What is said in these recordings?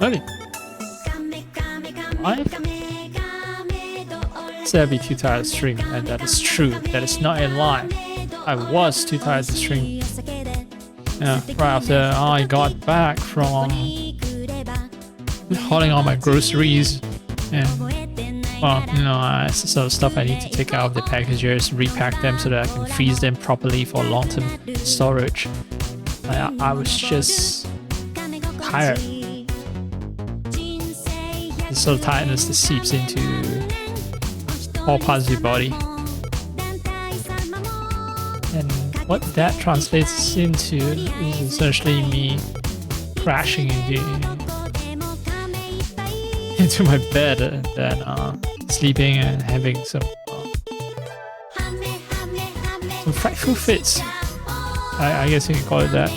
Really? I said I'd be too tired to stream, and that is true. That is not a lie. I was too tired to stream. Yeah, right after I got back from hauling all my groceries and, well, you know, sort of stuff I need to take out of the packages, repack them so that I can freeze them properly for long-term storage. I was just tired. The sort of tiredness that seeps into all parts of your body. And what that translates into is essentially me crashing into my bed and then sleeping and having some frightful fits. I guess you can call it that.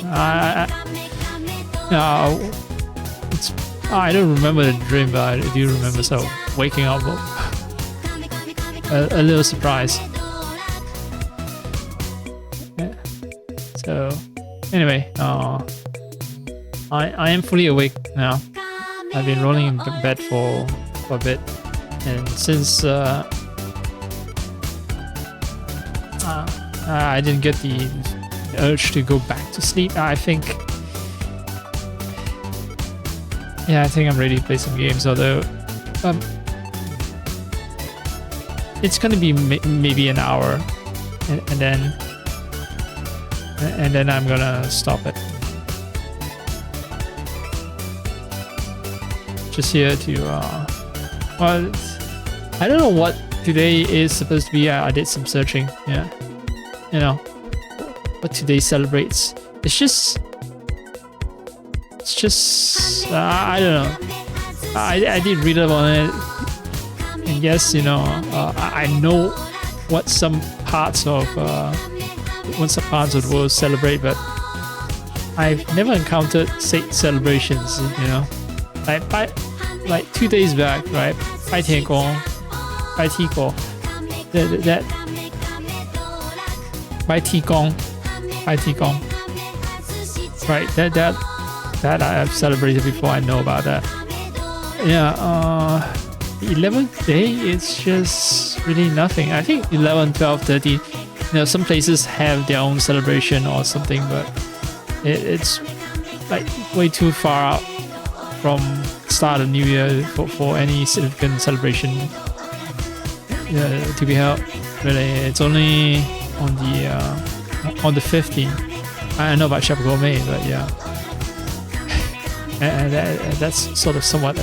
I don't remember the dream, but I do remember so waking up a little surprised. Yeah. So anyway, I am fully awake now. I've been rolling in bed for a bit, and since I didn't get the urge to go back to sleep, I think I'm ready to play some games. Although it's gonna be maybe an hour, and then I'm gonna stop it. Just here to well, I don't know what today is supposed to be. I did some searching. Yeah, you know what today celebrates. It's just I don't know. I did read up on it, and yes, you know, I know what some parts of the world celebrate, but I've never encountered state celebrations. You know, like 2 days back, right? 拜天公, 拜天公, that 拜天公, right? That I have celebrated before. I know about that. Yeah, the 11th day, it's just really nothing. I think 11, 12, 13, you know, some places have their own celebration or something, but it's like way too far out from start of New Year for any significant celebration to be held. Really, it's only on the 15th. I know about Shop Gourmet, but yeah. And that's sort of somewhat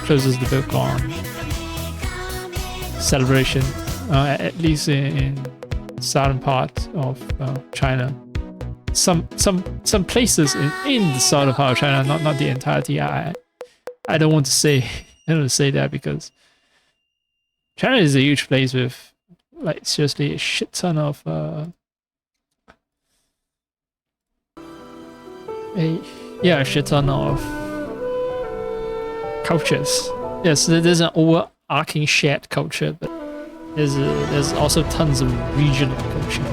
closes the book on celebration, at least in southern part of China. Some places in the southern part of China, not the entirety. I don't want to say that because China is a huge place with like seriously a shit ton of a shit ton of cultures. Yes, there's an overarching shared culture, but there's also tons of regional culture.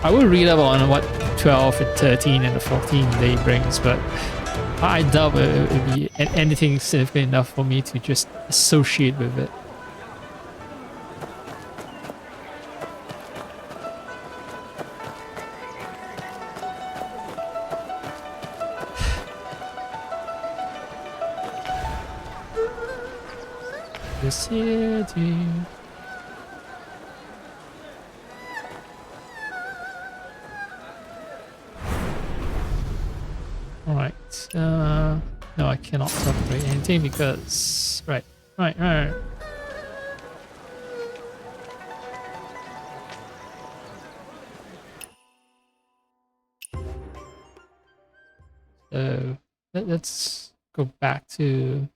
I will read up on what 12 and 13 and the 14 day brings, but I doubt it would be anything significant enough for me to just associate with it. The city. Alright, no, I cannot celebrate anything because... Right. So, let's go back to...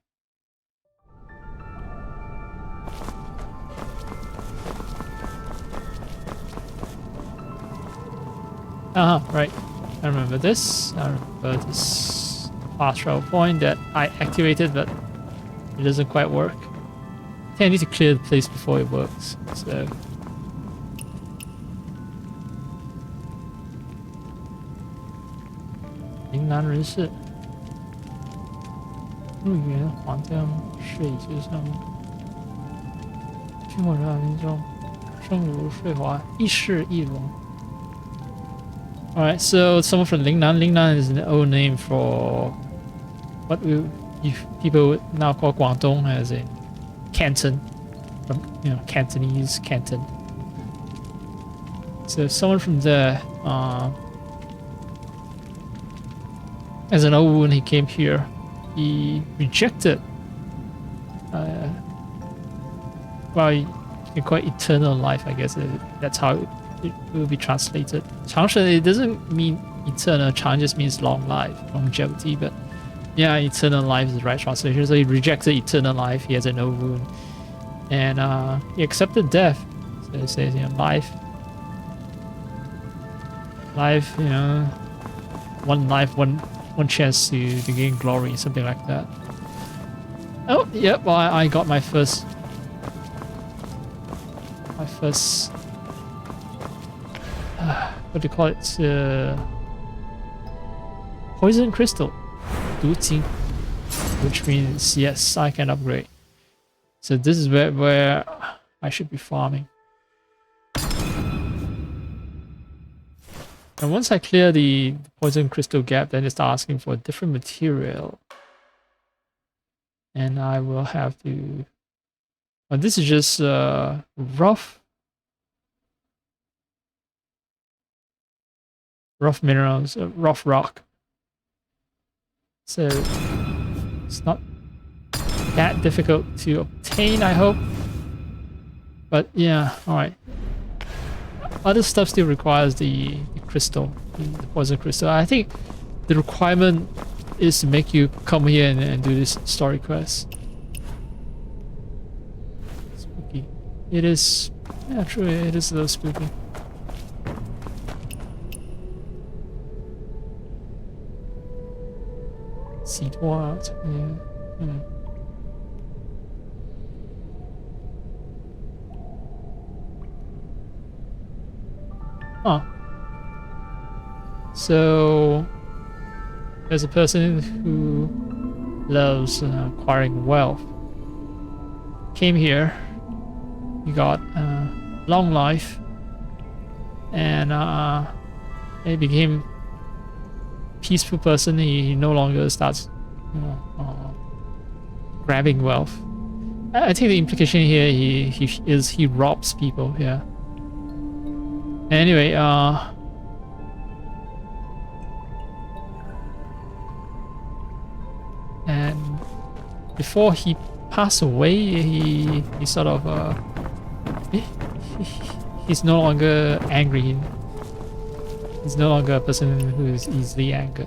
right. I remember this. I remember this fast travel point that I activated, but it doesn't quite work. I think I need to clear the place before it works. So 岭南人士。入园皇将睡椅之上，军火人民众生如睡华，一世一荣。Alright, so someone from Lingnan. Lingnan is an old name for what people now call Guangdong, as in Canton, from Cantonese Canton. So someone from there, as an old when he came here, he rejected, well, you can call it eternal life, I guess. That's how it will be translated. 长生, it doesn't mean eternal. 长 just means long life, longevity. But yeah, eternal life is the right translation. So he rejected eternal life. He has an old wound, and he accepted death. So it says, life, one life, one chance to gain glory, something like that. Oh, yep. Well, I got my first. What do you call it? Poison crystal, 毒晶, which means yes, I can upgrade. So this is where I should be farming. And once I clear the poison crystal gap, then it starts asking for a different material. And I will have to... Well, this is just rough minerals, rough rock. So it's not that difficult to obtain, I hope. But yeah, alright. Other stuff still requires the crystal, the poison crystal. I think the requirement is to make you come here and do this story quest. Spooky. It is, yeah, true, it is a little spooky. Seed wild, yeah. Huh. So there's a person who loves acquiring wealth. Came here, he got long life, and he became peaceful person. He no longer starts grabbing wealth. I think the implication here he robs people. Yeah. Anyway, and before he passed away, he sort of he's no longer angry. He's no longer a person who is easily angered.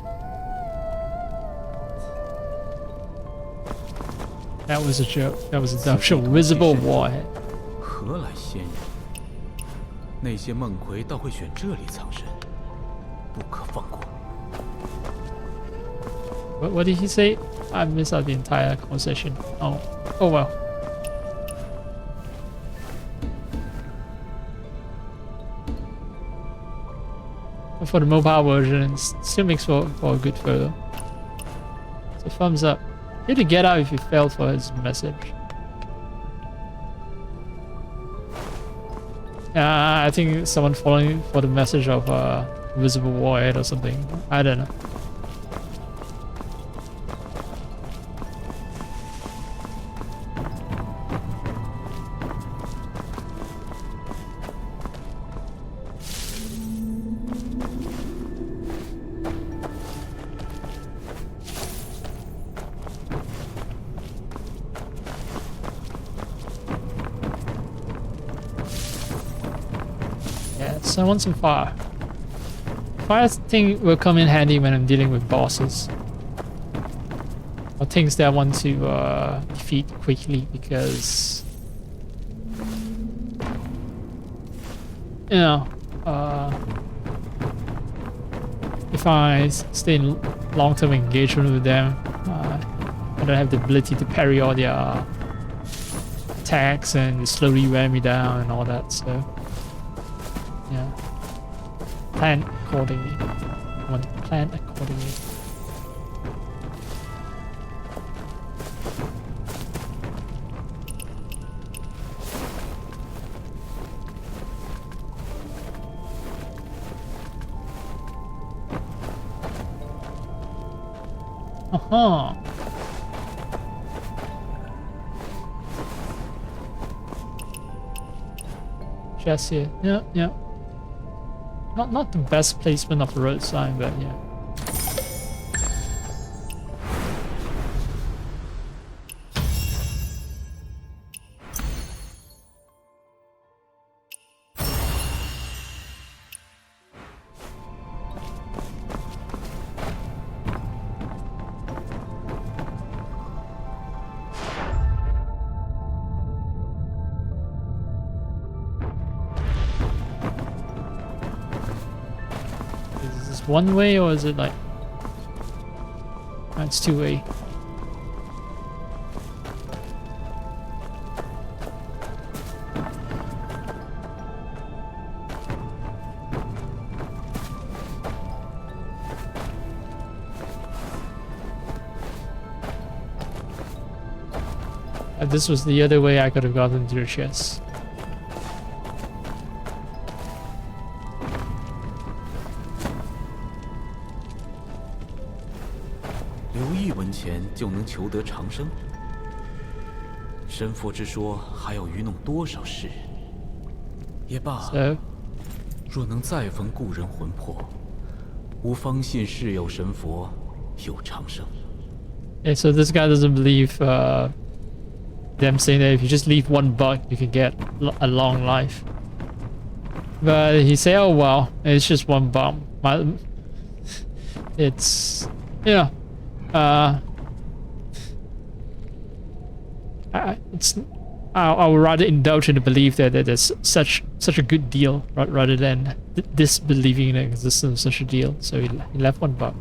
That was a joke. That was a dumb joke. Visible warhead. 何来仙人？那些梦魁倒会选这里藏身，不可放过。What did he say? I missed out the entire conversation. Oh well. But for the mobile version, it still makes for a good photo. So thumbs up. You had to get out if you fell for his message. I think someone falling for the message of visible warhead or something. I don't know. So I want some fire. Fire thing will come in handy when I'm dealing with bosses. Or things that I want to defeat quickly because... if I stay in long-term engagement with them, I don't have the ability to parry all their attacks and they slowly wear me down and all that, so... Yeah. Plan accordingly. I want to plan accordingly. Uh-huh. Just here. Yeah, yeah. Not the best placement of the road sign, but yeah. Is this one way or is it like... It's two way. This was the other way I could have gotten to the chest. 留一文钱就能求得长生，神佛之说还要愚弄多少世人？也罢， So, 若能再逢故人魂魄，吾方信世有神佛，有长生。 yeah, so this guy doesn't believe them saying that if you just leave one buck, you can get a long life. But he say, oh well, it's just one buck. It's, you know, I would rather indulge in the belief that there's such a good deal rather than disbelieving in the existence of such a deal. So he left one buck.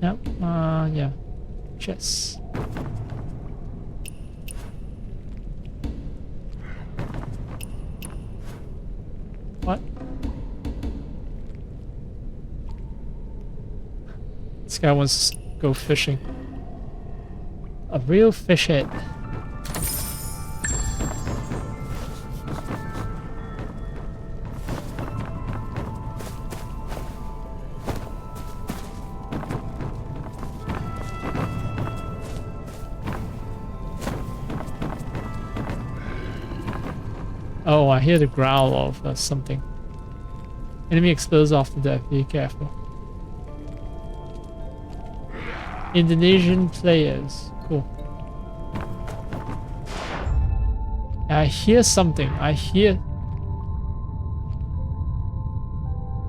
Yep. Yeah. Chess. What? This guy wants to go fishing. A real fish head. Oh, I hear the growl of something. Enemy explodes after death. Be careful. Indonesian players. Cool. I hear something. I hear...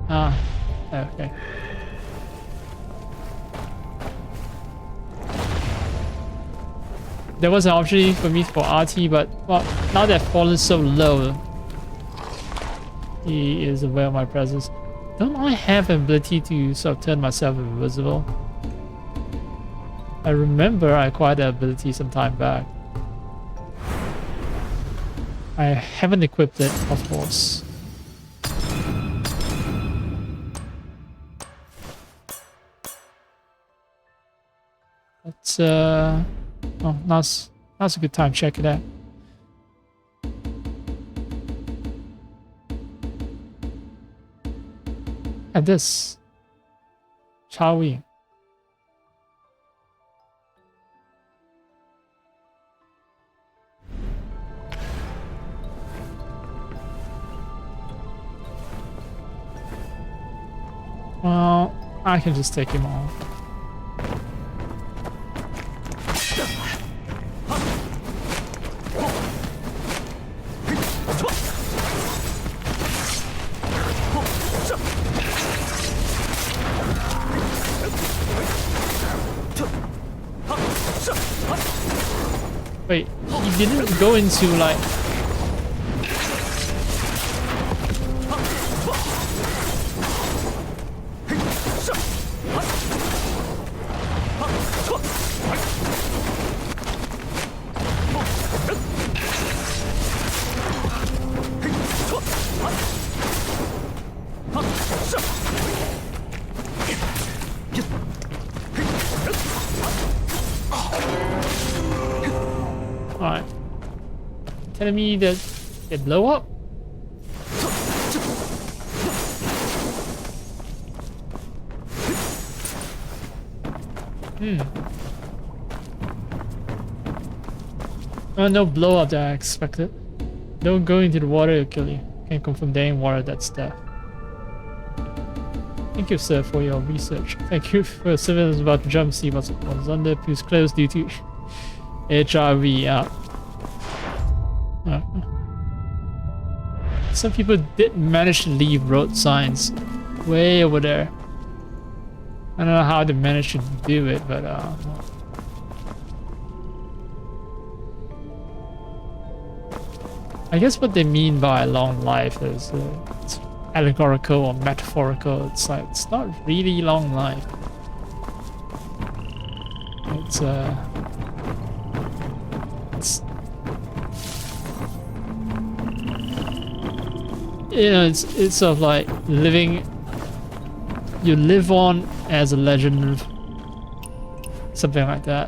Ah. Okay. There was an opportunity for me for RT, but well, now that I've fallen so low, he is aware of my presence. Don't I have an ability to sort of turn myself invisible? I remember I acquired that ability some time back. I haven't equipped it, of course. But oh, now's a good time. Check it out. And this, Chao. Well, I can just take him off. Wait, he didn't go into like... Alright. Telling me that they blow up? Hmm. Oh, no blow up that I expected. Don't go into the water, it'll kill you. Can't confirm there ain't water, that's death. Thank you, sir, for your research. Thank you for your service about to jump, see what's under. Please close due to HRV. Some people did manage to leave road signs way over there. I don't know how they managed to do it, but I guess what they mean by long life is it's allegorical or metaphorical. It's like it's not really long life. It's you know, it's sort of like living. You live on as a legend, something like that.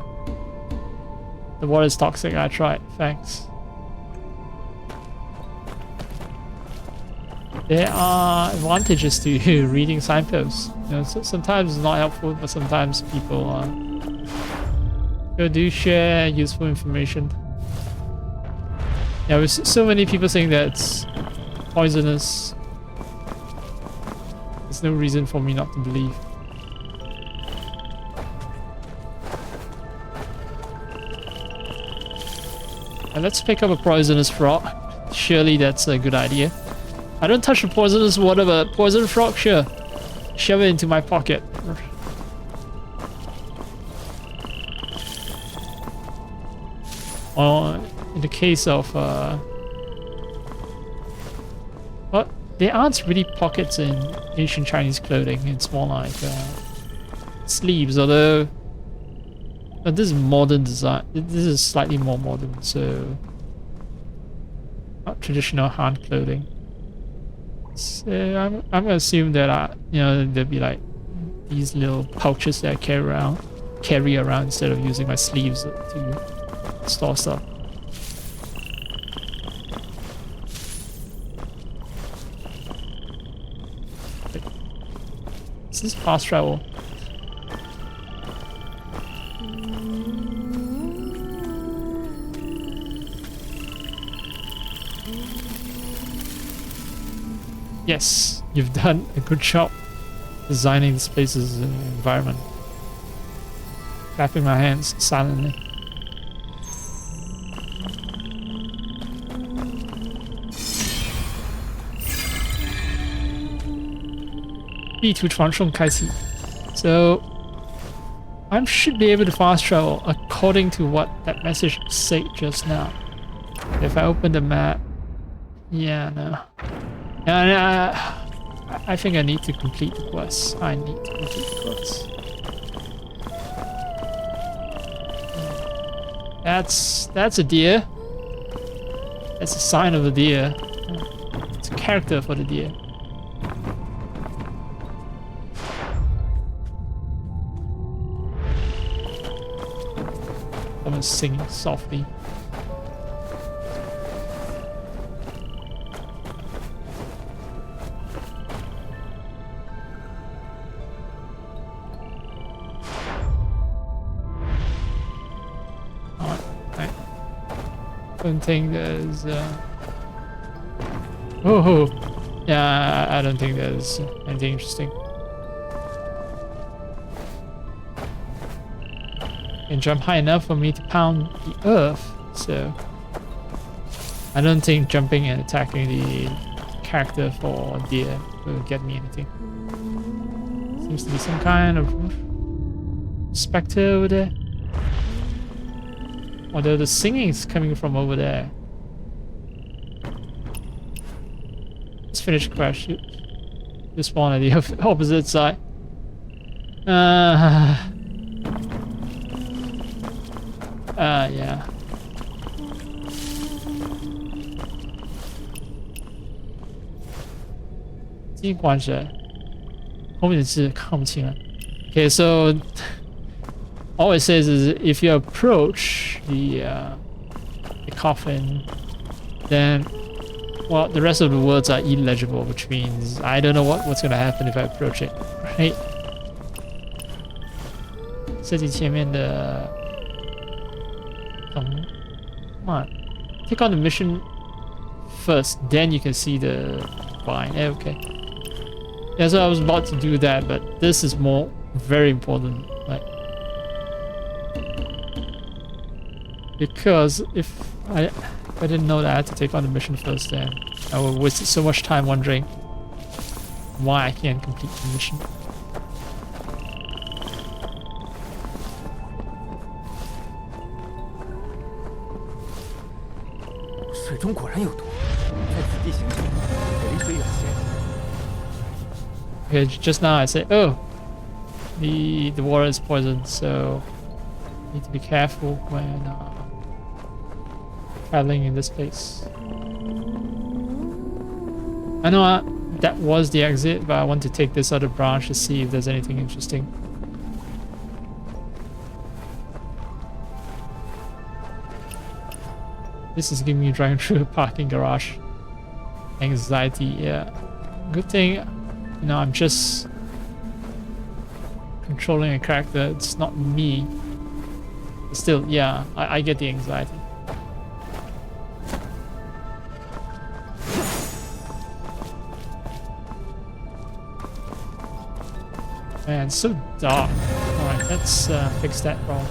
The water is toxic. I tried. Thanks. There are advantages to reading signposts. You know, so sometimes it's not helpful, but sometimes people do share useful information. Yeah, with so many people saying that it's poisonous, there's no reason for me not to believe. And let's pick up a poisonous frog. Surely that's a good idea. I don't touch the poisonous water, but poison frog, sure. Shove it into my pocket. Or in the case of well, there aren't really pockets in ancient Chinese clothing. It's more like sleeves, although this is modern design. This is slightly more modern, so not traditional hand clothing. So I'm gonna assume that you know, there'll be like these little pouches that I carry around instead of using my sleeves to store stuff. Wait. Is this fast travel? Yes, you've done a good job designing this place's environment. Clapping my hands silently. So I should be able to fast travel according to what that message said just now. If I open the map, yeah, no. I think I need to complete the quest. I need to complete the quest. That's a deer. That's a sign of a deer. It's a character for the deer. Someone's singing softly. Don't think there's oh yeah, I don't think there's anything interesting. Can jump high enough for me to pound the earth, so I don't think jumping and attacking the character for deer will get me anything. Seems to be some kind of spectre over there. Although the singing is coming from over there. Let's finish the quest. Just spawn at the opposite side. Yeah. Okay, so all it says is if you approach the coffin, then, well, the rest of the words are illegible, which means I don't know what's gonna happen if I approach it, right? 自己前面的 come on, take on the mission first, then you can see the vine. Okay. Yeah, so I was about to do that, but this is very important. Like, because if I didn't know that I had to take on the mission first, then I would waste so much time wondering why I can't complete the mission. 水中果然有毒，在此地行走得离水远些。Okay, just now I say, oh, the water is poisoned, so need to be careful when traveling in this place. I know that was the exit, but I want to take this other branch to see if there's anything interesting. This is giving me driving through a parking garage anxiety. Yeah, good thing, you know, I'm just controlling a character. It's not me. But still, yeah, I get the anxiety. Man, it's so dark. Alright, let's fix that problem.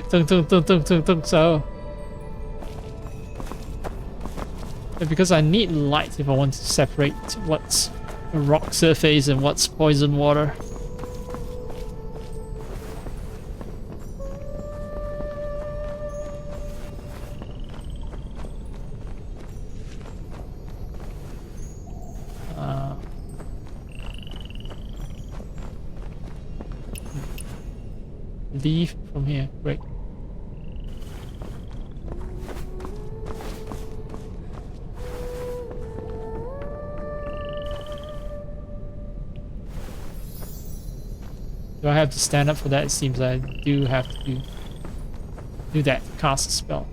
Don't so. Because I need light if I want to separate what's a rock surface and what's poison water. Leave from here. Great. Do I have to stand up for that? It seems I do have to do that to cast a spell.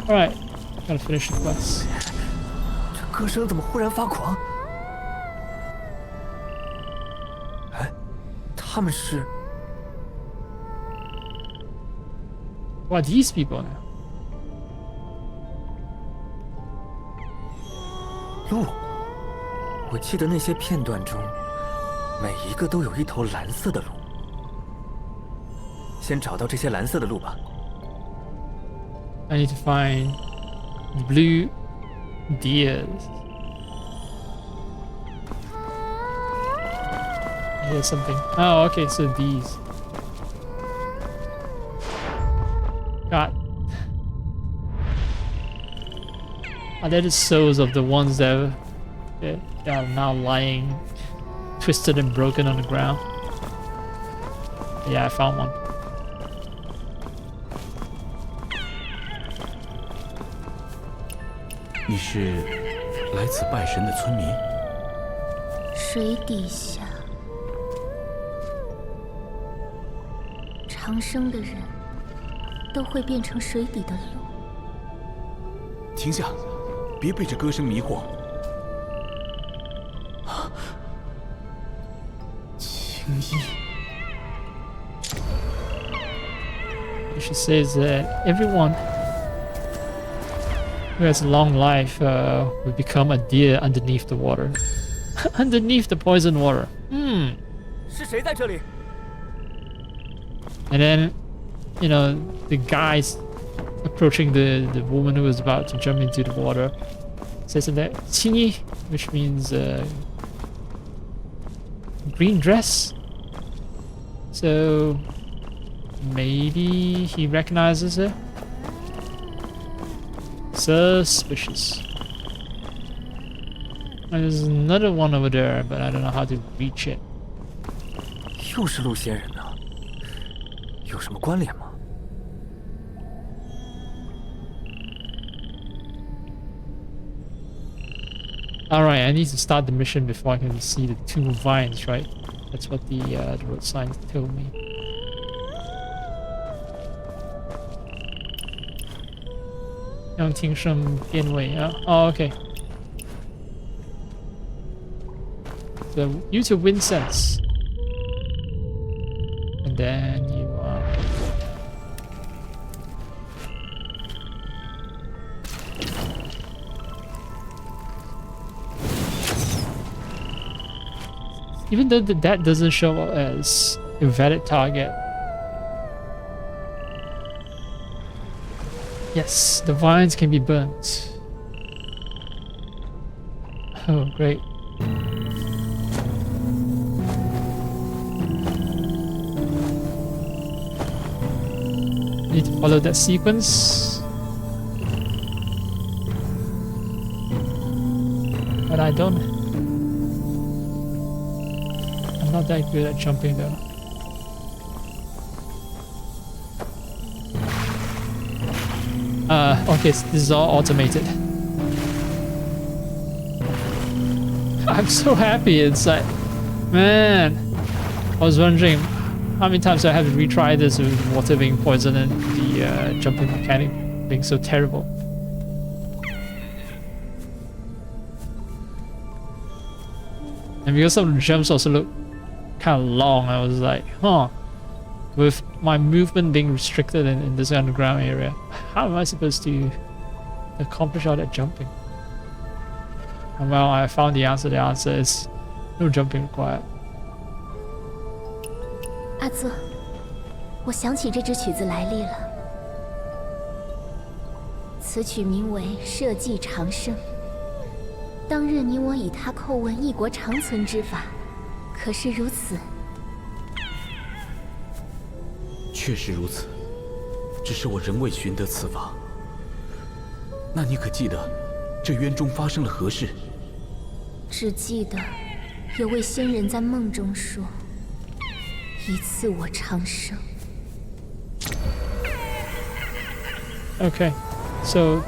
Alright, gotta finish the quest. 这歌声怎么忽然发狂？哎，他们是 Who are these people now? 鹿。我记得那些片段中，每一个都有一头蓝色的鹿。先找到这些蓝色的鹿吧。 I need to find blue deer. Here's something. Oh, okay, so these. God. Are they the souls of the ones that are now lying twisted and broken on the ground? Yeah, I found one. 你是来此拜神的村民？水底下，长生的人都会变成水底的鹿。停下，别被这歌声迷惑。青衣。She says that everyone who has a long life will become a deer underneath the water. Underneath the poison water. Hmm. 是谁在这里？ And then, you know, the guys approaching the woman who was about to jump into the water says that Qingyi, which means green dress. So maybe he recognizes her. Suspicious. And there's another one over there, but I don't know how to reach it. 又是鹿仙人呢？有什么关联吗？ I Alright, I need to start the mission before I can see the 2 vines, right? That's what the road signs told me. Oh, okay. So use your wind sense. And then you even though that doesn't show up as a valid target. Yes, the vines can be burnt. Oh, great. Need to follow that sequence. But I don't. I'm not that good at jumping though. Okay, so this is all automated. I'm so happy. It's like, man, I was wondering how many times I have to retry this with water being poisoned and the jumping mechanic being so terrible. And because some of the jumps also look kind of long, I was like, huh, with my movement being restricted in this underground area, how am I supposed to accomplish all that jumping? And well, I found the answer. The answer is no jumping required. 阿泽，我想起这支曲子来历了。此曲名为《社稷长生》。当日你我以它叩问一国长存之法，可是如此？确实如此，只是我仍未寻得此法。那你可记得这渊中发生了何事？只记得有位仙人在梦中说：“以赐我长生。” Okay, so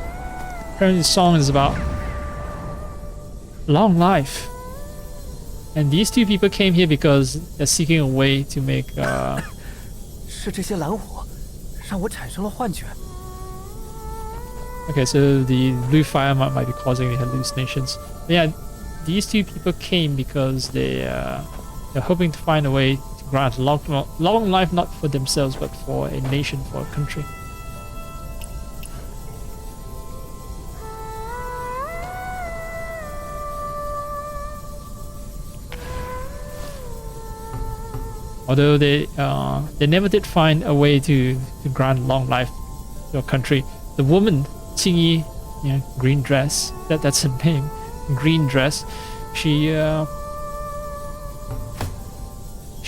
apparently the song is about long life, and these 2 people came here because they're seeking a way to make 是这些蓝火让我产生了幻觉。Okay, so the blue fire might be causing the hallucinations. But yeah, these 2 people came because they're hoping to find a way to grant long life, not for themselves but for a nation, for a country. Although they never did find a way to grant long life to a country, the woman Qingyi, green dress, that's her name, green dress. She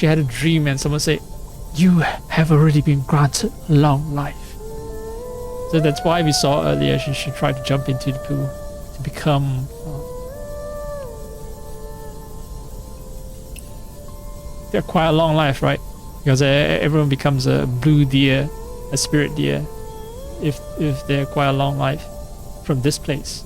had a dream, and someone said, "You have already been granted long life." So that's why we saw earlier she tried to jump into the pool to become. They're quite a long life, right? Because everyone becomes a blue deer, a spirit deer, if they're quite a long life from this place.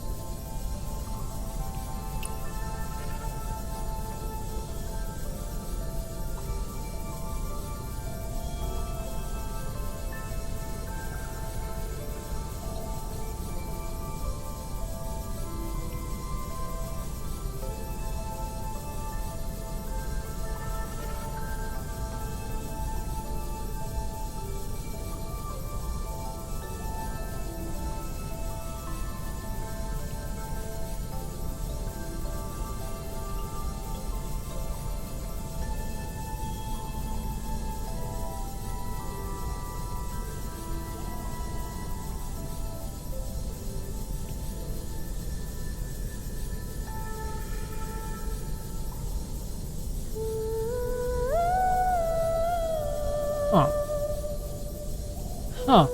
Huh.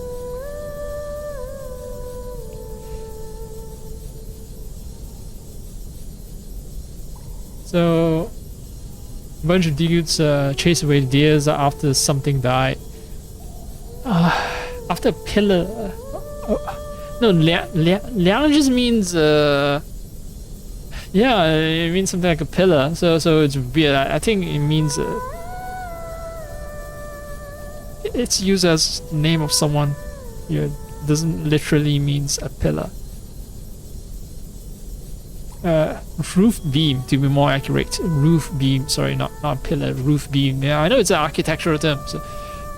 So, a bunch of dudes chase away the deers after something died. After a pillar. No, liang just means Yeah, it means something like a pillar. So it's weird. I think it means it's used as name of someone. Yeah, it doesn't literally means a pillar. Roof beam, to be more accurate. Roof beam. Sorry, not pillar. Roof beam. Yeah, I know it's an architectural term. So,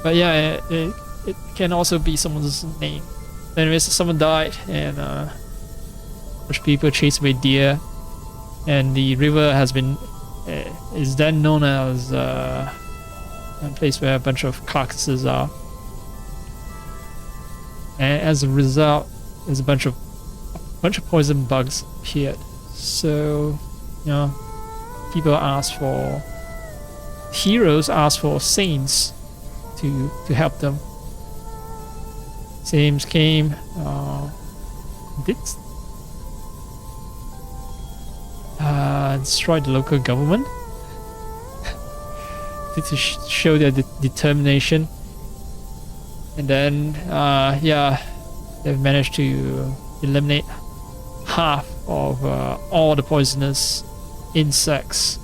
but yeah, it can also be someone's name. Anyways, someone died, and which people chased away deer, and the river has been is then known as a place where a bunch of carcasses are, and as a result, there's a bunch of poison bugs appeared. So, you know, heroes ask for saints to help them. Saints came, destroyed the local government to show their determination, and then yeah, they've managed to eliminate half of all the poisonous insects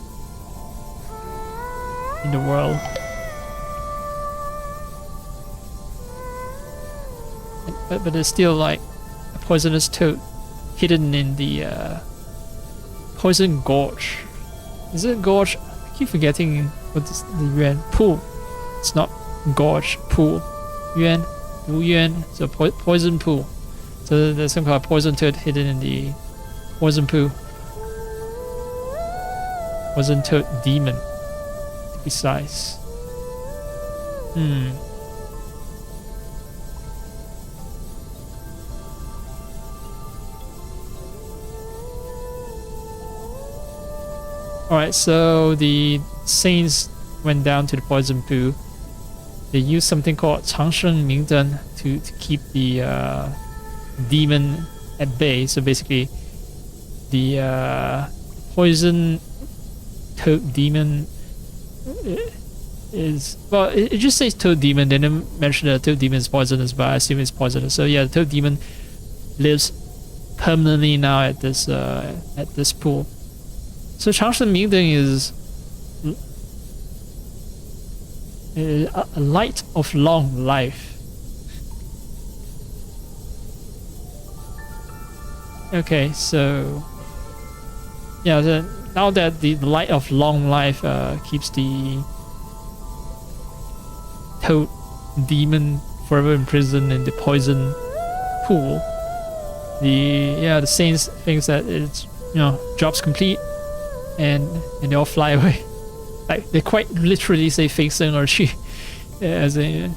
in the world. But there's still like a poisonous toad hidden in the poison gorge. Is it gorge? I keep forgetting what is the yuan pool. It's not gorge, pool. Yuan, Wu Yuan, so poison pool. So there's some kind of poison toad hidden in the poison pool. Poison toad demon, to be precise. Alright, so the saints went down to the poison pool. They used something called 长生明灯 to keep the demon at bay. So basically, the poison toad demon is, well, it just says toad demon. They didn't mention that toad demon is poisonous, but I assume it's poisonous. So yeah, the toad demon lives permanently now at this pool. So 长生明灯 is a light of long life. Okay, so yeah, now that the light of long life keeps the toad demon forever imprisoned in the poison pool, the saints thinks that it's, you know, job's complete, and they all fly away. Like, they quite literally say "fei seng er qu," as in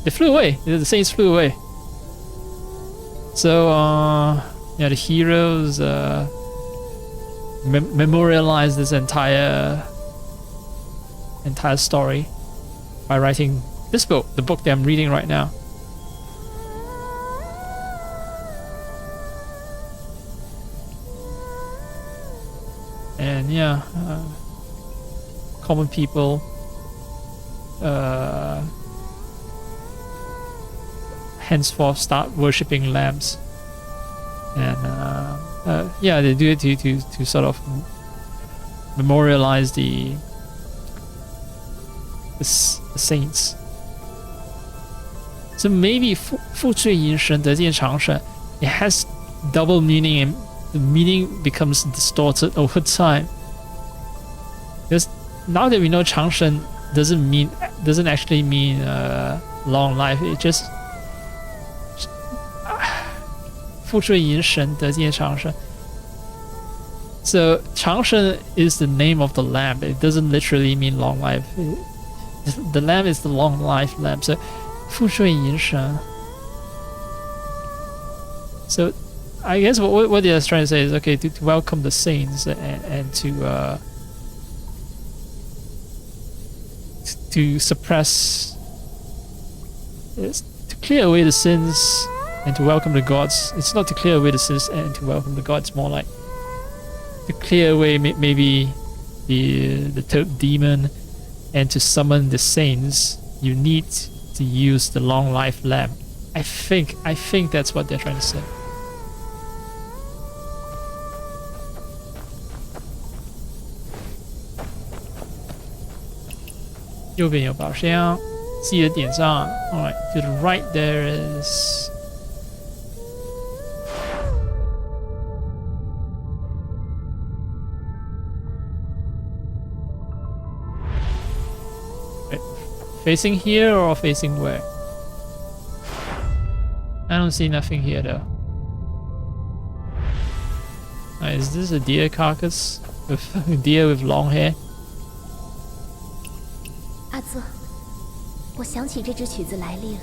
they flew away. The saints flew away. So yeah, the heroes memorialize this entire story by writing this book, the book that I'm reading right now. And yeah, common people henceforth start worshipping lamps, and yeah, they do it to sort of memorialize the saints. So maybe 负罪淫神得见长生, it has double meaning, and the meaning becomes distorted over time. Because now that we know 长生 doesn't actually mean long life, it just 负罪淫神得见长生. So 长生 is the name of the lamp. It doesn't literally mean long life. The lamp is the long life lamp. So 负罪淫神. So I guess what they're trying to say is, okay, to welcome the saints and to suppress, to clear away the sins and to welcome the gods. It's not to clear away the sins and to welcome the gods, more like to clear away maybe the toad demon, and to summon the saints you need to use the long life lamp. I think that's what they're trying to say. 右边有宝箱，记得点上。Alright, to the right there is. Facing here or facing where? I don't see nothing here though. Is this a deer carcass? With a deer with long hair? 阿泽，我想起这支曲子来历了。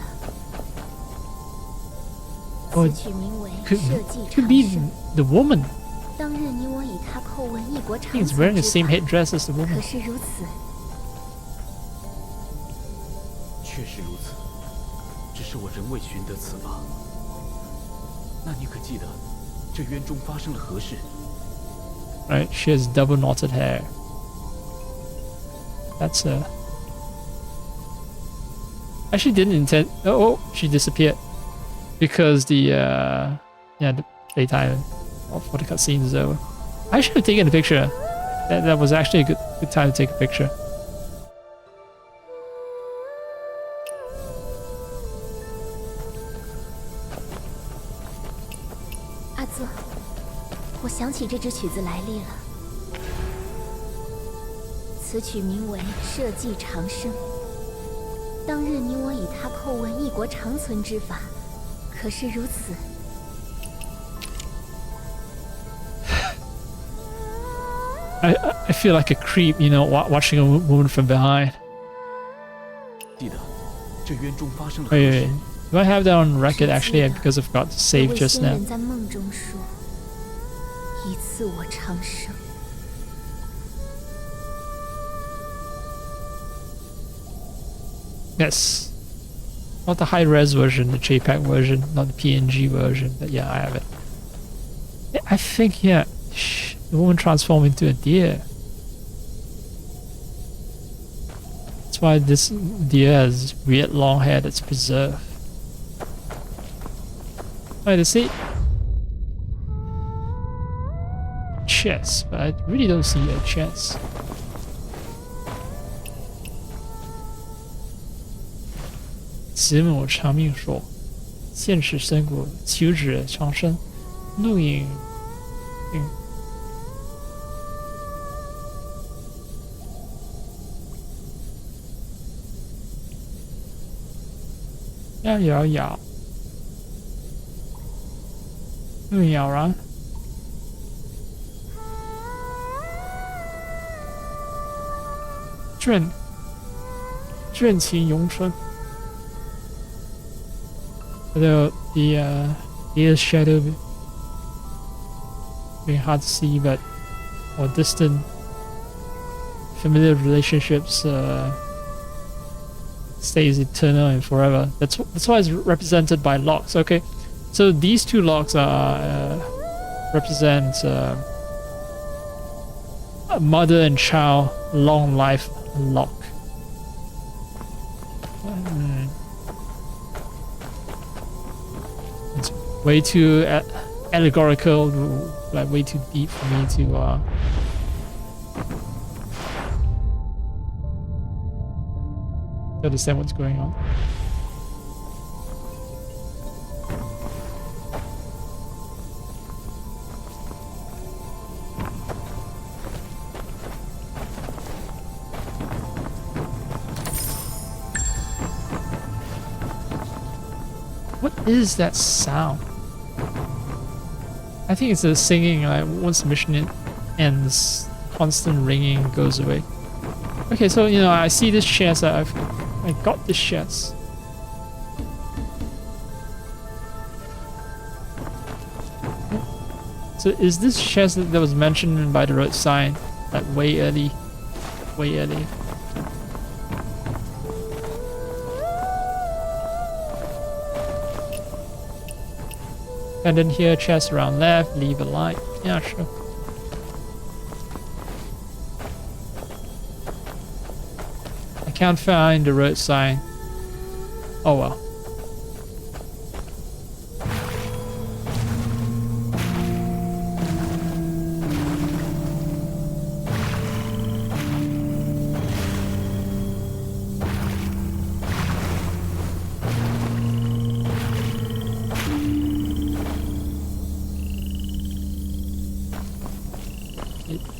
此曲名为《社稷 Could 长 be 生》。 the woman. 当日你我以他叩问异国 I 长 think it's 存 wearing the 之 same 法， headdress as the 可 woman. 是如此，确实如此，只是我仍未寻得此法。那你可记得，这渊中发生了何事？ Right, she has double knotted hair. That's her. Actually didn't intend. Oh, she disappeared because the playtime for the cutscene is over. I should have taken a picture. That was actually a good time to take a picture. 阿泽，我想起这支曲子来历了。此曲名为《社稷长生》。当日你我以他叩问异国长存之法，可是如此。 I feel like a creep, you know, watching a woman from behind. 记得，这渊中发生了 Wait, 何 wait, 事 wait.？Do I have that on record? Actually, because I forgot to 有 save 位 just 仙 now. 人在梦中说：“以赐我长生。” Yes. Not the high-res version, the JPEG version, not the PNG version, but yeah, I have it. Yeah, I think, yeah, the woman transformed into a deer. That's why this deer has weird long hair that's preserved. Wait, let's see. Chest, but I really don't see a chest. 子母长命说：“现世生果，求指长生，录影。”要咬咬，录影咬然。卷情永春。Although the deer's shadow being hard to see, but more distant, familiar relationships stays eternal and forever. That's why it's represented by locks. Okay, so these two locks are represent a mother and child long life lock. It's way too allegorical, like way too deep for me to understand what's going on. What is that sound? I think it's a singing, like once the mission ends, constant ringing goes away. Okay, so you know, I see this chest, I got this chest. So is this chest that was mentioned by the road sign, like way early? Way early. And then here, chest around left, leave a light. Yeah, sure. I can't find the road sign. Oh well.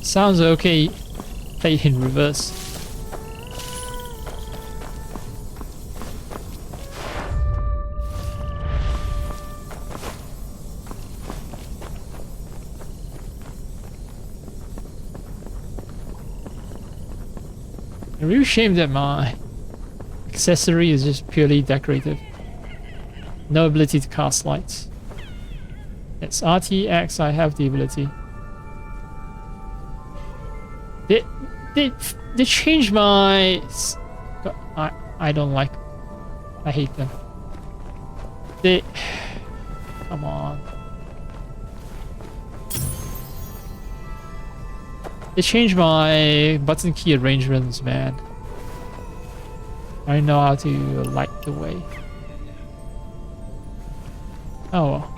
Sounds okay. Play it in reverse. I'm really ashamed that my accessory is just purely decorative. No ability to cast lights. It's RTX, I have the ability. They changed my... I don't like... I hate them. They... Come on. They changed my button key arrangements, man. I know how to light the way. Oh well.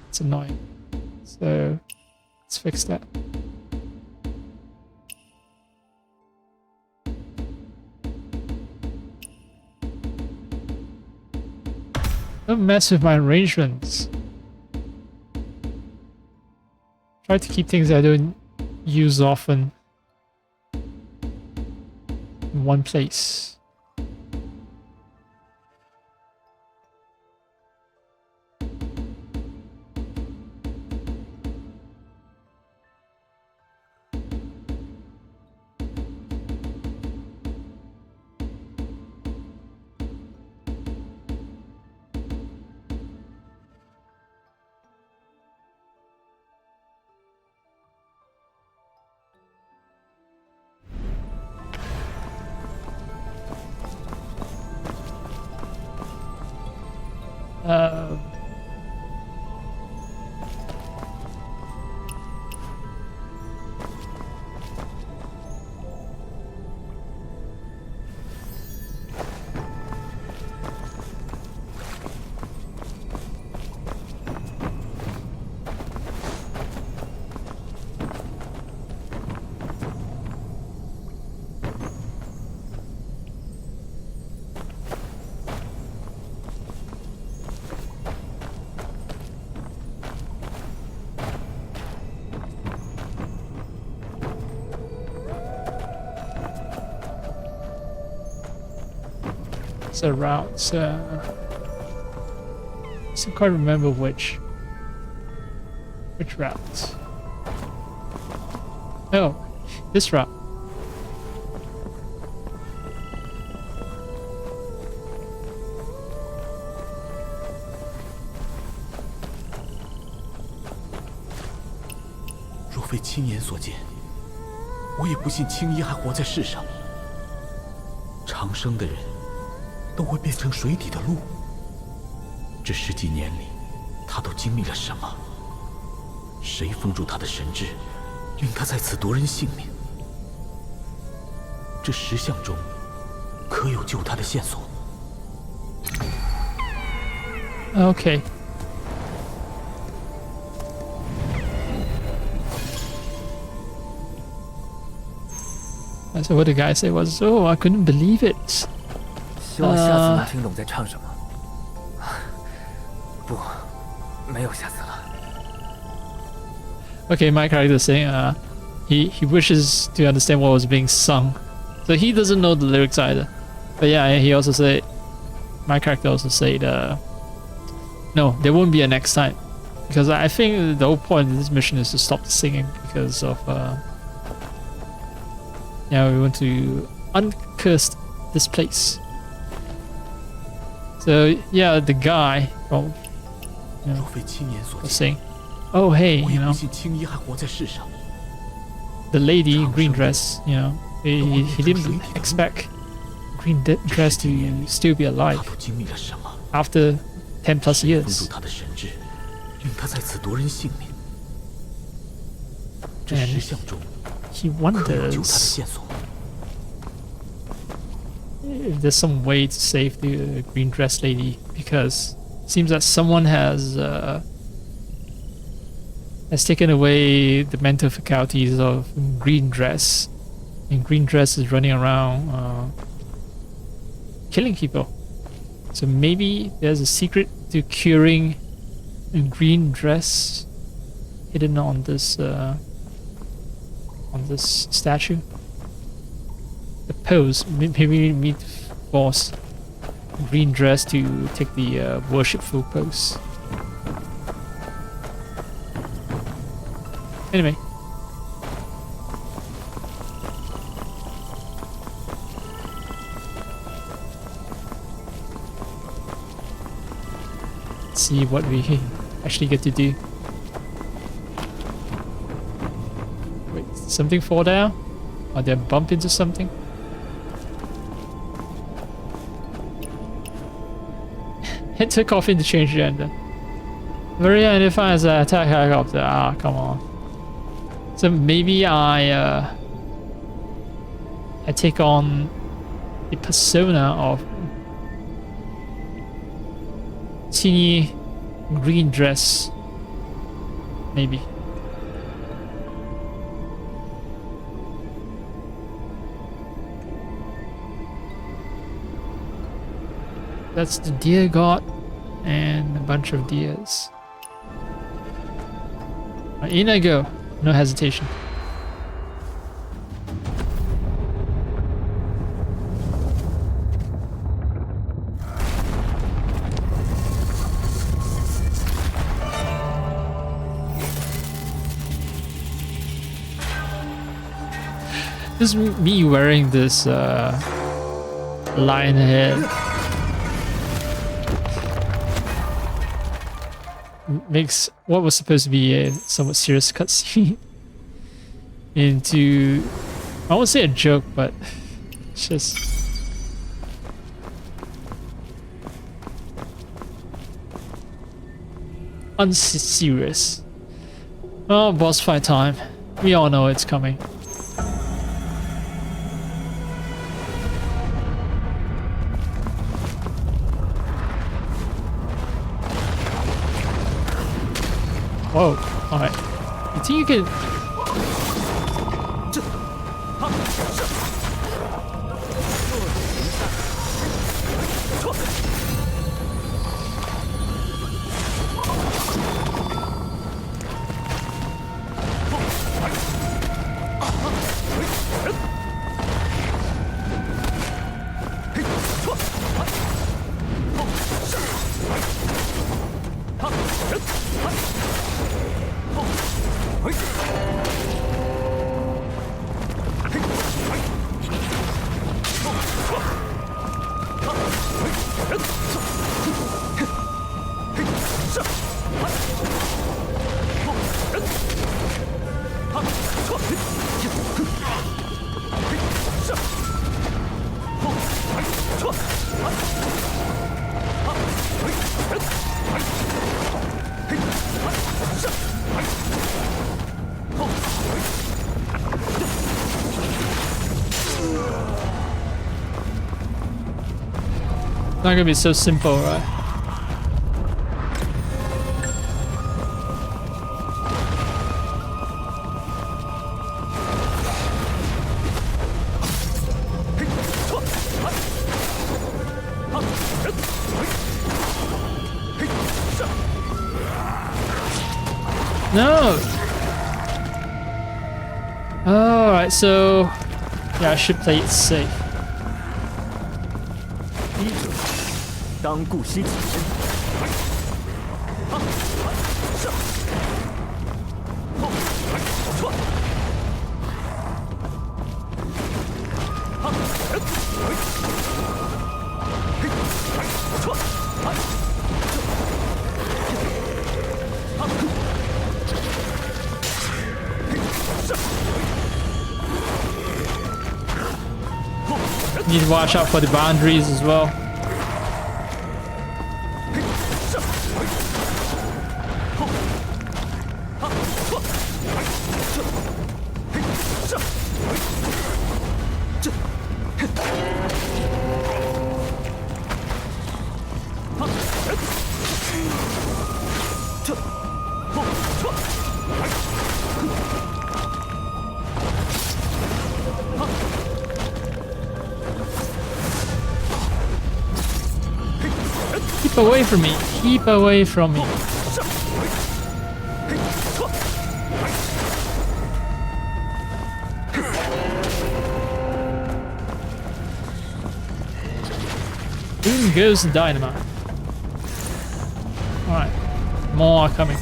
It's annoying. So let's fix that. Don't mess with my arrangements. Try to keep things I don't use often in one place. The routes. I still can't remember which route. Oh, this route.若非亲眼所见，我也不信青衣还活在世上。长生的人都会变成水底的鹿。这10几年里，他都经历了什么？谁封住他的神智，令他在此夺人性命？这石像中可有救他的线索？ Okay. So what the guy said was, "Oh, I couldn't believe it." 希望下次能听懂在唱什么。不，没有下次了。 Okay, my character is saying, he wishes to understand what was being sung, so he doesn't know the lyrics either. But yeah, he also said, my character also said, no, there won't be a next time, because I think the whole point of this mission is to stop the singing because of, yeah, we want to uncurse this place. So yeah, the guy from, you know, was saying, oh hey, you know, the lady in green dress, you know, he didn't expect green dress to still be alive after 10 plus years. And he wonders if there's some way to save the green dress lady, because it seems that someone has taken away the mental faculties of green dress, and green dress is running around killing people. So maybe there's a secret to curing a green dress hidden on this statue. The pose. Maybe we need to force green dress to take the worshipful pose. Anyway. Let's see what we actually get to do. Wait, something fall down? Or did I bump into something? It took off interchange gender. Very identified as an attack helicopter. Ah, come on. So maybe I take on the persona of teeny green dress. Maybe. That's the deer god and a bunch of deers. In I go. No hesitation. Just me wearing this lion head makes what was supposed to be a somewhat serious cutscene into, I won't say a joke, but it's just unserious. Oh, boss fight time. We all know it's coming. Whoa, alright. You think you can... Not gonna be so simple, right? No! Alright, so... yeah, I should play it safe. 当顾惜己身。Need to watch out for the boundaries as well. Keep away from me. Keep away from me. Boom goes the dynamite. Alright. More are coming.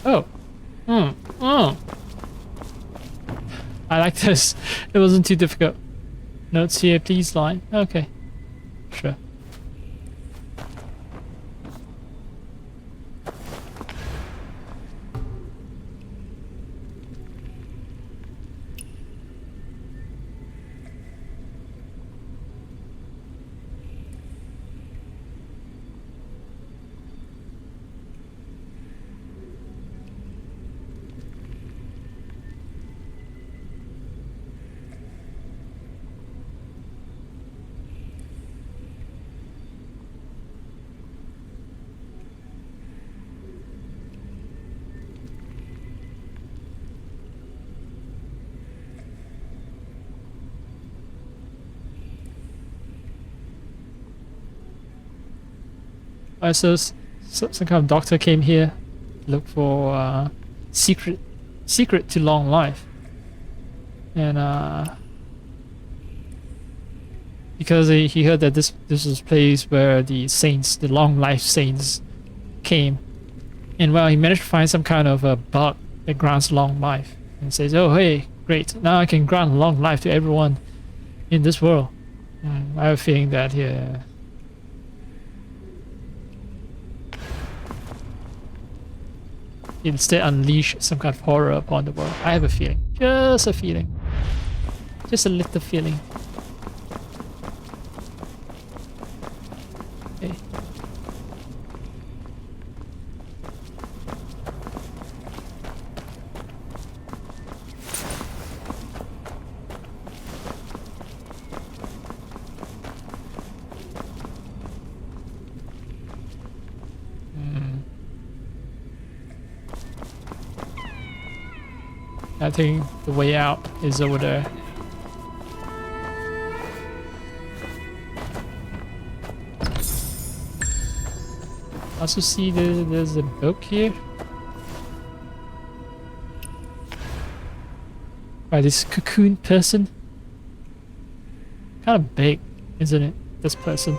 Oh. I like this. It wasn't too difficult. Notes here, please line. Okay. Sure. So some kind of doctor came here, look for secret to long life, and because he heard that this was a place where the saints, the long life saints, came, and well, he managed to find some kind of a bug that grants long life, and says, "Oh hey, great! Now I can grant long life to everyone in this world." I have a feeling that here. Instead unleash some kind of horror upon the world. I have a feeling. Just a feeling. Just a little feeling. Okay. I think the way out is over there. Also see there's a book here. By this cocoon person. Kind of big, isn't it? This person.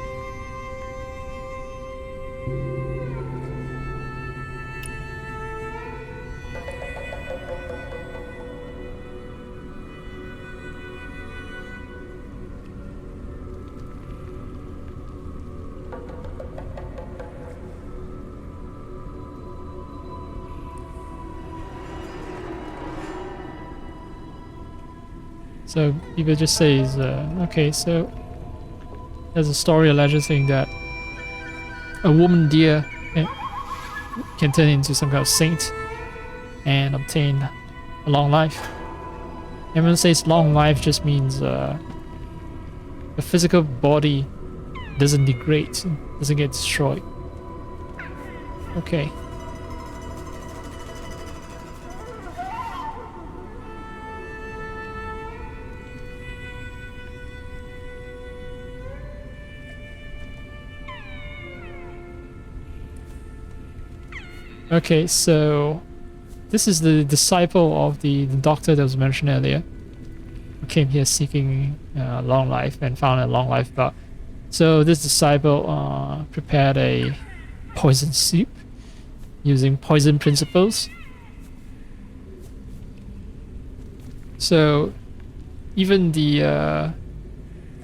So people just says, okay, so there's a story alleged saying that a woman deer can turn into some kind of saint and obtain a long life. Everyone says long life just means the physical body doesn't degrade, doesn't get destroyed. Okay. Okay, so this is the disciple of the doctor that was mentioned earlier, who came here seeking long life and found a long life bug. So this disciple prepared a poison soup using poison principles. So even the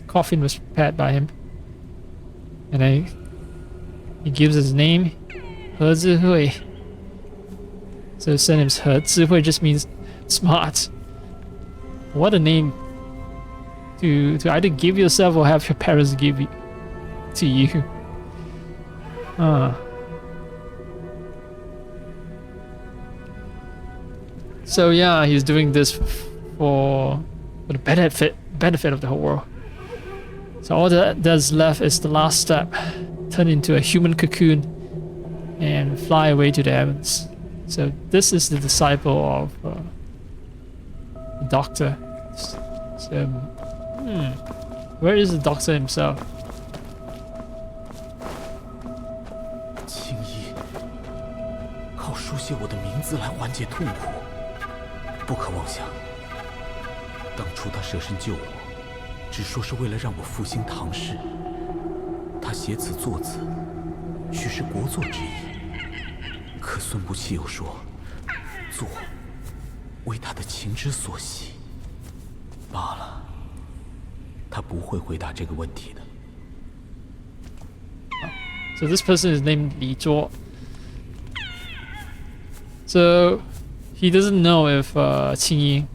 coffin was prepared by him, and then he gives his name, 何智慧. So his surname's 何智慧 just means smart. What a name. to either give yourself or have your parents give it to you. So yeah, he's doing this for the benefit of the whole world. So all that's left is the last step: turn into a human cocoon and fly away to the heavens. So this is the disciple of the doctor. So, where is the doctor himself? 青衣，靠书写我的名字来缓解痛苦，不可妄想。当初他舍身救我，只说是为了让我复兴唐氏。他写此作子，许是国作之意。可孙不弃又说，作为他的情之所系。罢了，他不会回答这个问题的。So this person is named Li Zhuo. So he doesn't know if Qingyi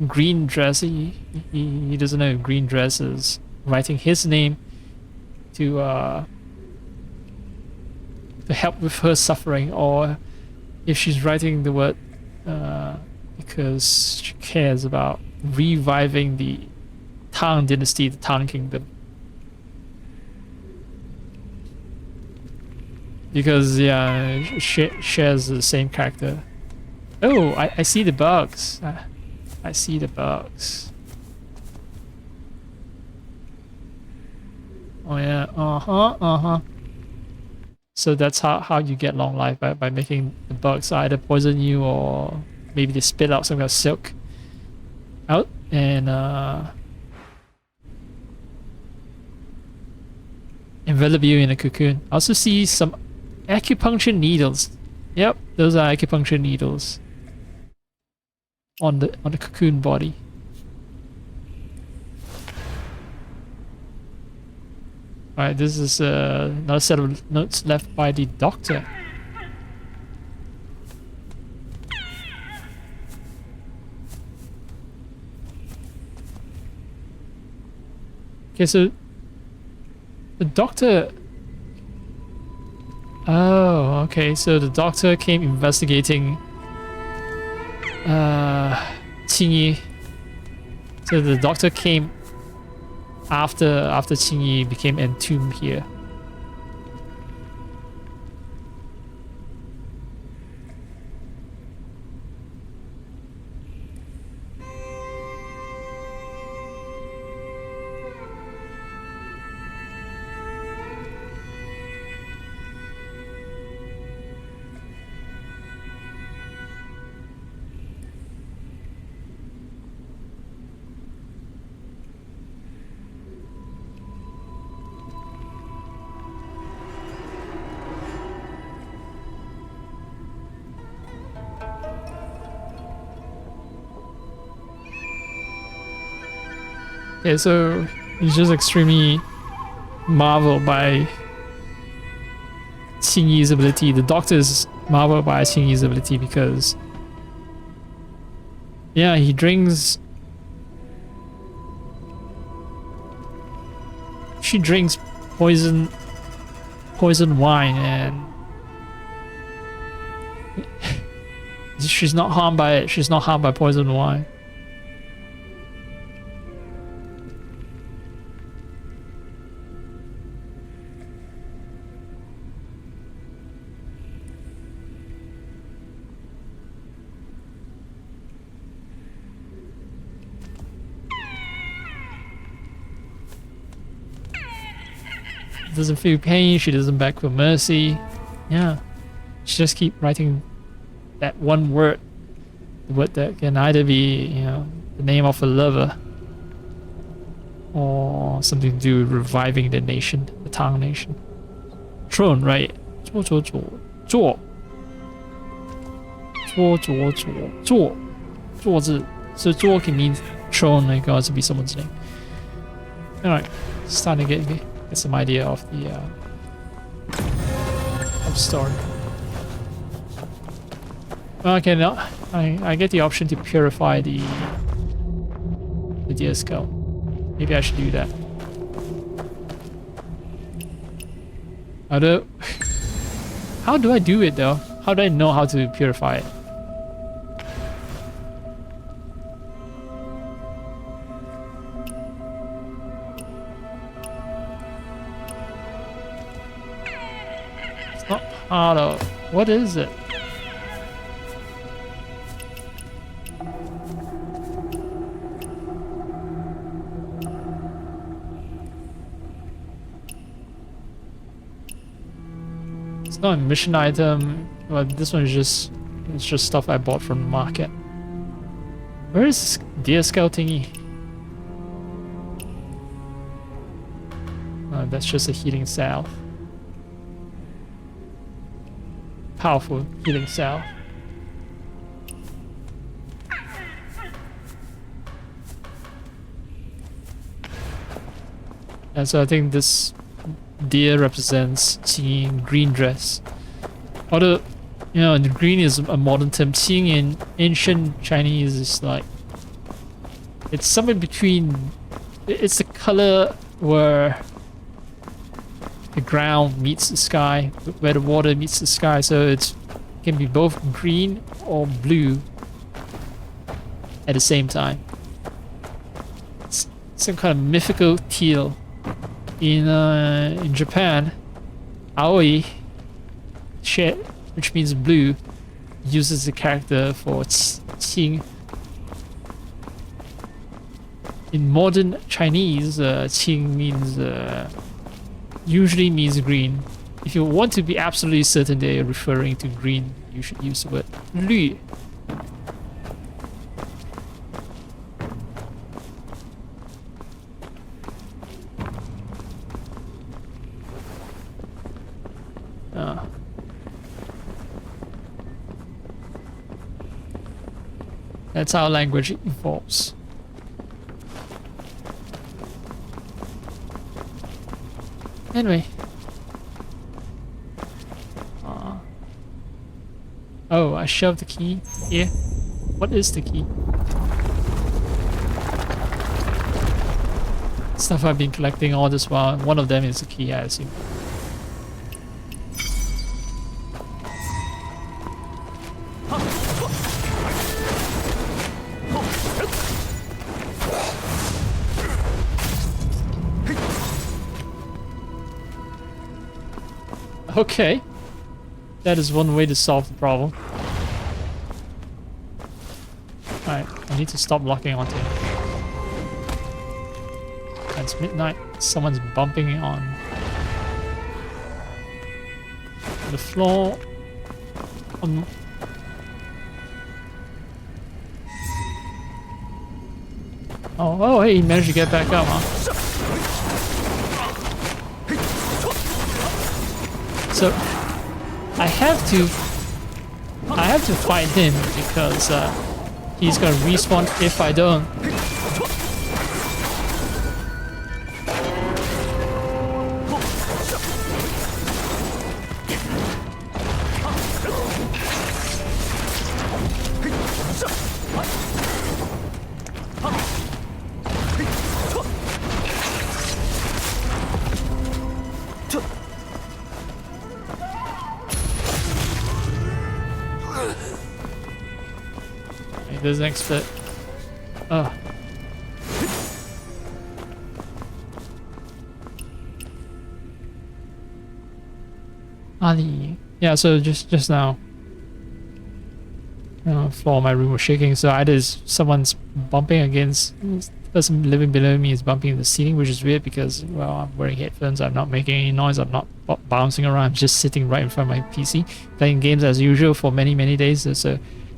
green dress. He doesn't know if green dress is writing his name to help with her suffering, or if she's writing the word because she cares about reviving the Tang dynasty, the Tang kingdom. Because yeah, she shares the same character. Oh, I see the bugs. I see the bugs. Oh yeah, So that's how you get long life, by making the bugs either poison you or maybe they spit out some kind of silk out and envelop you in a cocoon. I also see some acupuncture needles. Yep, those are acupuncture needles on the cocoon body. Alright, this is another set of notes left by the doctor. Okay, so the doctor... Oh, okay, so the doctor came investigating Qingyi. So the doctor came after Qingyi became entombed here. Okay, so he's just extremely marveled by Qingyi's ability. The doctor is marveled by Qingyi's ability because, yeah, he drinks... She drinks poison wine and she's not harmed by it. She's not harmed by poison wine. Doesn't feel pain, she doesn't beg for mercy. Yeah, she just keep writing that one word, the word that can either be, you know, the name of a lover or something to do with reviving the nation, the Tang nation. Throne, right? 做做做做做做做做字, so 做 can mean throne, like God to be someone's name. Alright, starting to get some idea of the story. Okay, now I get the option to purify the deer skull. Maybe I should do that. Although, how do I do it though? How do I know how to purify it? It's not part of. What is it? It's not a mission item, but this one is just, it's just stuff I bought from the market. Where is this deer scale thingy? Oh, that's just a healing salve. Powerful healing salve. And so I think this deer represents Qing in green dress. Although, you know, the green is a modern term. Qing in ancient Chinese is like, it's somewhere between, it's the color where the ground meets the sky, where the water meets the sky. So it can be both green or blue at the same time. It's some kind of mythical teal. In Japan, Aoi, which means blue, uses the character for Qing. In modern Chinese, Qing means usually means green. If you want to be absolutely certain they are referring to green, you should use the word 绿. That's how language evolves. Anyway. Oh, I shoved the key here. What is the key? Stuff I've been collecting all this while. One of them is the key, I assume. Okay, that is one way to solve the problem. Alright, I need to stop locking onto him. It's midnight, someone's bumping on the floor. Oh, hey, he managed to get back up, huh? So I have to fight him because he's gonna respawn if I don't. This next bit. Oh. Ali. Yeah, so just now. Floor of my room was shaking, so either someone's bumping against the person living below me is bumping the ceiling, which is weird because, well, I'm wearing headphones, I'm not making any noise, I'm not bouncing around, I'm just sitting right in front of my PC, playing games as usual for many days, so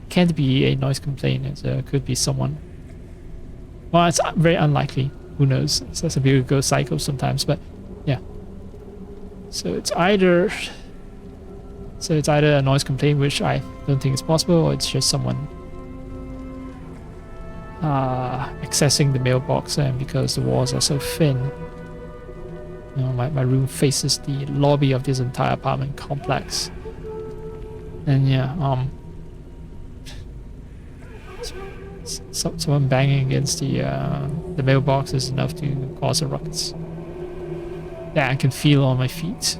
can't be a noise complaint. It could be someone. Well, it's very unlikely. Who knows? So some people go psycho sometimes, but yeah. So it's either a noise complaint, which I don't think is possible, or it's just someone accessing the mailbox, and because the walls are so thin, you know, my room faces the lobby of this entire apartment complex. And yeah, someone banging against the mailbox is enough to cause a ruckus. Yeah, I can feel on my feet.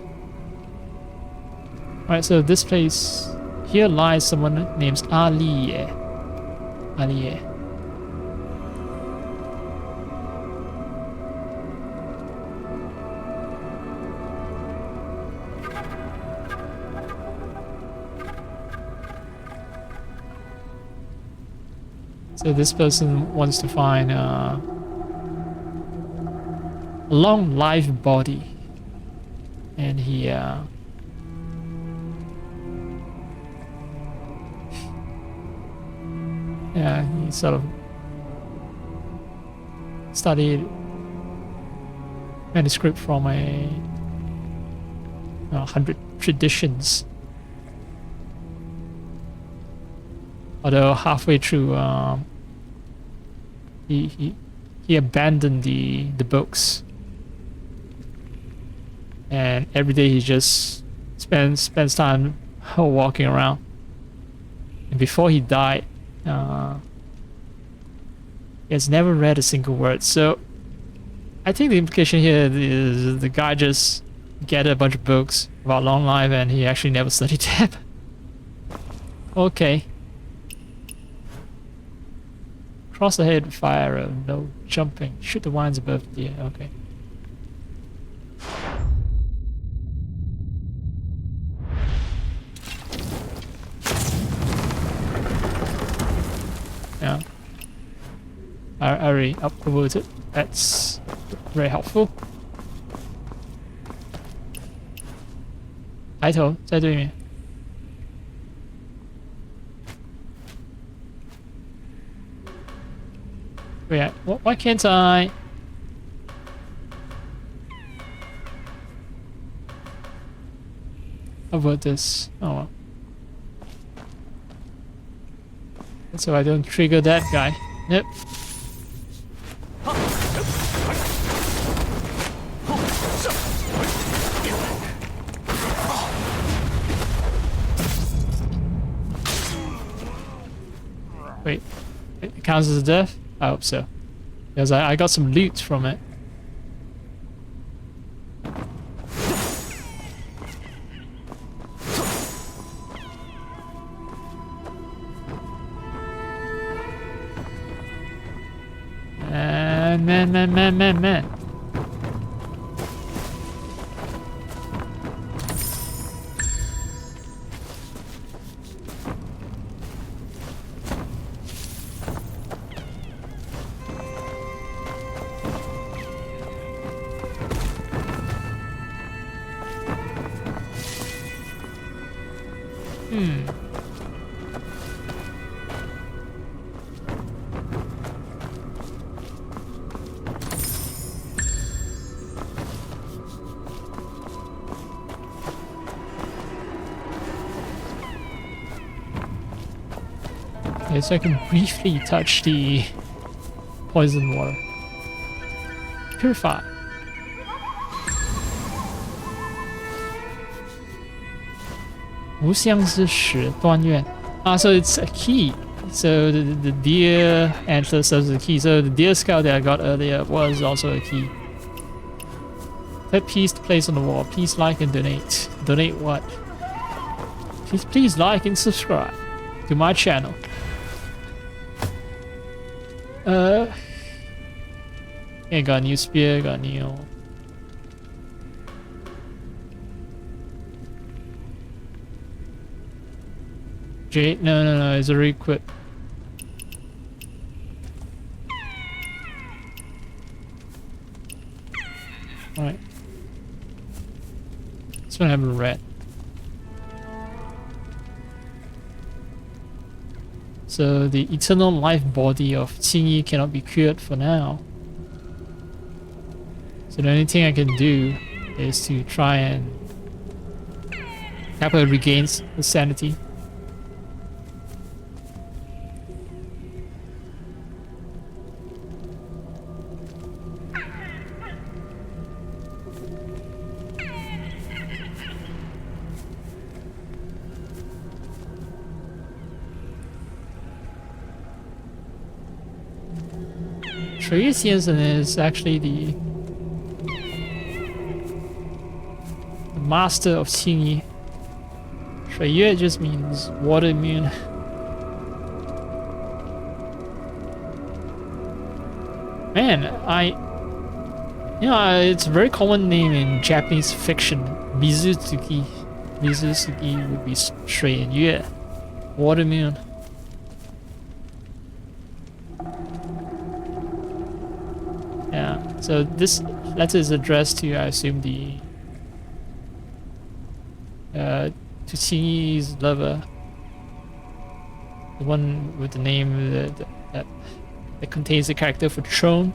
Alright, so this place, here lies someone named Ali. Ali. So this person wants to find a long live body, and he yeah, he sort of studied manuscript from a 100 traditions. Although halfway through, he abandoned the books, and every day he just spends time walking around. And before he died, he has never read a single word. So I think the implication here is the guy just gathered a bunch of books about long life, and he actually never studied them. Okay. Cross the head with fire arrow, no jumping. Shoot the vines above the deer. Okay. Yeah. I already upvoted. That's very helpful. 抬头在对面。Wait, why can't I? How about this? Oh well. So I don't trigger that guy. Nope. Wait, it counts as a death? I hope so. Because I got some loot from it. Man. Okay, so I can briefly touch the poison water. Purify. So it's a key. So the deer antler serves as a key. So the deer skull that I got earlier was also a key. Set piece to place on the wall. Please like and donate. Donate what? Please like and subscribe to my channel. Yeah, got a new spear, got a new... Jade? No, it's already equipped. Alright. This one I haven't read. So the eternal life body of Qingyi cannot be cured for now. So the only thing I can do is to try and help her regain her sanity. 水月先生 is actually the master of 青衣. 水月 just means water immune. Man, it's a very common name in Japanese fiction. Mizusuki. Mizusuki would be 水月, water immune. Yeah, so this letter is addressed to, I assume, to Qingyi's lover. The one with the name that contains the character for throne.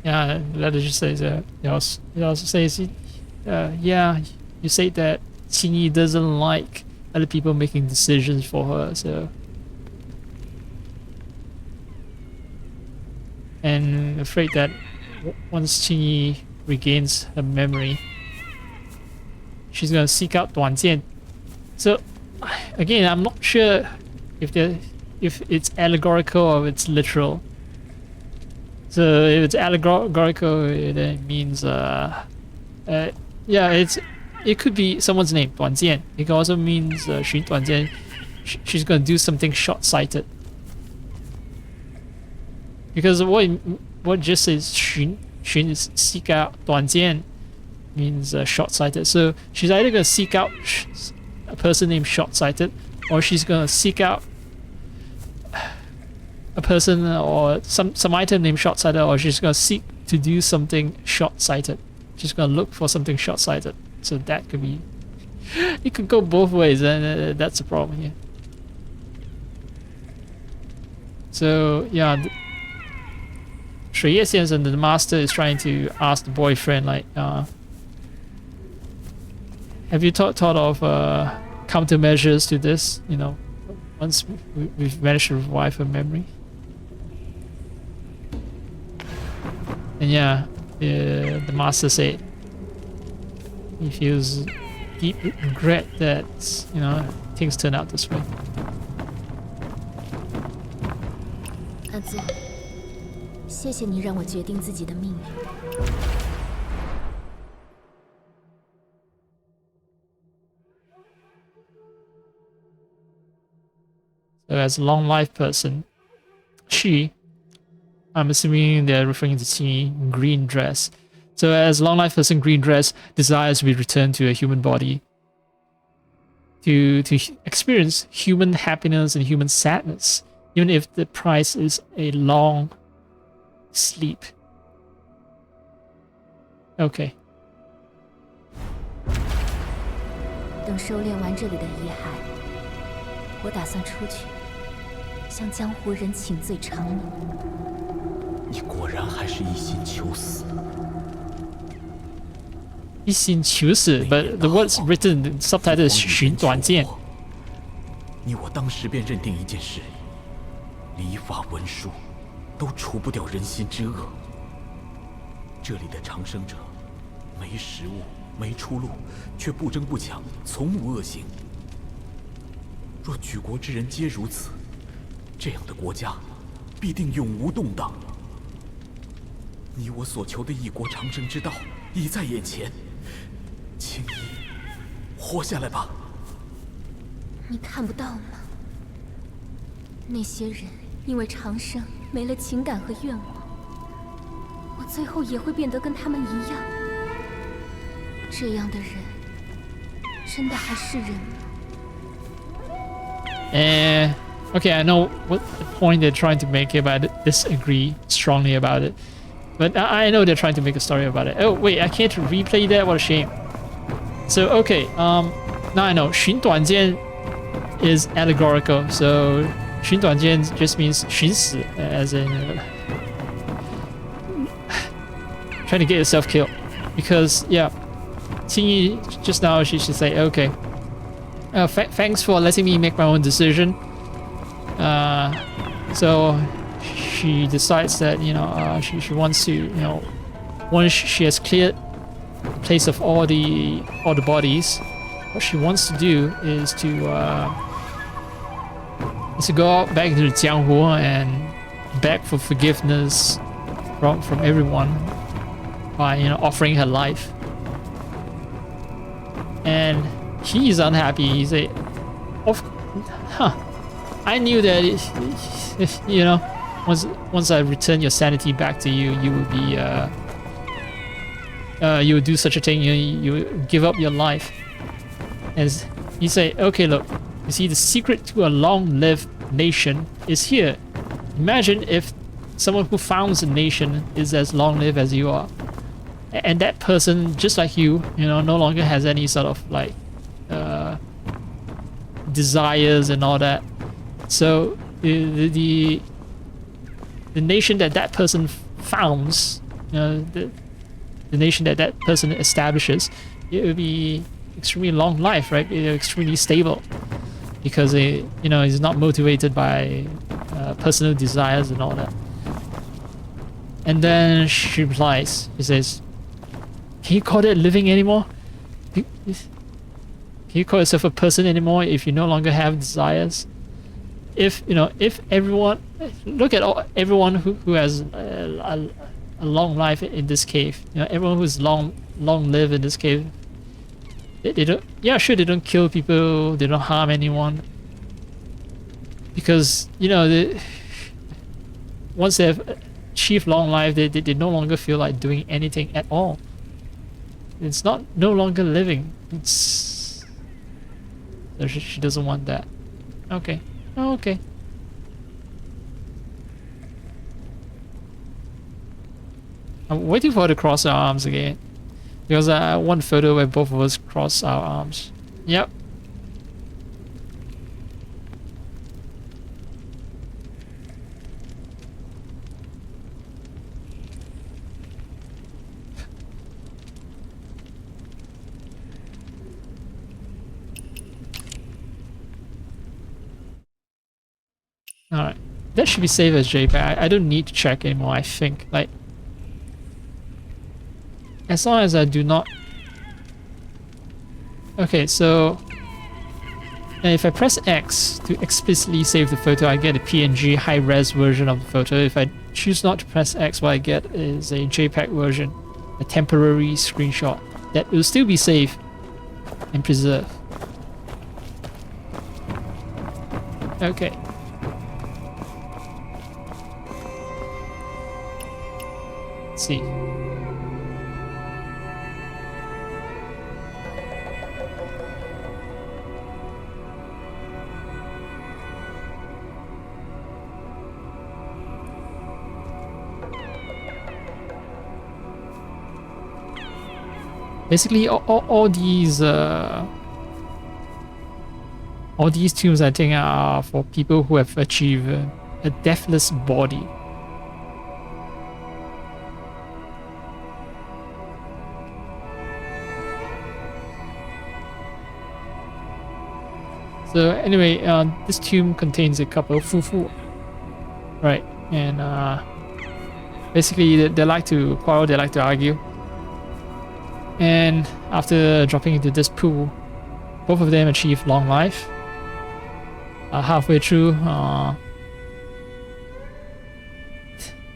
Yeah, the letter just says, it also says, yeah, you say that Qingyi doesn't like other people making decisions for her, so. And afraid that once Qingyi regains her memory, she's gonna seek out Duan Jian. So, again, I'm not sure if it's allegorical or if it's literal. So if it's allegorical, it means yeah, it could be someone's name, Duan Jian. It can also means Xun Duan Jian. She's gonna do something short-sighted. Because what just says Xun is seek out, Duan Jian means short-sighted. So she's either gonna seek out a person named short-sighted, or she's gonna seek out a person or some item named short-sighted, or she's gonna seek to do something short-sighted. She's gonna look for something short-sighted. So that could be, it could go both ways, and that's the problem here. So yeah, Shui Ye Xianzhen, the master, is trying to ask the boyfriend, like, have you thought of countermeasures to this? You know, once we've managed to revive her memory. And yeah, the master said he feels deep regret that, you know, things turn out this way. 阿祖，谢谢你让我决定自己的命运。 So as a long life person, I'm assuming they're referring to Qingyi, green dress. So as a long life person, green dress desires to be returned to a human body to experience human happiness and human sadness, even if the price is a long sleep. Okay. 等收敛完这里的遗骸，我打算出去，向江湖人请罪偿命。你果然还是一心求死。一心求死 but the words written in subtitle is 寻短见。你我当时便认定一件事：礼法文书都除不掉人心之恶。这里的长生者，没食物，没出路，却不争不抢，从无恶行。若举国之人皆如此，这样的国家必定永无动荡。你我所求的一国长生之道已在眼前，请你活下来吧。你看不到吗？那些人因为长生没了情感和愿望，我最后也会变得跟他们一样。这样的人，真的还是人吗？ Okay, I know what the point they're trying to make here, but I disagree strongly about it. But I know they're trying to make a story about it. Oh wait, I can't replay that. What a shame. So okay, now I know. 寻短见 is allegorical. So 寻短见 just means 寻死, as in trying to get yourself killed. Because yeah, Qingyi just now she should say, okay, thanks for letting me make my own decision. So she decides that she wants to once she has cleared the place of all the bodies, what she wants to do is to go out back to the Jianghu and beg for forgiveness from everyone by offering her life. And he is unhappy. He say, I knew that once I return your sanity back to you, you will be you would do such a thing. You would give up your life. As you say, okay, look, you see, the secret to a long-lived nation is here. Imagine if someone who founds a nation is as long-lived as you are, and that person, just like you, no longer has any sort of like desires and all that. So the nation that person founds, the nation that person establishes, it will be extremely long life, right? Extremely stable, because he's not motivated by personal desires and all that. And then she replies, she says, can you call that living anymore? Can you call yourself a person anymore if you no longer have desires? If everyone, look at everyone who has a long life in this cave, everyone who's long lived in this cave, they don't, sure, they don't kill people, they don't harm anyone, because once they've achieved long life, they no longer feel like doing anything at all. It's no longer living. It's, so she doesn't want that. Okay. Okay. I'm waiting for her to cross her arms again, because I want a photo where both of us cross our arms. Yep. Alright. That should be saved as JPEG. I don't need to check anymore, I think. Like, as long as I do not... Okay, so... if I press X to explicitly save the photo, I get a PNG high-res version of the photo. If I choose not to press X, what I get is a JPEG version, a temporary screenshot that will still be saved and preserved. Okay. Let's see. Basically, all these tombs, I think, are for people who have achieved a deathless body. So anyway, this tomb contains a couple of fufu, right? And basically, they like to quarrel, they like to argue. And after dropping into this pool, both of them achieve long life. Halfway through,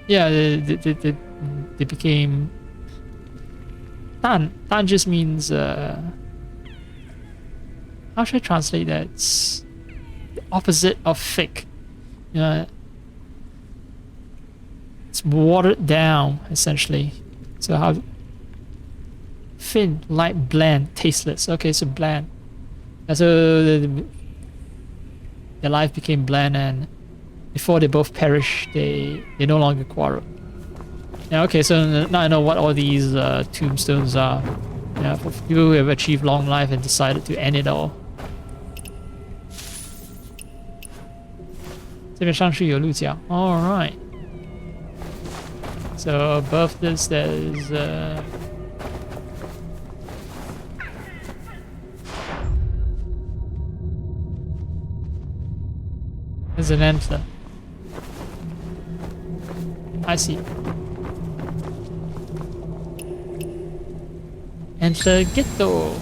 yeah, they became Dan. Dan just means how should I translate that? It's the opposite of thick. It's watered down essentially. So how? Thin, light, bland, tasteless. Okay, so bland. And so their life became bland, and before they both perish, they no longer quarrel. Yeah, okay, so now I know what all these tombstones are. Yeah, for people who have achieved long life and decided to end it all. 这边上去有鹿角. All right. So above this, there's an antler. I see. Enter ghetto.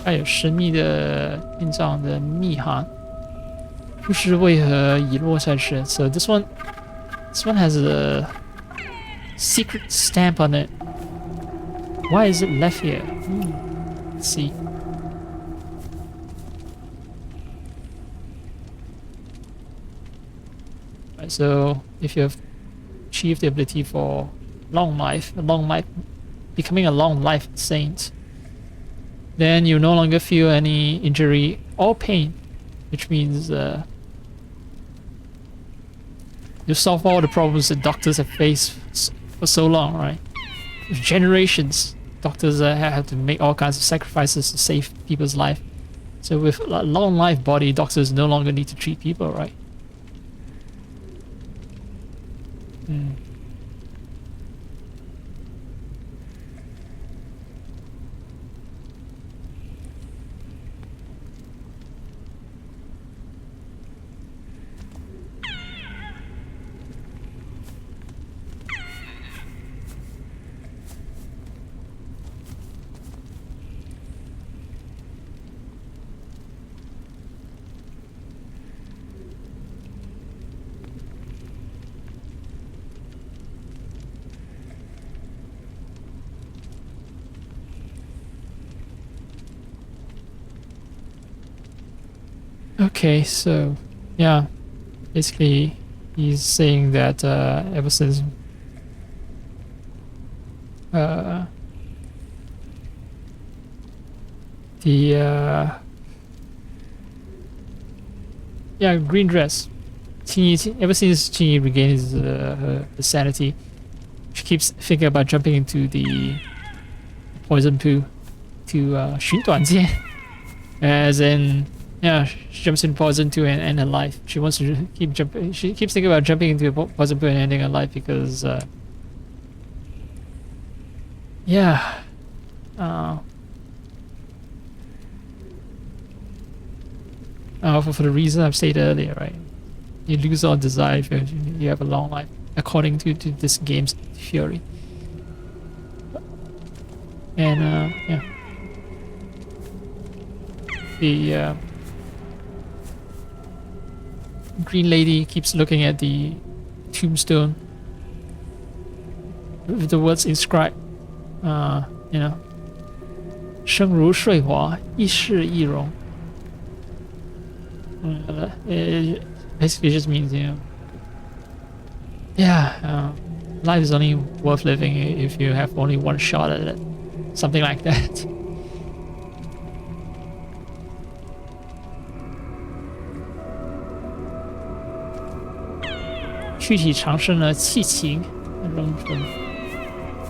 还有神秘的印章的密函，不知为何遗落在此。So this one has a secret stamp on it. Why is it left here? Let's see. Right, so if you have achieved the ability for long life, becoming a long life saint, then you no longer feel any injury or pain, which means you solve all the problems that doctors have faced for so long, right? For generations, doctors have to make all kinds of sacrifices to save people's life. So with a long life body, doctors no longer need to treat people, right? Okay, so yeah, basically he's saying that ever since green dress. Ever since Qingyi regained her sanity, she keeps thinking about jumping into the poison pool to 寻短见, as in. Yeah, she jumps in poison too and end her life. She wants to keep jumping. She keeps thinking about jumping into a poison pool and ending her life because, for the reason I've stated earlier, right? You lose all desire if you have a long life, according to this game's theory. And the green lady keeps looking at the tombstone with the words inscribed, 生如睡华，亦是亦容. It basically just means, life is only worth living if you have only one shot at it. Something like that. "躯体长生呢，气情仍存，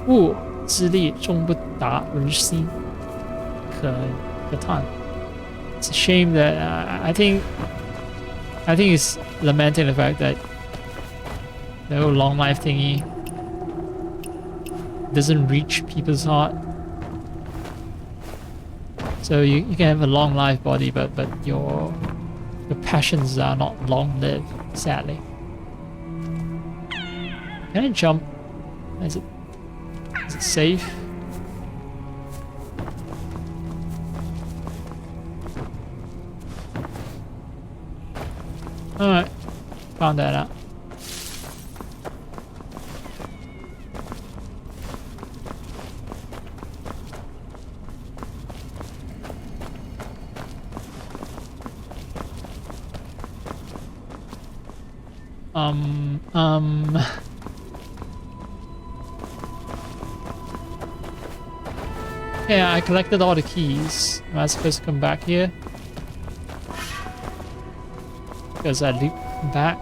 物之力终不达人心，可叹。" It's a shame that I think it's lamenting the fact that the whole long life thingy doesn't reach people's heart. So you can have a long life body, but your passions are not long lived, sadly. Can I jump? Is it safe? Alright, found that out. Yeah, I collected all the keys. Am I supposed to come back here? Because I looped back.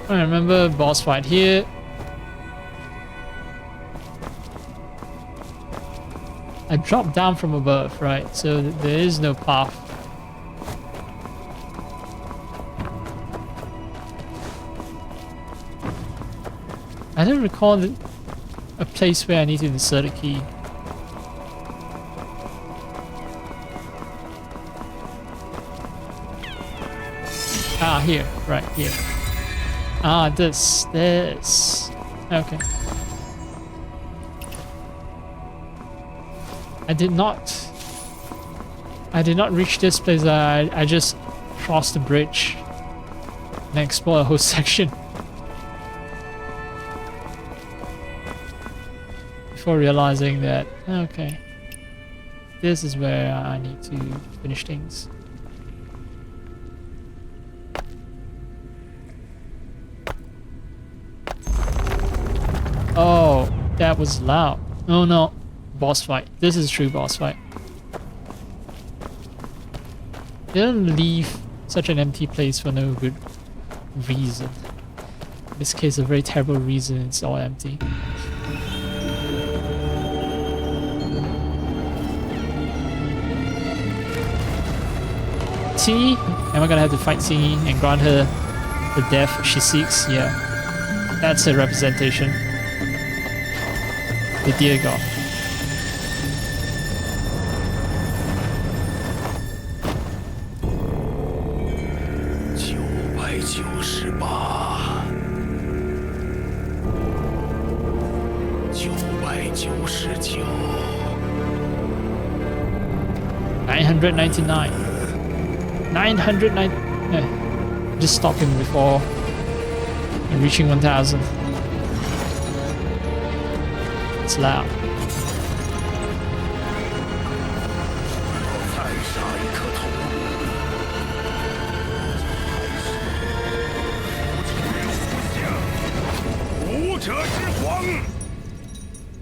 I remember boss fight here. I dropped down from above, right? So there is no path. I don't recall a place where I need to insert a key. Ah, here. Right, here. Ah, this. Okay. I did not reach this place. I just crossed the bridge and explored a whole section before realizing that, okay, this is where I need to finish things. Oh, that was loud. Oh no. Boss fight. This is a true boss fight. They don't leave such an empty place for no good reason. In this case, a very terrible reason. It's all empty. Xingyi? Am I gonna have to fight Xingyi and grant her the death she seeks? Yeah. That's a representation. The dear god. $999. 990. Just stop him before reaching 1,000. It's loud.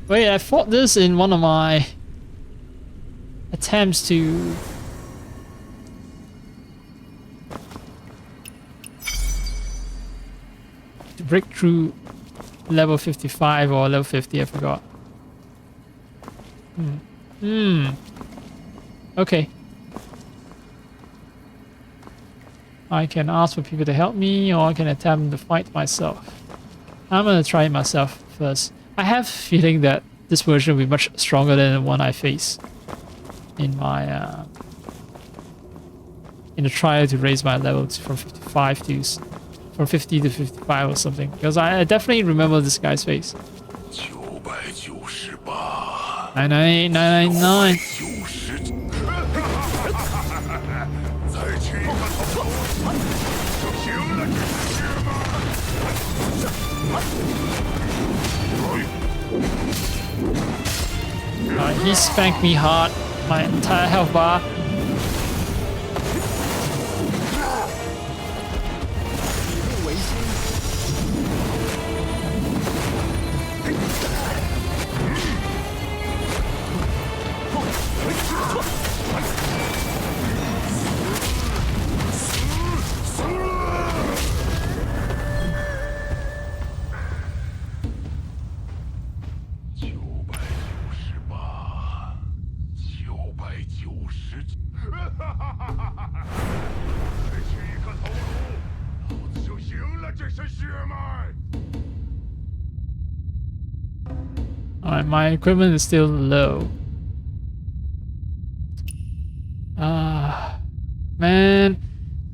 Wait, I fought this in one of my attempts to break through level 55 or level 50, I forgot. Okay. I can ask for people to help me, or I can attempt to fight myself. I'm gonna try it myself first. I have a feeling that this version will be much stronger than the one I face in my in the trial to raise my level from 55 to from 50 to 55 or something, because I definitely remember this guy's face. 999. He spanked me hard, my entire health bar. Alright, my equipment is still low. Man.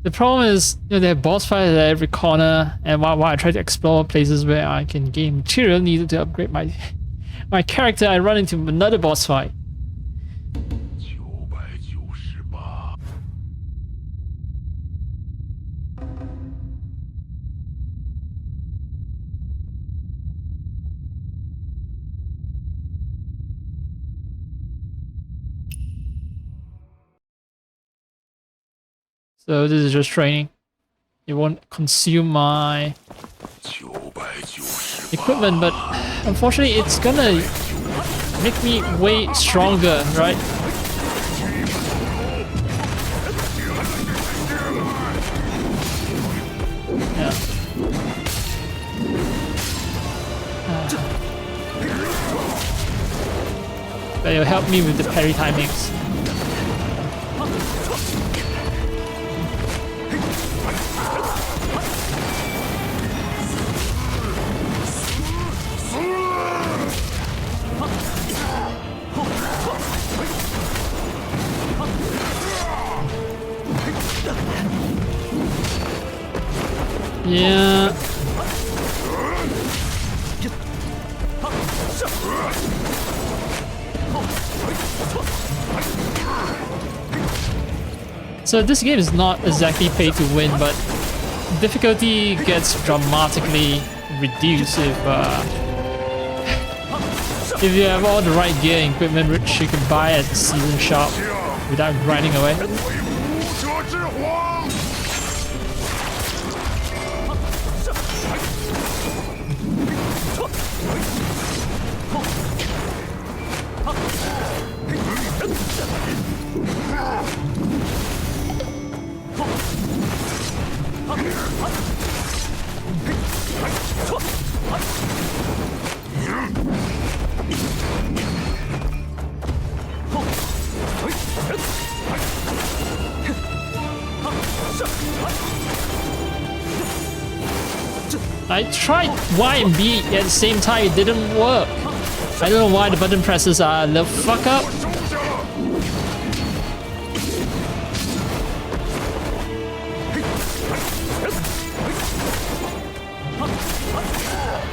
The problem is, you know, there are boss fights at every corner, and while I try to explore places where I can gain material needed to upgrade my character, I run into another boss fight. So this is just training. It won't consume my equipment, but unfortunately it's gonna make me way stronger, right? Yeah. But it'll help me with the parry timings. Yeah. So this game is not exactly pay to win, but difficulty gets dramatically reduced if you have all the right gear and equipment which you can buy at the season shop without grinding away. I tried Y and B at the same time, it didn't work. I don't know why the button presses are the fuck up.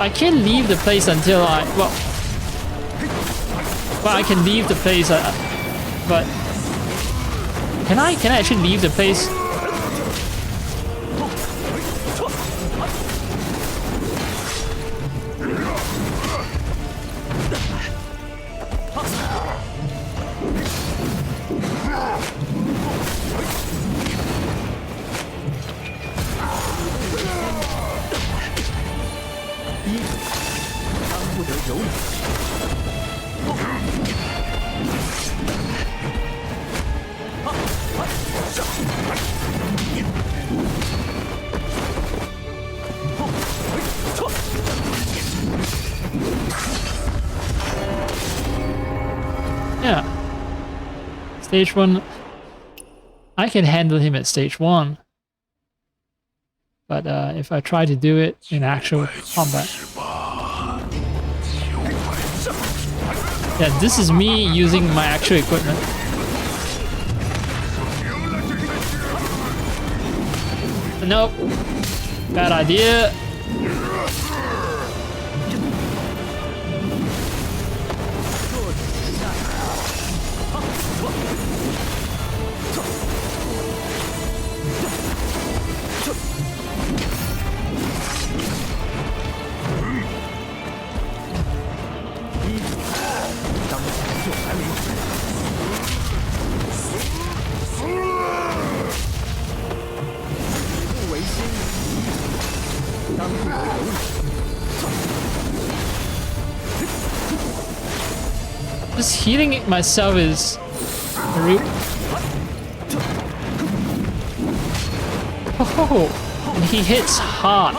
I can't leave the place until well, I can leave the place, but can I actually leave the place? Yeah. Stage 1. I can handle him at stage 1. But if I try to do it in actual combat. Yeah, this is me using my actual equipment. Nope. Bad idea. Just healing it myself is real. Oh, and he hits hard.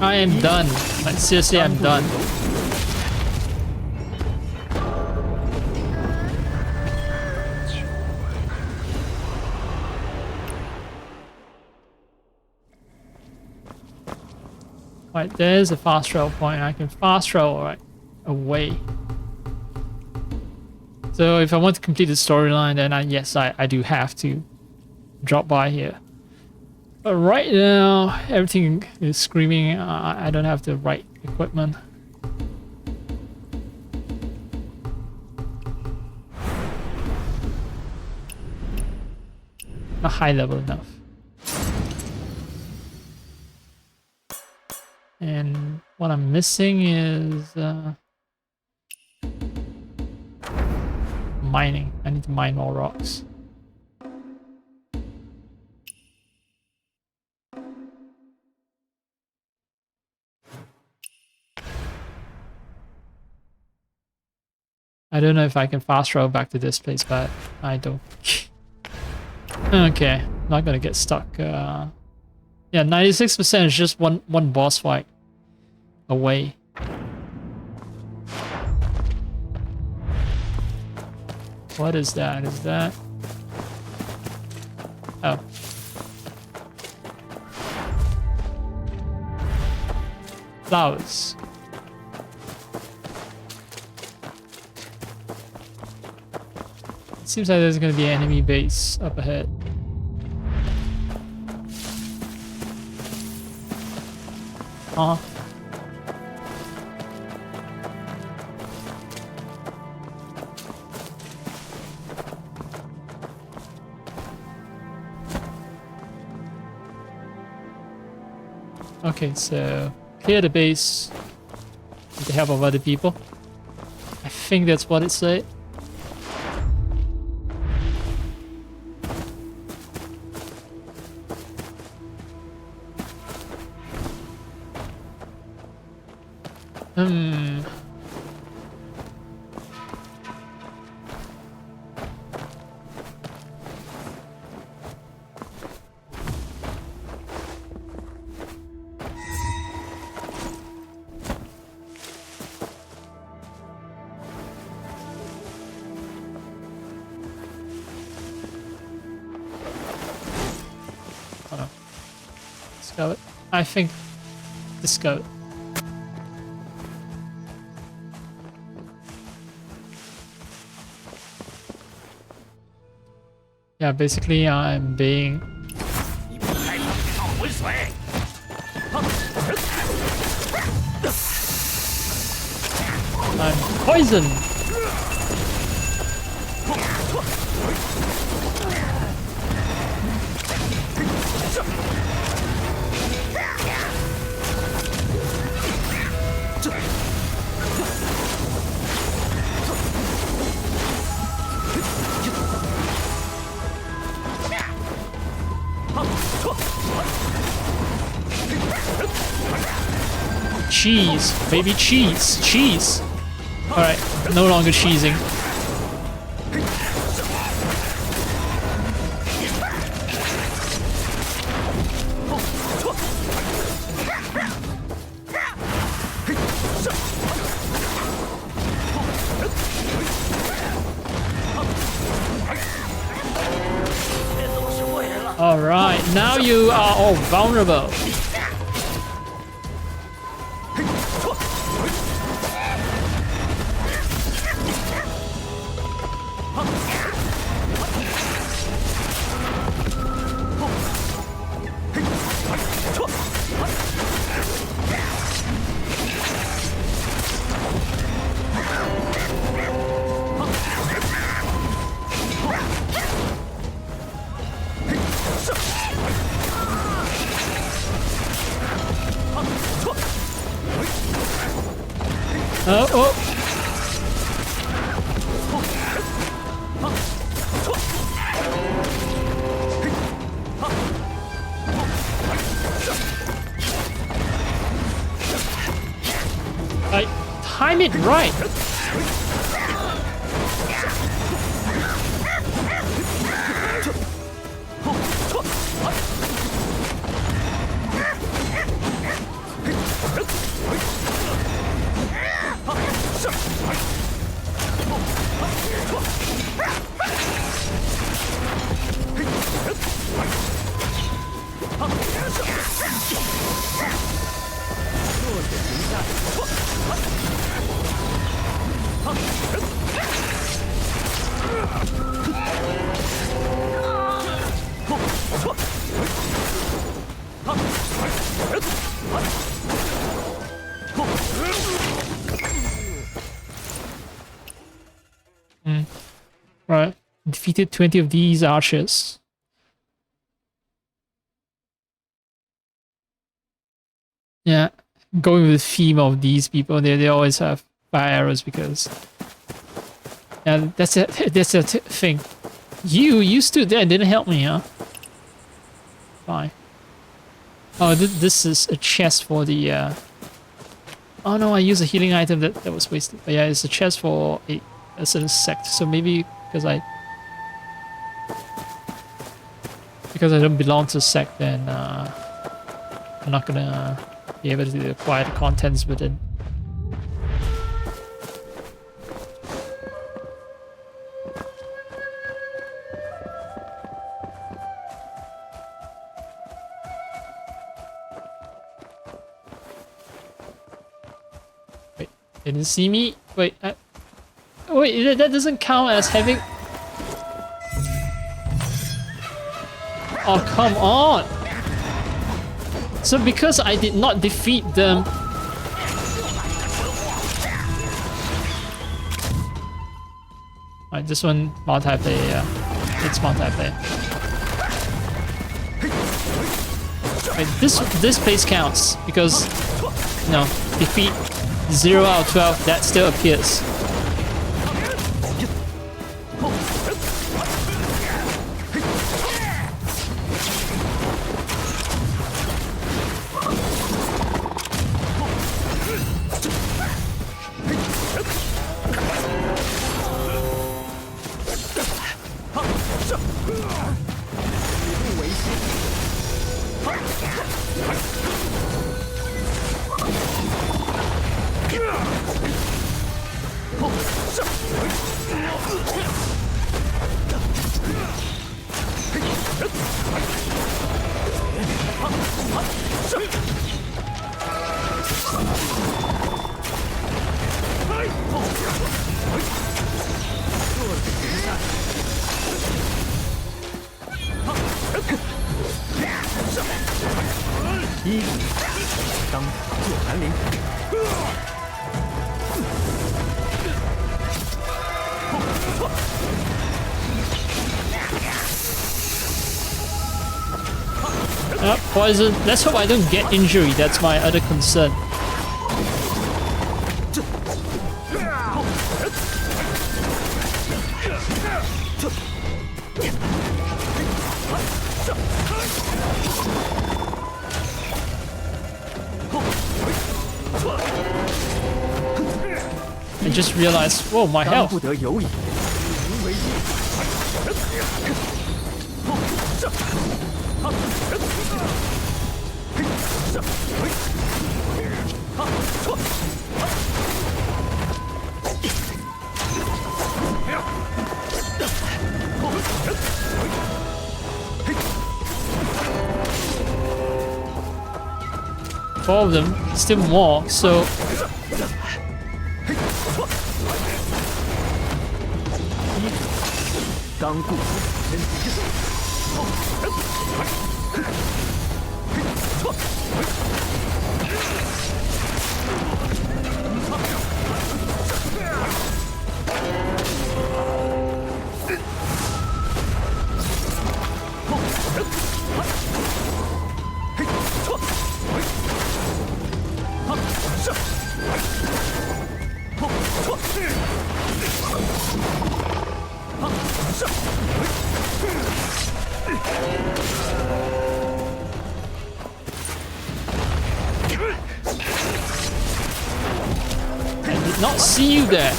I am done. Like, seriously, I'm done. Right, there's a fast travel point. I can fast travel right away. So if I want to complete the storyline, then yes, I do have to drop by here. But right now, everything is screaming. I don't have the right equipment. Not high level enough. And what I'm missing is mining. I need to mine more rocks. I don't know if I can fast travel back to this place, but I don't. Okay, not gonna get stuck. Yeah, 96% is just one boss fight away. What is that? Is that? Oh. Flowers. It seems like there's gonna be an enemy base up ahead. Huh? Okay, so clear the base with the help of other people. I think that's what it said. Oh no. Discovered. I think discovered. Yeah, basically I'm being I'm poisoned. Cheese, baby, cheese, cheese. Alright, no longer cheesing. Alright, now you are all vulnerable. Oh. I time it right. Right. Defeated 20 of these archers. Yeah. Going with the theme of these people, they always have fire arrows because... Yeah, that's a thing. You stood there and didn't help me, huh? Fine. Oh, this is a chest for the... Oh no, I used a healing item that was wasted. But yeah, it's a chest for a a certain sect. So maybe because I don't belong to a sect, then I'm not gonna be able to acquire the contents within. Wait, they didn't see me? Wait, wait, that doesn't count as having... Oh, come on! So because I did not defeat them... Alright, this one multiplayer, yeah. It's multiplayer. Wait, this place counts because, you know, defeat 0 out of 12, that still appears. Poison. Let's hope I don't get injury. That's my other concern. I just realized, whoa, my health. Four of them, still more, so... Not see you there.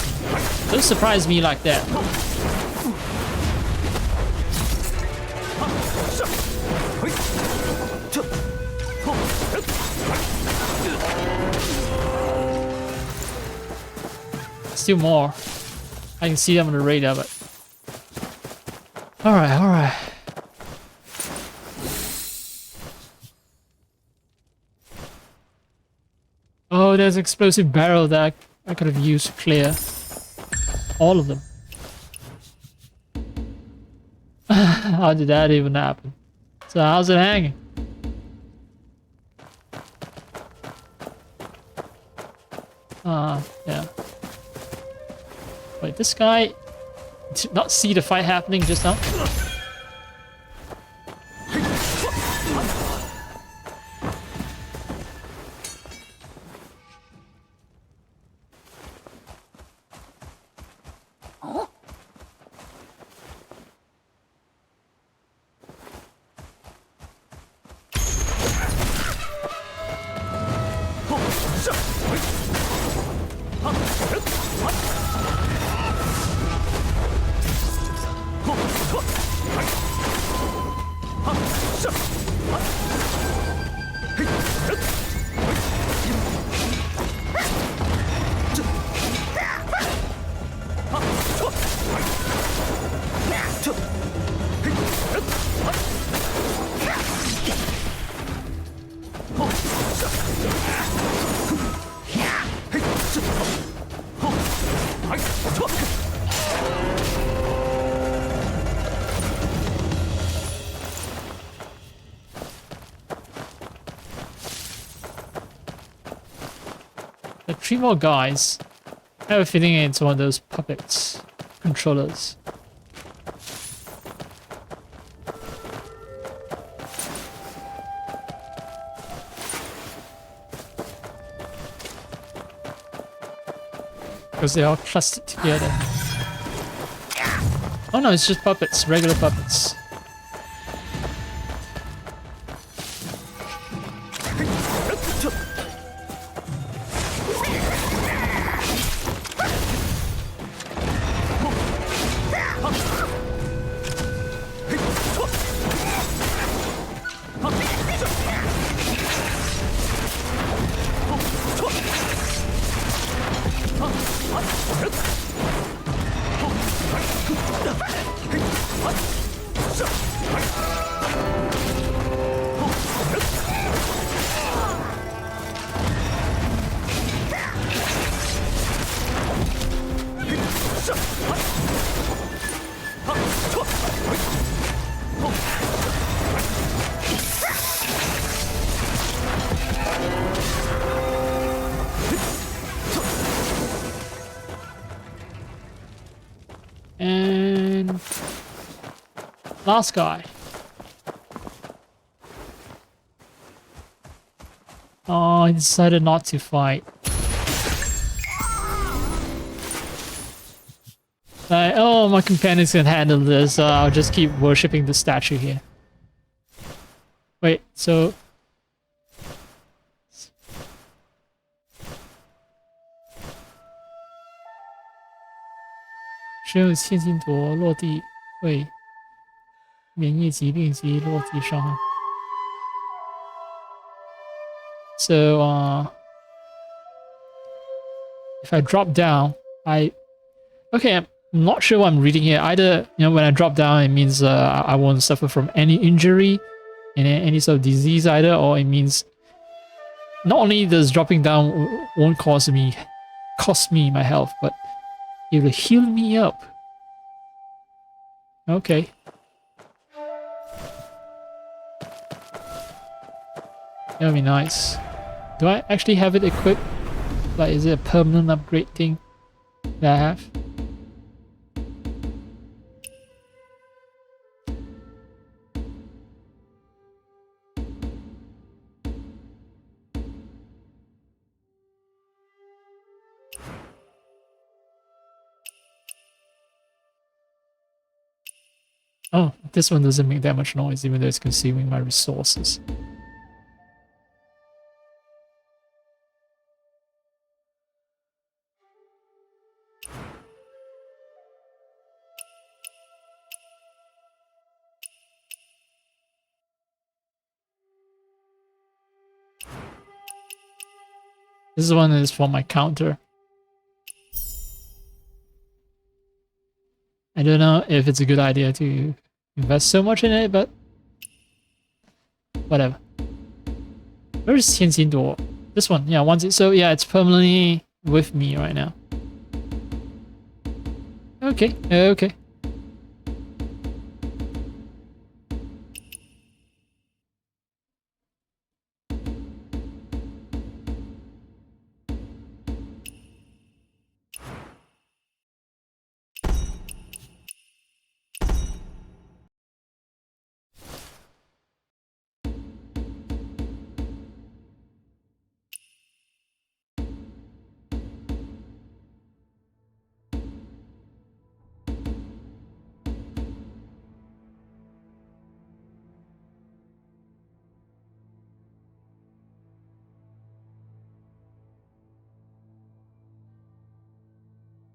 Don't surprise me like that. Still more. I can see them on the radar, but... Alright, alright. Oh, there's an explosive barrel that I could have used to clear all of them. How did that even happen? So how's it hanging? Yeah. Wait, this guy did not see the fight happening just now? The 3 more guys. I have a feeling it's one of those puppets controllers. Because they're all clustered together. Oh no, it's just puppets, regular puppets. And last guy. Oh, I decided not to fight. Like, oh, my companions can handle this. I'll just keep worshipping the statue here. Wait, so...使用千金铎落地会免疫疾病及落地伤害。So, if I drop down, okay, I'm not sure what I'm reading here. Either, you know, when I drop down, it means I won't suffer from any injury and any sort of disease either, or it means not only does dropping down won't cost me my health, but it will heal me up. Okay. That'll be nice. Do I actually have it equipped? Like, is it a permanent upgrade thing that I have? Oh, this one doesn't make that much noise even though it's consuming my resources. This one is for my counter. I don't know if it's a good idea to invest so much in it, but whatever. Where's Qianxin Duo? This one, yeah, so yeah, it's permanently with me right now. Okay, okay.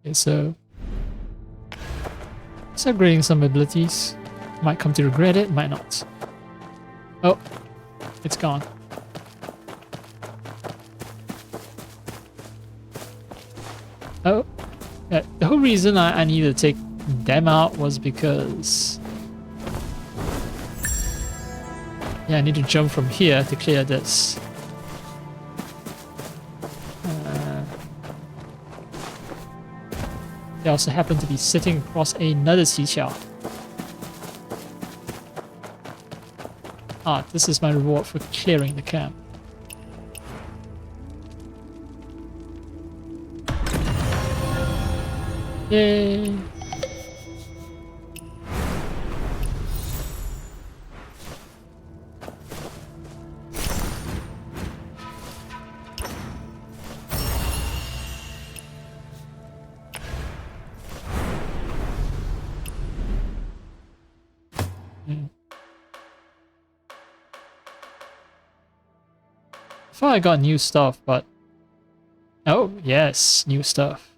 Okay, so it's upgrading some abilities. Might come to regret it, might not. Oh, it's gone. Oh, yeah, the whole reason I needed to take them out was because... Yeah, I need to jump from here to clear this. They also happen to be sitting across another seashell. Ah, this is my reward for clearing the camp. Yay! I thought I got new stuff, but... Oh, yes, new stuff.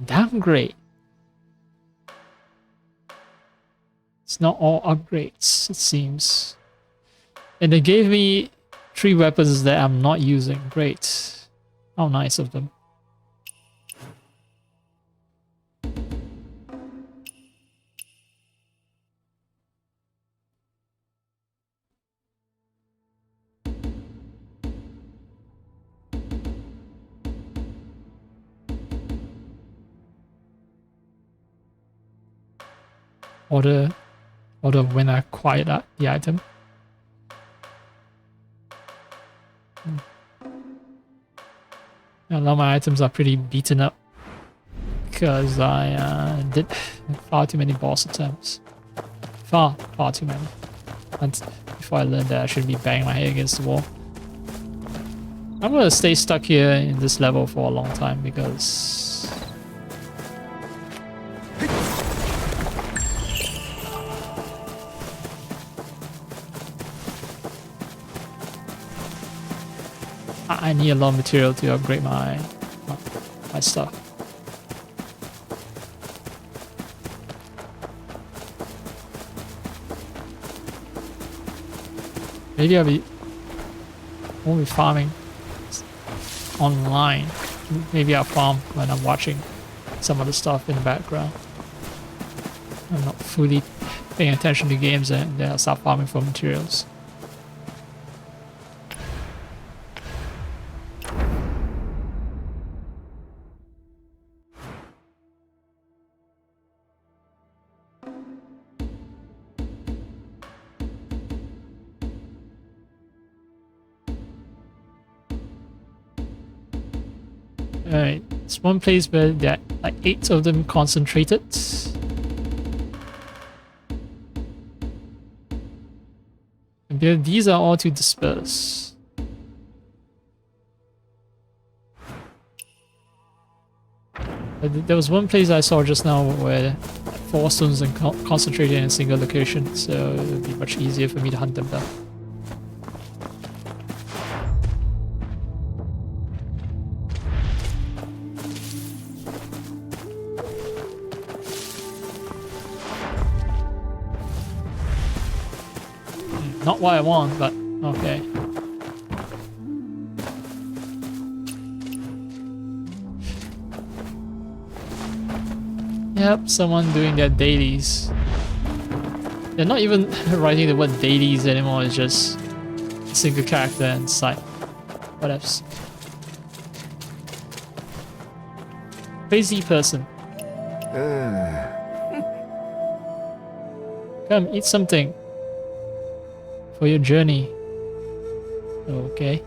Downgrade. It's not all upgrades, it seems. And they gave me 3 weapons that I'm not using. Great. How nice of them. Order when I acquire the item. A lot of my items are pretty beaten up because I did far too many boss attempts. Far too many. And before I learned that I shouldn't be banging my head against the wall. I'm gonna stay stuck here in this level for a long time because... I need a lot of material to upgrade my stuff. Maybe won't be farming online. Maybe I'll farm when I'm watching some other stuff in the background. I'm not fully paying attention to games, and then I'll start farming for materials. Alright, it's one place where there are like 8 of them concentrated. And these are all to disperse. But there was one place I saw just now where 4 stones are concentrated in a single location, so it would be much easier for me to hunt them down. Not what I want, but okay. Yep, someone doing their dailies. They're not even writing the word dailies anymore, it's just a single character and site. Whatevs. Crazy person. Come, eat something. For your journey. Okay.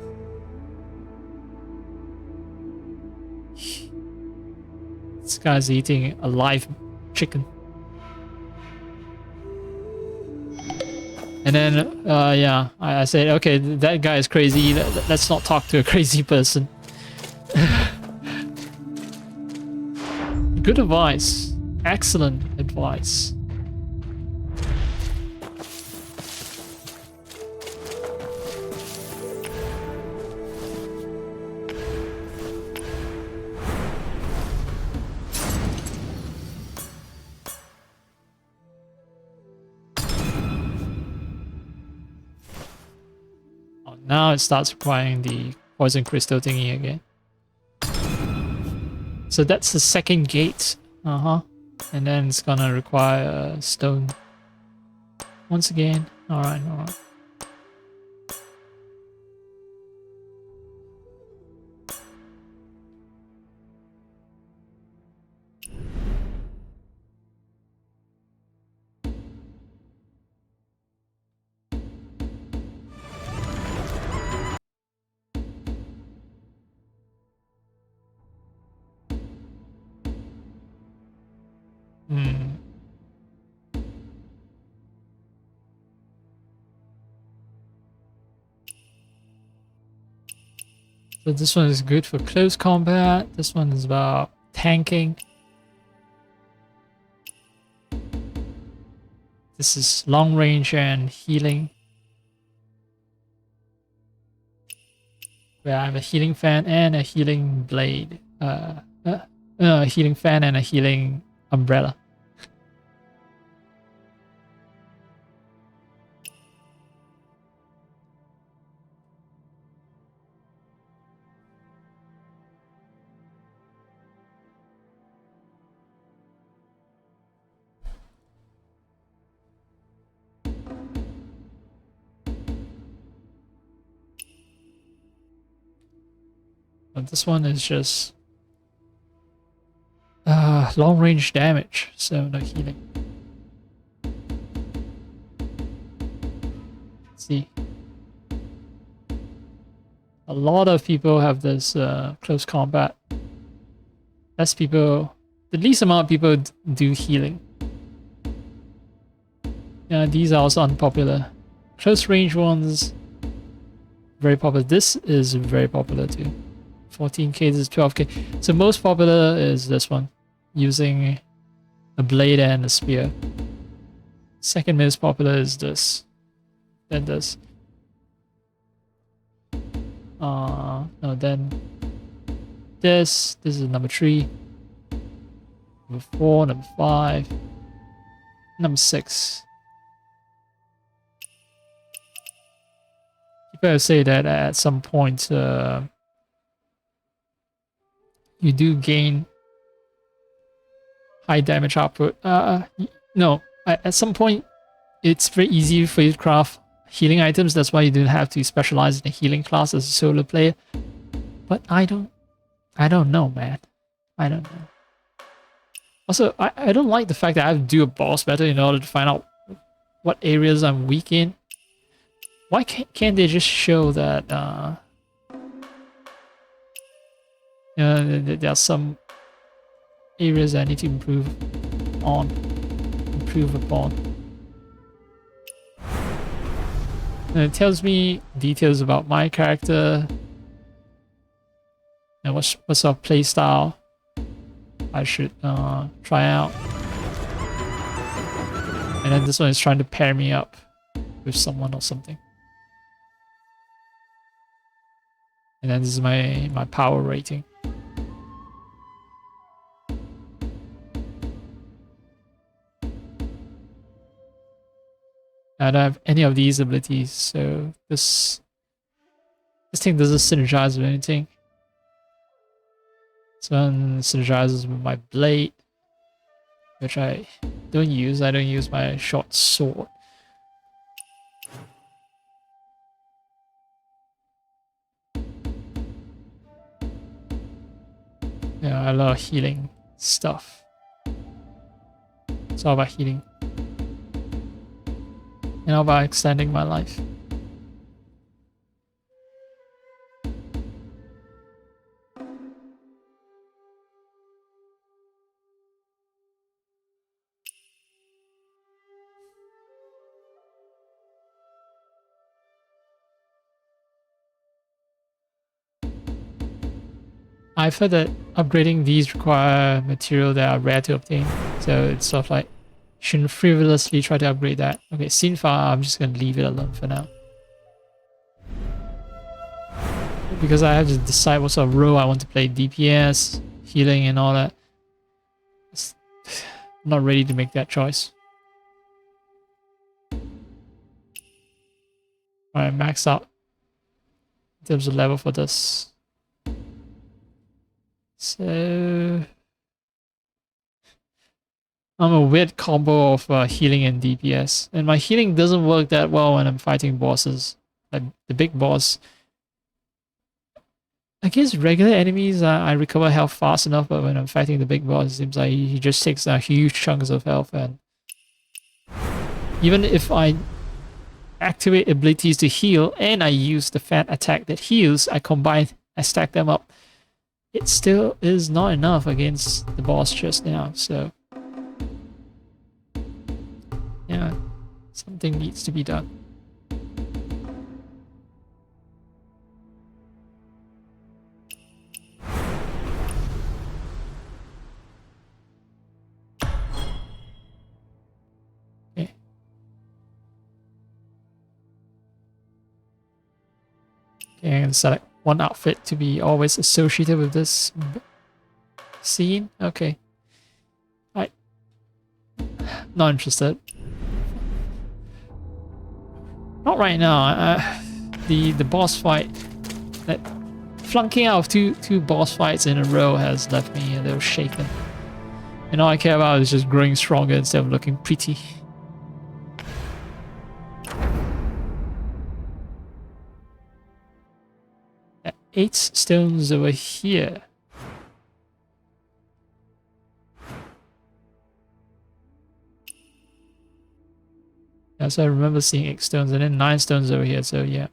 This guy's eating a live chicken. And then, yeah, I said, okay, that guy is crazy. Let's not talk to a crazy person. Good advice. Excellent advice. Now it starts requiring the poison crystal thingy again. So that's the second gate. And then it's gonna require a stone. Once again. Alright. So this one is good for close combat. This one is about tanking. This is long range and healing. Where I have a healing fan and a healing blade. A healing fan and a healing umbrella. But this one is just long range damage, so no healing. Let's see. A lot of people have this close combat. Less people, the least amount of people do healing. Yeah, these are also unpopular. Close range ones, very popular. This is very popular too. 14k, this is 12k. So most popular is this one, using a blade and a spear. Second most popular is this. Then this. No, then this. This is number 3. Number 4, number 5. Number 6. People say that at some point you do gain high damage output. No, at some point it's very easy for you to craft healing items. That's why you don't have to specialize in a healing class as a solo player. But I don't know, man. I don't know. Also, I don't like the fact that I have to do a boss battle in order to find out what areas I'm weak in. Why can't they just show that there are some areas I need to improve upon. And it tells me details about my character and what sort of playstyle I should try out. And then this one is trying to pair me up with someone or something. And then this is my power rating. I don't have any of these abilities, so this thing doesn't synergize with anything. This one synergizes with my blade, which I don't use. I don't use my short sword. Yeah, I love healing stuff. It's all about healing. And all about extending my life. I've heard that upgrading these require material that are rare to obtain. So it's sort of like, shouldn't frivolously try to upgrade that. Okay, scene far, I'm just gonna leave it alone for now. Because I have to decide what sort of role I want to play. DPS, healing and all that. I'm not ready to make that choice. Alright, max out terms of level for this. So I'm a weird combo of healing and DPS, and my healing doesn't work that well when I'm fighting bosses. Like the big boss. Against regular enemies, I recover health fast enough, but when I'm fighting the big boss, it seems like he just takes huge chunks of health, and even if I activate abilities to heal and I use the fat attack that heals, I stack them up. It still is not enough against the boss just now, so yeah, something needs to be done. Okay. Okay, I'm gonna select one outfit to be always associated with this scene. Okay. Not interested. Not right now. The boss fight, that flunking out of two boss fights in a row has left me a little shaken. And all I care about is just growing stronger instead of looking pretty. 8 stones over here. Yeah, so I remember seeing 8 stones and then 9 stones over here, so yeah.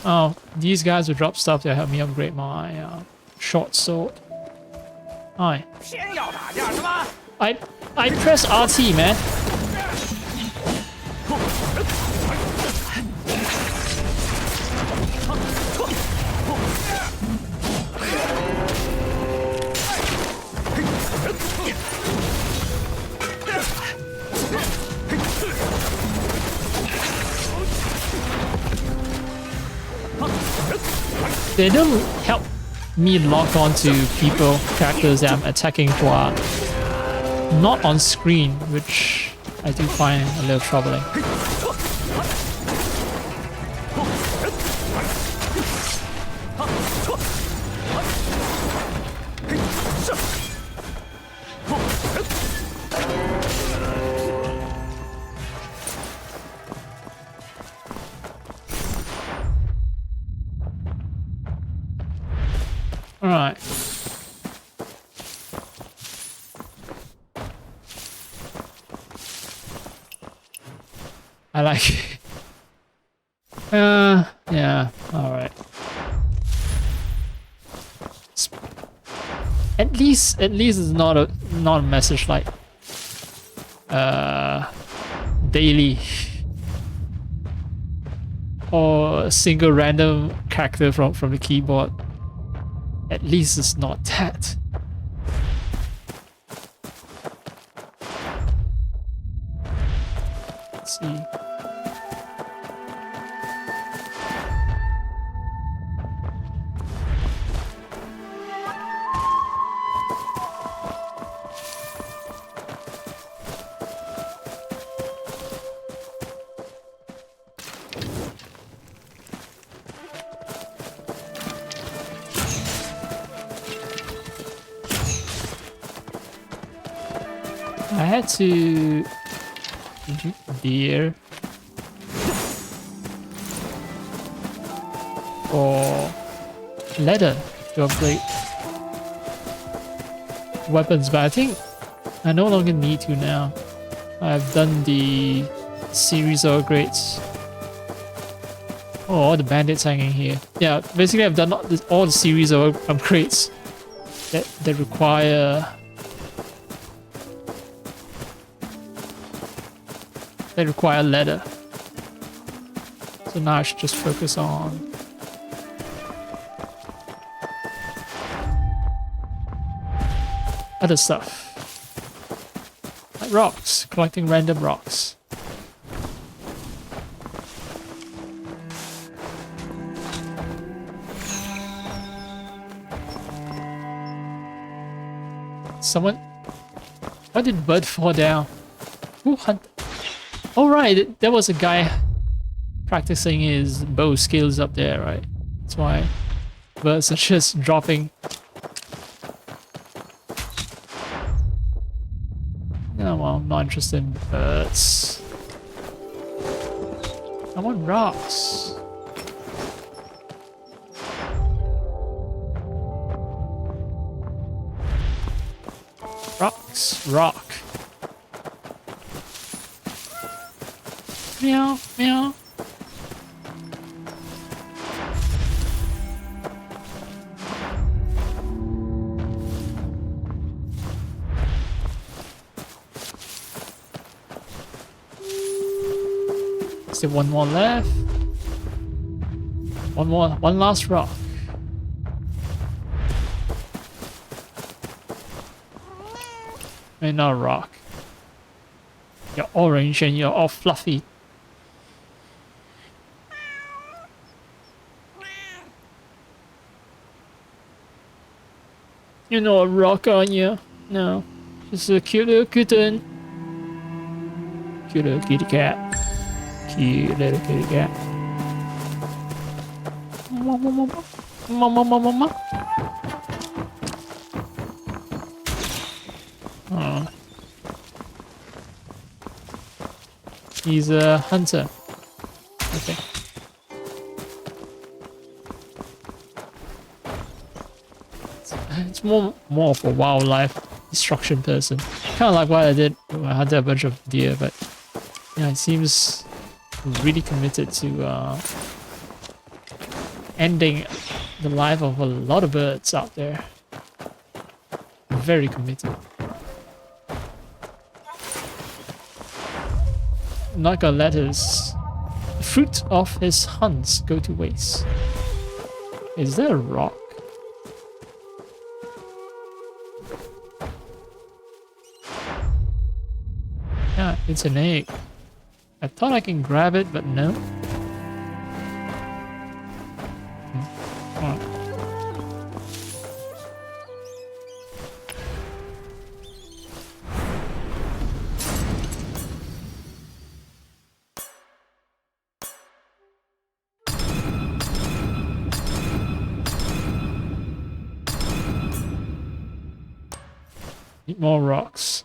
Oh, these guys will drop stuff to help me upgrade my short sword. Hi. I press RT, man. They don't help me lock onto characters that I'm attacking who are not on screen, which I do find a little troubling. Alright. I like it. Yeah, alright. At least it's not a message like daily or a single random character from the keyboard. At least it's not that. Let's see. I had to drink beer or leather to upgrade weapons, but I think I no longer need to now. I've done the series of upgrades. Oh, all the bandits hanging here. Yeah, basically I've done all the series of upgrades that require leather. So now I should just focus on other stuff. Like rocks, collecting random rocks. Someone... Why did Bud fall down? Who hunt? Oh right, there was a guy practicing his bow skills up there, right? That's why birds are just dropping. No, well, I'm not interested in birds. I want rocks. Rocks, rock. Meow, meow. Still one more left. One last rock. And not a rock. You're orange and you're all fluffy. You're not a rock, are you? No. Just a cute little kitten. Cute little kitty cat. Cute little kitty cat. Mama. Oh. He's a hunter. Okay. It's more of a wildlife destruction person. Kind of like what I did when I hunted a bunch of deer, but yeah, it seems really committed to ending the life of a lot of birds out there. Very committed. Not gonna let the fruit of his hunts go to waste. Is there a rock? Yeah, it's an egg. I thought I can grab it, but no. Alright. Need more rocks.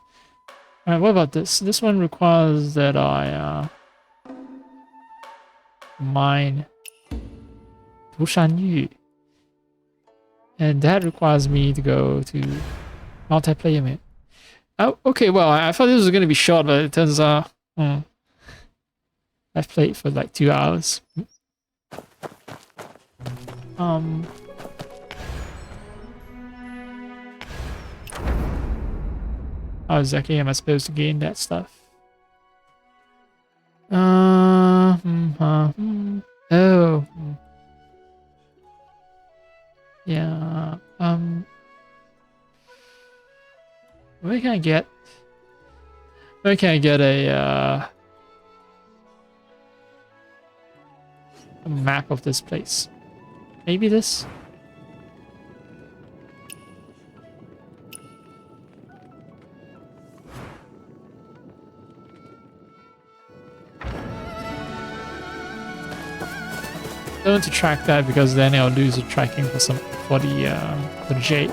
Alright, what about this? This one requires that I mine Fu Shan Yu. And that requires me to go to multiplayer mode. Oh, okay, well, I thought this was going to be short, but it turns out I've played for like 2 hours. How exactly am I supposed to gain that stuff? Oh. Yeah. Where can I get a map of this place? Maybe this? Don't want to track that because then I'll lose the tracking for the jade.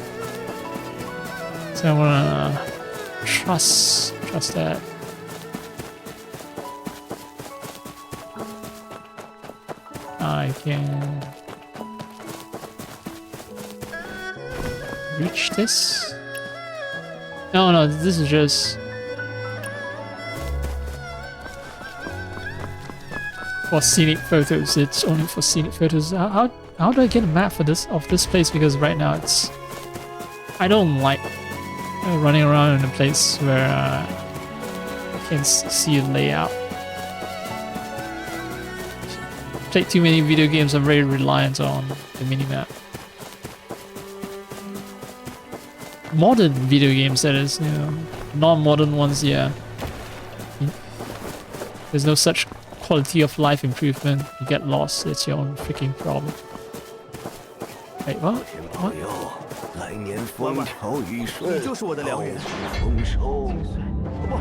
So I wanna trust that. I can reach this. No, this is just for scenic photos. It's only for scenic photos. How do I get a map for this place? Because right now I don't like running around in a place where I can see a layout. played too many video games, I'm very reliant on the minimap. Modern video games, that is, you know. Non-modern ones, yeah. There's no such quality of life improvement. You get lost, it's your own freaking problem. Wait, what? What? 来年风调雨顺，你就是我的良缘。丰收。不，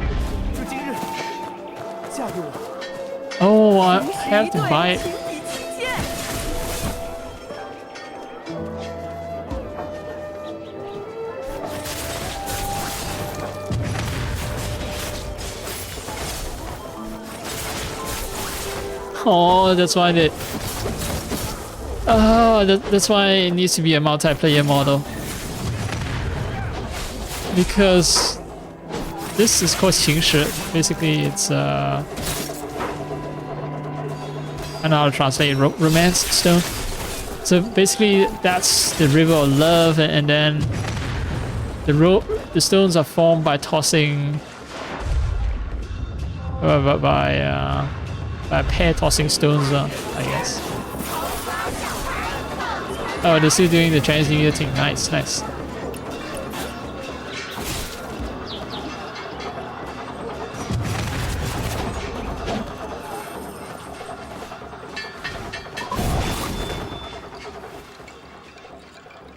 就今日，嫁给我。 Oh, I have to buy it. 情比亲见。 Oh, that's why they... Oh, that's why it needs to be a multiplayer model. Because this is called 情史. Basically, it's I don't know how to translate romance stone. So basically, that's the river of love, and then the stones are formed by tossing by pair tossing stones, I guess. Oh, they're still doing the Chinese New Year thing. Nice, nice.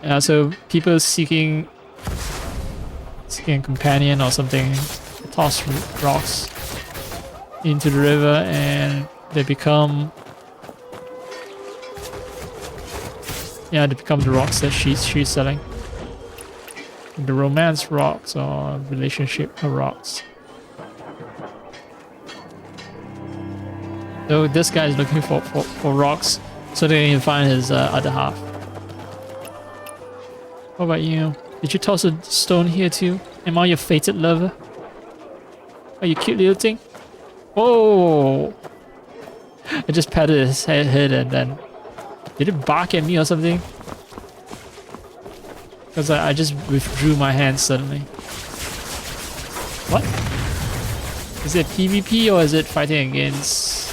Yeah, so people seeking a companion or something toss rocks into the river, and they become the rocks that she's selling. The romance rocks or relationship rocks. So this guy is looking for rocks so that he can find his other half. What about you? Did you toss a stone here too? Am I your fated lover? Are you cute little thing? Whoa! I just patted his head and then... Did it bark at me or something? Because I just withdrew my hand suddenly. What? Is it PvP or is it fighting against...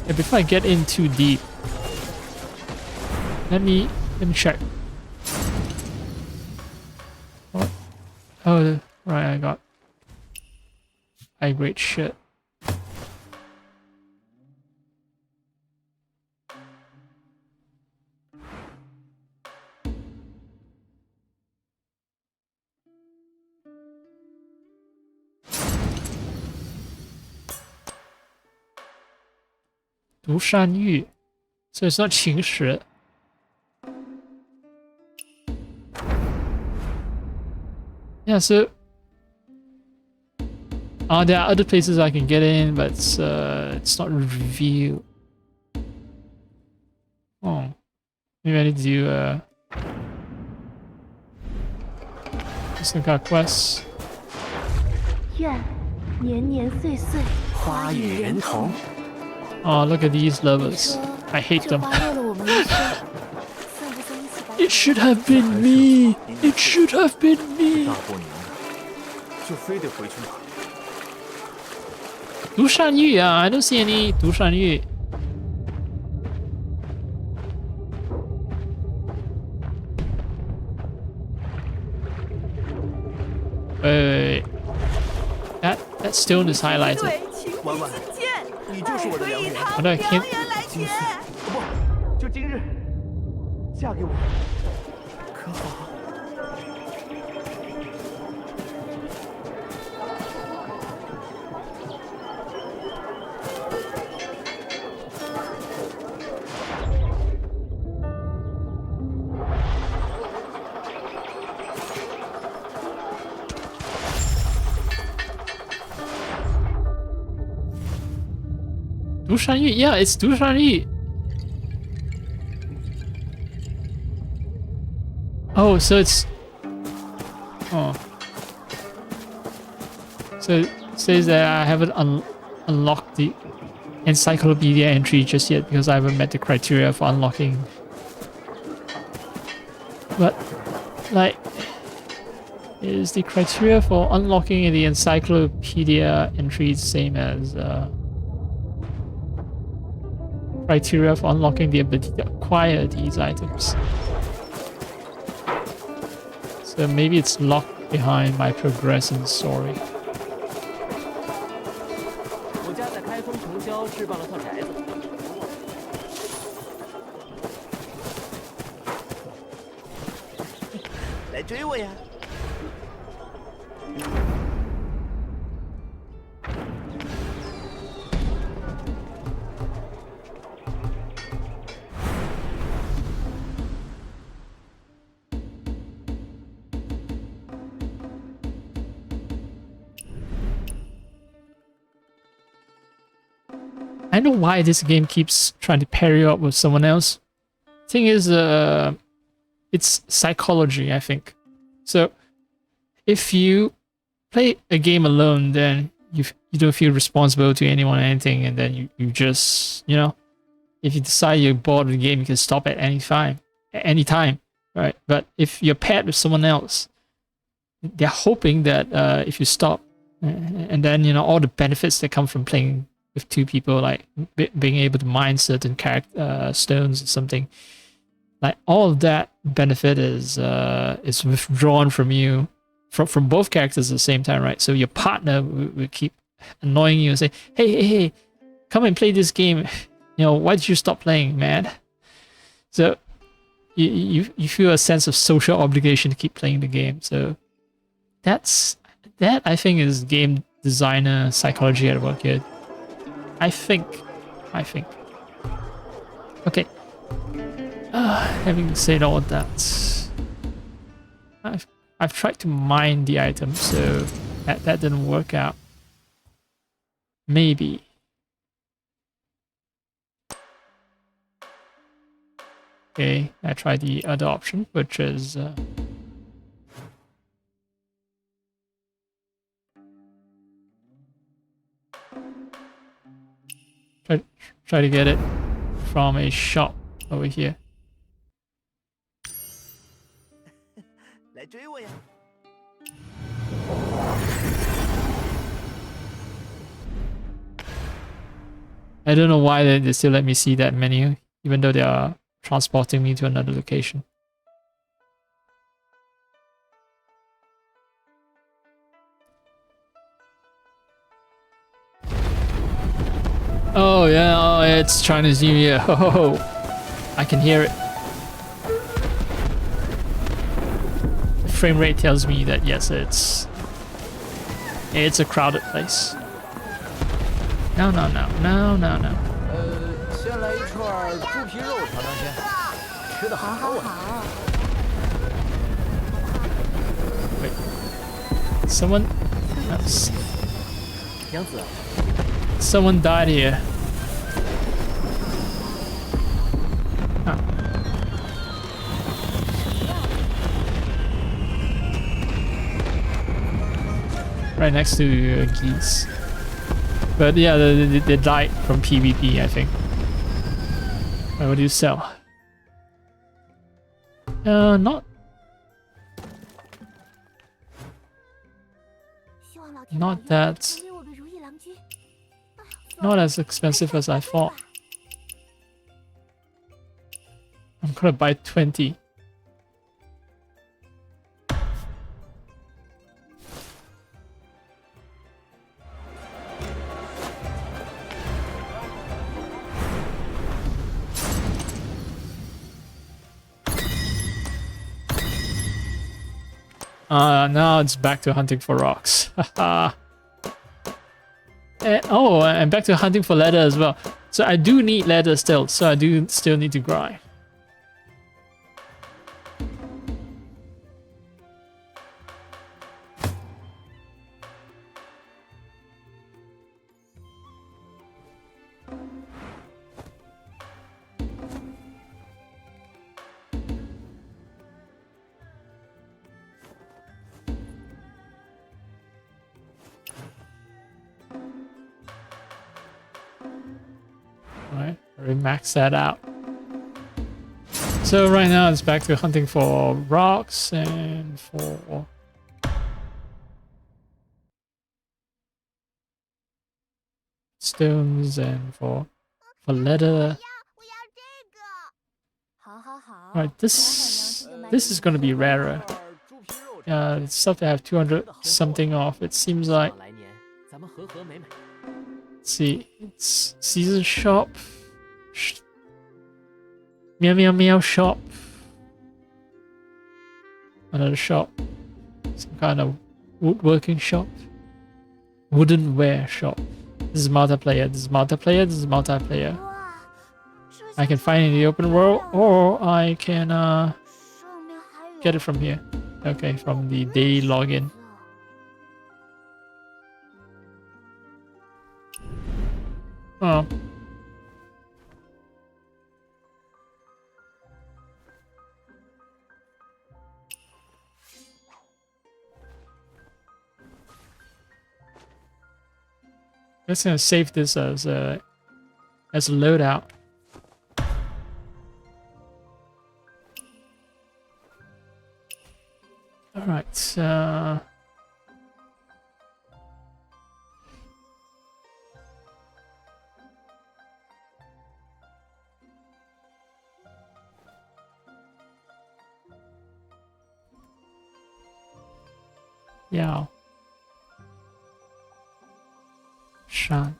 Yeah, before I get in too deep, let me check. What? Oh, right, I got high grade shit.独善玉, so it's not 情史. Yeah, so there are other places I can get in, but it's not revealed. Oh, maybe I need to do some kind of quests. 愿年年岁岁花与人同。 Oh, look at these lovers. I hate them. 花落了我们一生，算不算一起白头？ It should have been me. It should have been me. 大过年的，就非得回去吗？独善玉 I don't see any 独善玉. Wait. That stone is highlighted. 对，情比亲见，你就是我的良缘。 Oh, no, I can't. 来结。不，就今日，嫁给我，可好？ 独善玉 yeah, it's 独善玉. Oh, so it's... Oh. So it says that I haven't unlocked the encyclopedia entry just yet because I haven't met the criteria for unlocking. But like, is the criteria for unlocking the encyclopedia entry the same as criteria for unlocking the ability to acquire these items? So maybe it's locked behind my progress in the story. 我家在开封城郊置办了套宅子。来追我呀！ I know why this game keeps trying to pair you up with someone else. Thing is, it's psychology, I think. So, if you play a game alone, then you don't feel responsible to anyone or anything, and then you just, you know, if you decide you're bored of the game, you can stop at any time, right? But if you're paired with someone else, they're hoping that if you stop, and then, you know, all the benefits that come from playing with two people, like being able to mine certain character stones or something, like all of that benefit is withdrawn from you, from both characters at the same time, right? So your partner will keep annoying you and say, hey, come and play this game. You know, why did you stop playing, man? So you feel a sense of social obligation to keep playing the game. So that I think is game designer psychology at work here. I think. Okay. Having said all that, I've tried to mine the item, so that didn't work out. Maybe. Okay, I tried the other option, which is try to get it from a shop over here. 来追我呀！ I don't know why they still let me see that menu, even though they are transporting me to another location. Oh yeah, oh, it's Chinese New Year. Oh, I can hear it. The frame rate tells me that yes, it's a crowded place. No. 先来一串猪皮肉尝尝先，吃的好啊。 Wait, someone, someone died here. Huh. Right next to geese. But yeah, they died from PvP, I think. Wait, what do you sell? Not that. Not as expensive as I thought. I'm gonna buy 20. Now it's back to hunting for rocks. And back to hunting for leather as well. So I do need leather still, so I do still need to grind. Alright, already maxed that out. So right now it's back to hunting for rocks and for stones and for leather. Right, this is gonna be rarer. Stuff to have 200 something off. It seems like. Let's see, it's season shop, meow meow meow shop, another shop, some kind of woodworking shop, wooden ware shop. This is multiplayer. This is multiplayer. This is multiplayer. I can find it in the open world, or I can get it from here. Okay, from the daily login. Oh. I'm just gonna save this as a loadout. All right. Yeah. 山。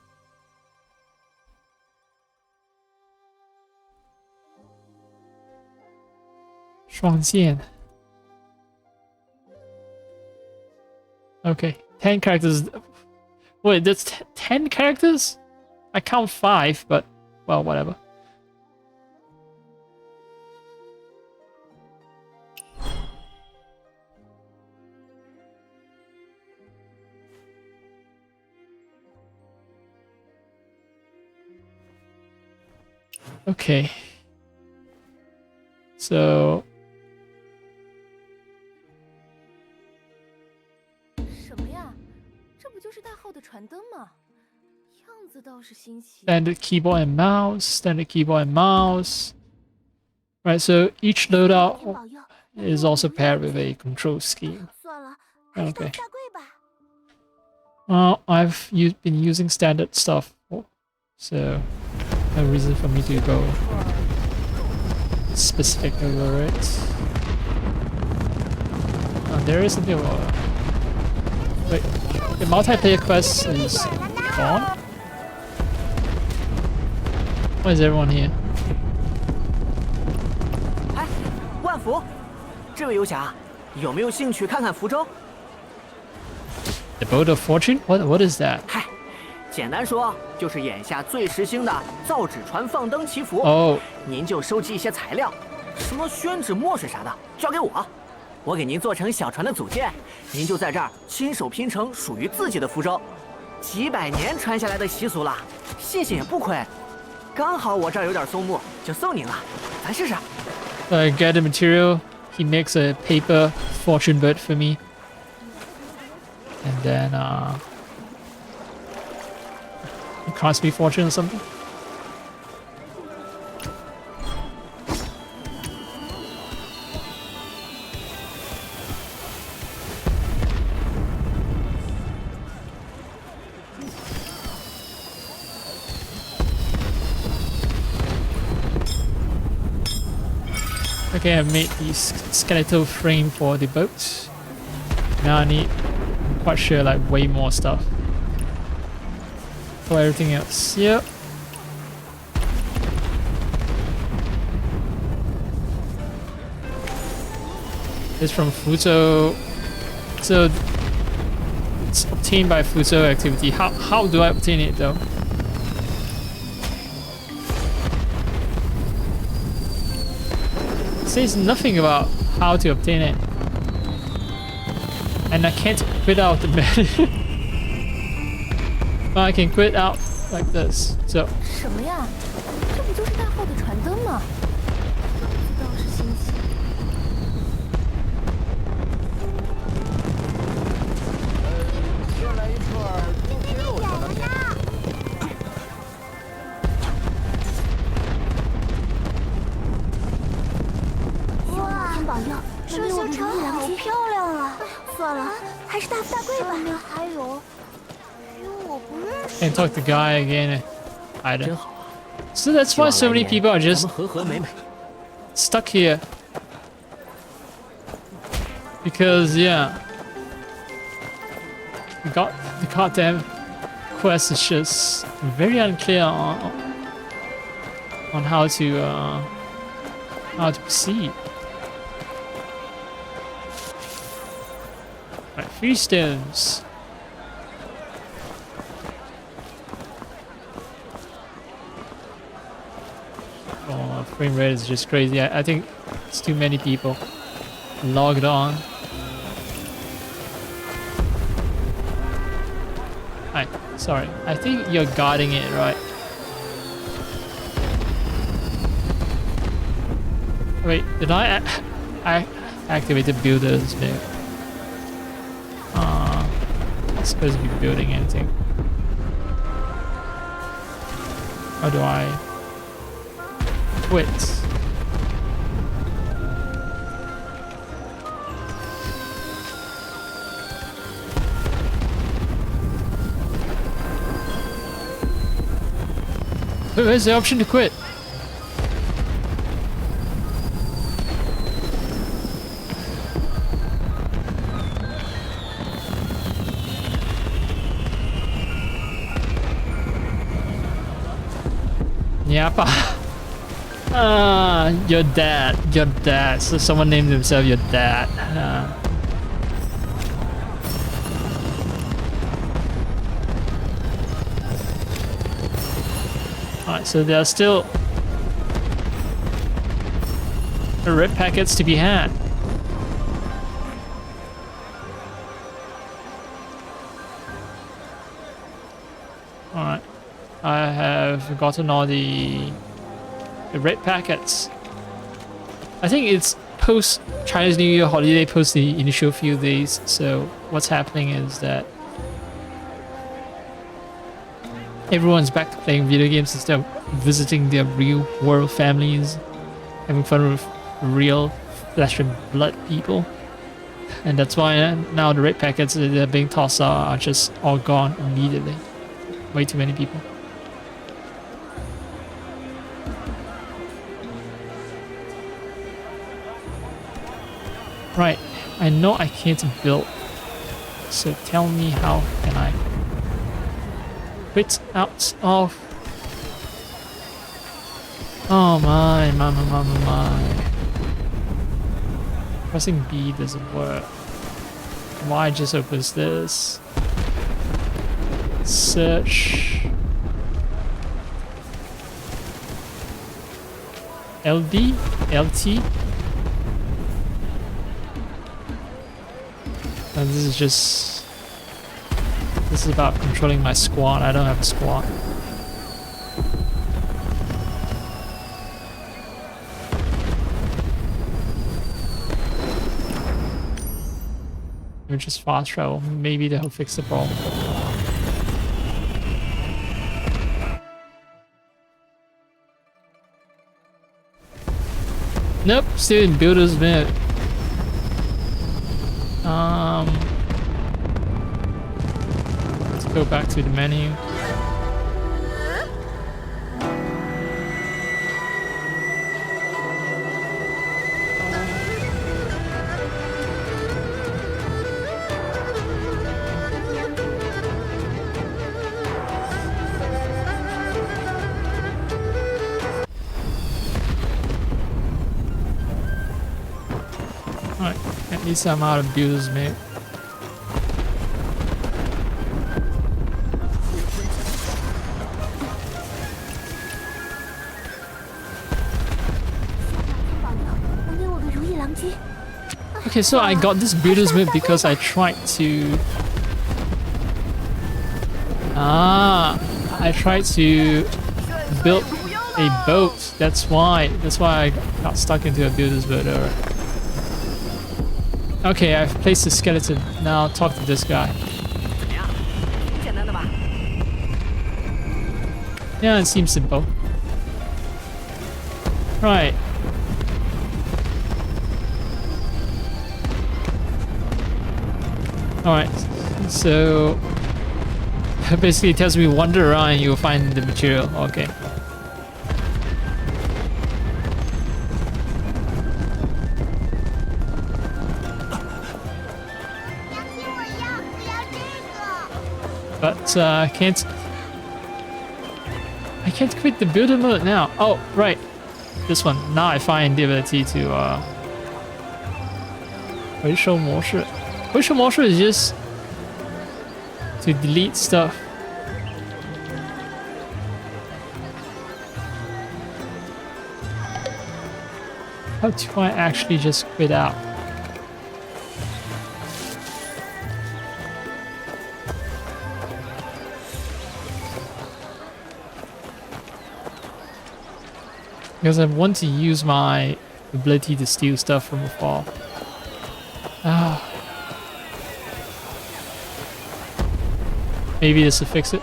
双剑。Okay, 10 characters. Wait, that's 10 characters? I count 5, but well, whatever. Okay. So 什么呀？这不就是大号的传灯吗？样子倒是新奇。 standard keyboard and mouse, standard keyboard and mouse. Right, so each loadout is also paired with a control scheme. 算了，还是当 Okay. 下跪吧。 Well, I've been using standard stuff, so no reason for me to go specific over it. There is something about. Wait, the multiplayer quest is gone? Why is everyone here? 哎，万福，这位游侠，有没有兴趣看看福州？ The Boat of Fortune? What is that? 嗨，简单说就是眼下最时兴的造纸船放灯祈福。 Oh, 您就收集一些材料，什么宣纸、墨水啥的，交给我，我给您做成小船的组件，您就在这儿亲手拼成属于自己的福州，几百年传下来的习俗了，谢谢也不亏。刚好我这儿有点松木，就送您了，咱试试。I get the material. He makes a paper fortune boat for me. And then, it costs me fortune or something. Okay, I've made the skeletal frame for the boat. Now I need, I'm quite sure, like way more stuff for everything else. Yep. It's from Futo. So it's obtained by Futo activity. How do I obtain it though? It says nothing about how to obtain it. And I can't quit out the menu. But I can quit out like this. So 什么呀？这不就是大号的传灯吗？样子倒是新奇。先来一串猪皮肉小当家。Can't talk to the guy again either. 真好啊！ So that's why so many people are 咱 just 们和和美美。 stuck here. Because yeah, the goddamn quest is just very unclear on how to proceed. Right, 3 stones. Oh, frame rate is just crazy. I think it's too many people logged on. Hi, sorry. I think you're guarding it, right? Wait, did I activate the builders there? Not supposed to be building anything. How do I quit? Where's the option to quit? Yapa. Your dad. Your dad. So someone named himself your dad. Alright, so there are still red packets to be had. Alright. I have gotten all the red packets. I think it's post Chinese New Year holiday, post the initial few days. So what's happening is that everyone's back to playing video games instead of visiting their real world families, having fun with real flesh and blood people. And that's why now the red packets that are being tossed out are just all gone immediately. Way too many people. Right, I know I can't build, so tell me how can I quit out of... Oh my. Pressing B doesn't work. Why just opens this? Search. LB? LT? And this is about controlling my squad. I don't have a squad. Or just fast travel. Maybe they'll fix the problem. Nope, still in builder's mode. Let's go back to the menu. Alright, at least I'm out of builders mode. Okay, so I got this builder's map because I tried to... I tried to build a boat. That's why I got stuck into a builder's boat. Okay, I've placed the skeleton. Now talk to this guy. Yeah, it seems simple. Right. Alright, so basically it tells me wander around and you'll find the material. Okay. But I can't quit the builder mode now. Oh, right. This one. Now I find the ability to 回收模式. 回收模式 is just to delete stuff. How do I actually just quit out? Because I want to use my ability to steal stuff from afar. Ah. Maybe this will fix it.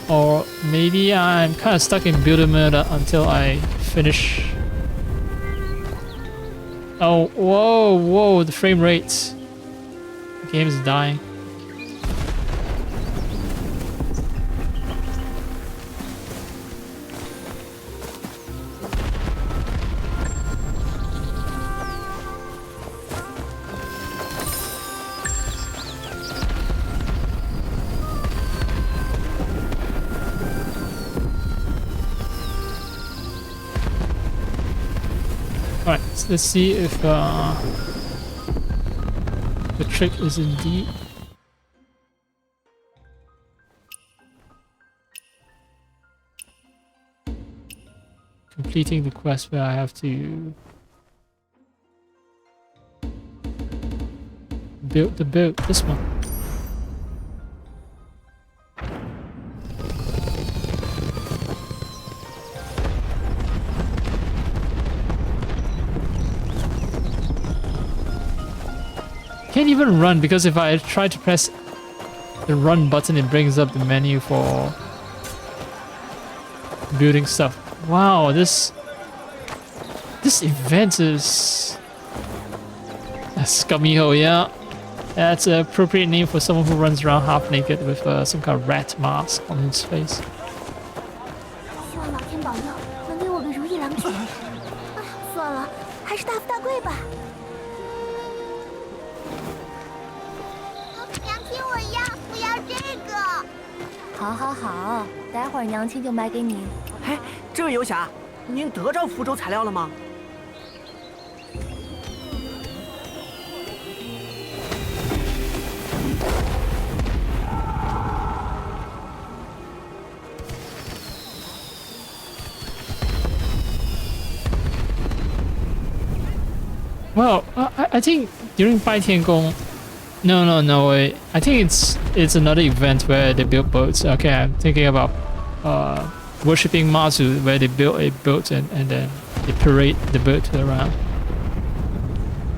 Or maybe I'm kind of stuck in builder mode until I finish. Oh, whoa, the frame rate. The game is dying. Alright, so let's see if the trick is indeed completing the quest where I have to build the boat, this one. Can't even run because if I try to press the run button, it brings up the menu for building stuff. Wow, this event is a scummy hole, yeah. That's an appropriate name for someone who runs around half naked with some kind of rat mask on his face. 希望老天保佑，能给我个如意郎君。哎，算了，还是大富大贵吧。娘亲，我要这个。好，好，好，待会儿娘亲就买给你。哎，这位游侠，您得着福州材料了吗？ Well, I think during Bai Tiangong, no, wait. I think it's another event where they build boats. Okay, I'm thinking about worshipping Mazu, where they build a boat and then they parade the boat around.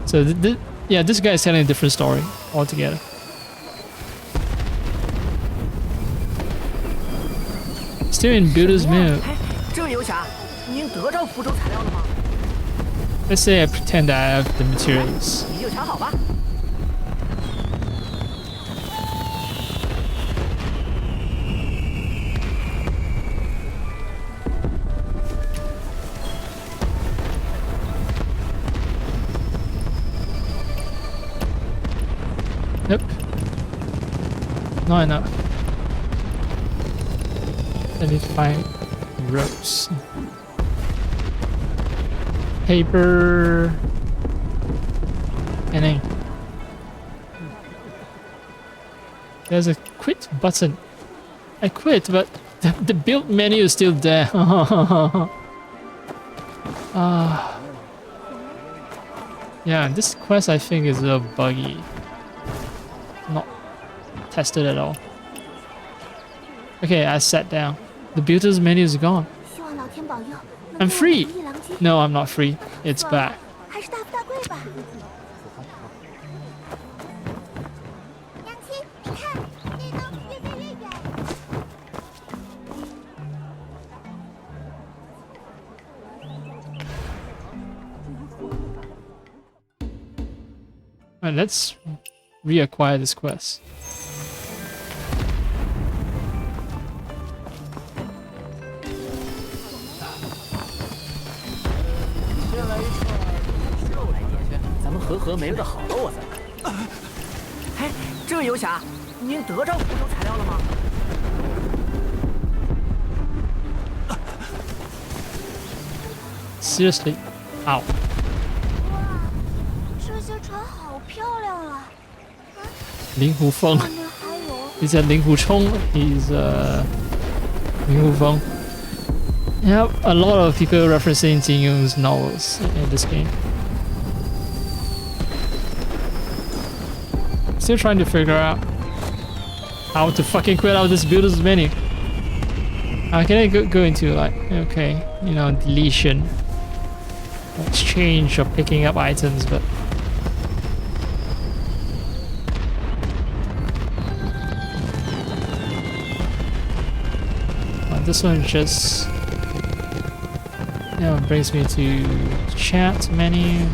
So yeah, this guy is telling a different story altogether. Still in builder's mode. 哎，这位游侠，您得着福州材料了吗？ Let's say I pretend I have the materials. 你就瞧好吧。 Nope. Not enough. I need to find ropes. Paper and ink. There's a quit button. I quit, but the build menu is still there. Yeah, this quest I think is a little buggy. Not tested at all. Okay, I sat down. The builder's menu is gone. 希望老天保佑， I'm free. No, I'm not free. It's back. 还是大富大贵吧。娘亲，你看，那灯越飞越远。 Alright, Alright, let's reacquire this quest. Seriously, ow. 这些船好漂亮啊！灵狐风。上面还有 He's a 令狐冲. He's 令狐风. Yeah, a lot of people referencing Jin Yong's novels in this game. Still trying to figure out how to fucking quit out this builder's menu. Can I go into like, okay, you know, deletion, exchange or picking up items, but this one just, you know, brings me to chat menu.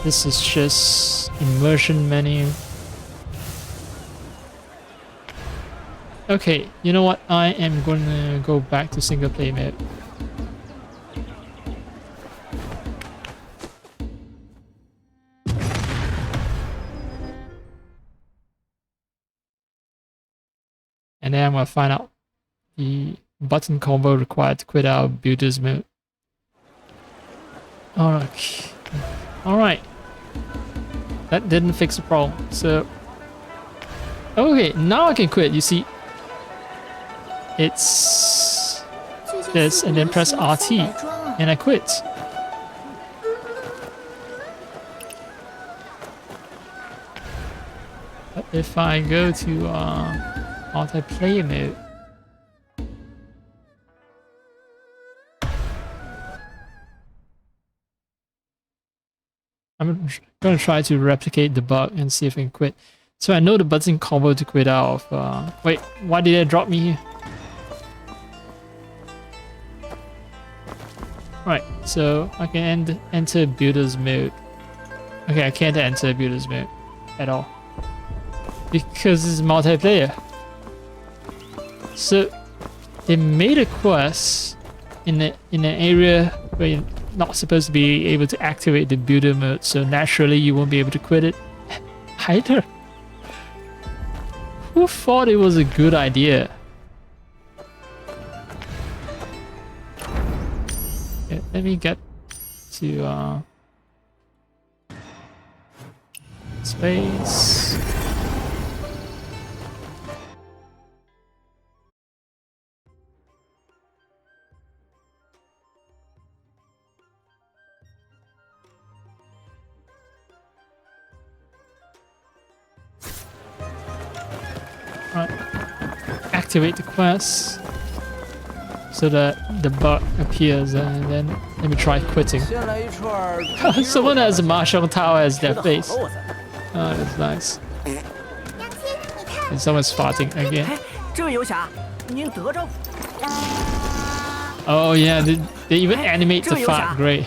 This is just immersion menu. Okay, you know what? I am gonna go back to single player mode. And then I'm gonna find out the button combo required to quit out builder's mode. Alright. Alright. That didn't fix the problem. So okay, now I can quit. You see, it's this, and then press RT, and I quit. But if I go to multiplayer mode, I'm gonna try to replicate the bug and see if I can quit. So I know the button combo to quit out of, wait, why did it drop me here? Right, so I can enter builder's mode. Okay, I can't enter builder's mode at all because it's multiplayer. So they made a quest in an area where you're not supposed to be able to activate the builder mode, so naturally you won't be able to quit it either. Who thought it was a good idea? Okay, let me get to space. Right. Activate the quest so that the bug appears, and then let me try quitting. Someone has a Marshall Tower as their face. Oh, that's nice. And someone's farting again. Oh yeah, they even animate the fart. Great.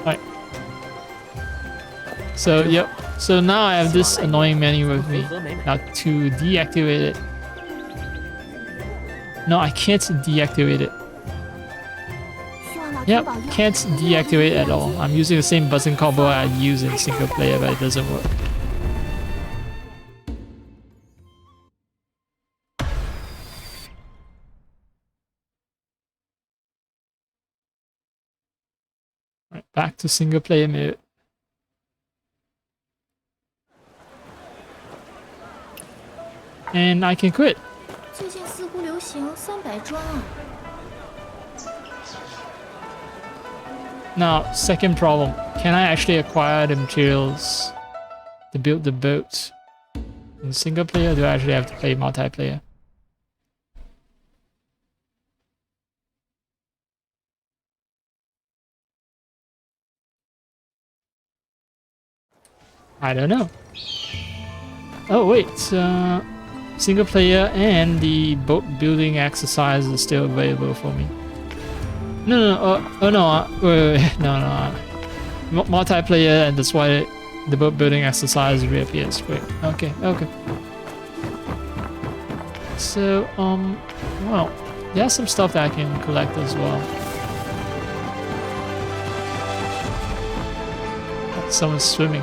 Right. So yep. So now I have this annoying menu with me. Now to deactivate it. No, I can't deactivate it. Yep, can't deactivate at all. I'm using the same button combo I use in single player, but it doesn't work. Right, back to single player mode. And I can quit. Now, second problem. Can I actually acquire the materials to build the boat in single player, or do I actually have to play multiplayer? I don't know. Oh wait, single player and the boat building exercise is still available for me. No, no. Multiplayer, and that's why the boat building exercise reappears. Wait, okay. So, well, there's some stuff that I can collect as well. Someone's swimming.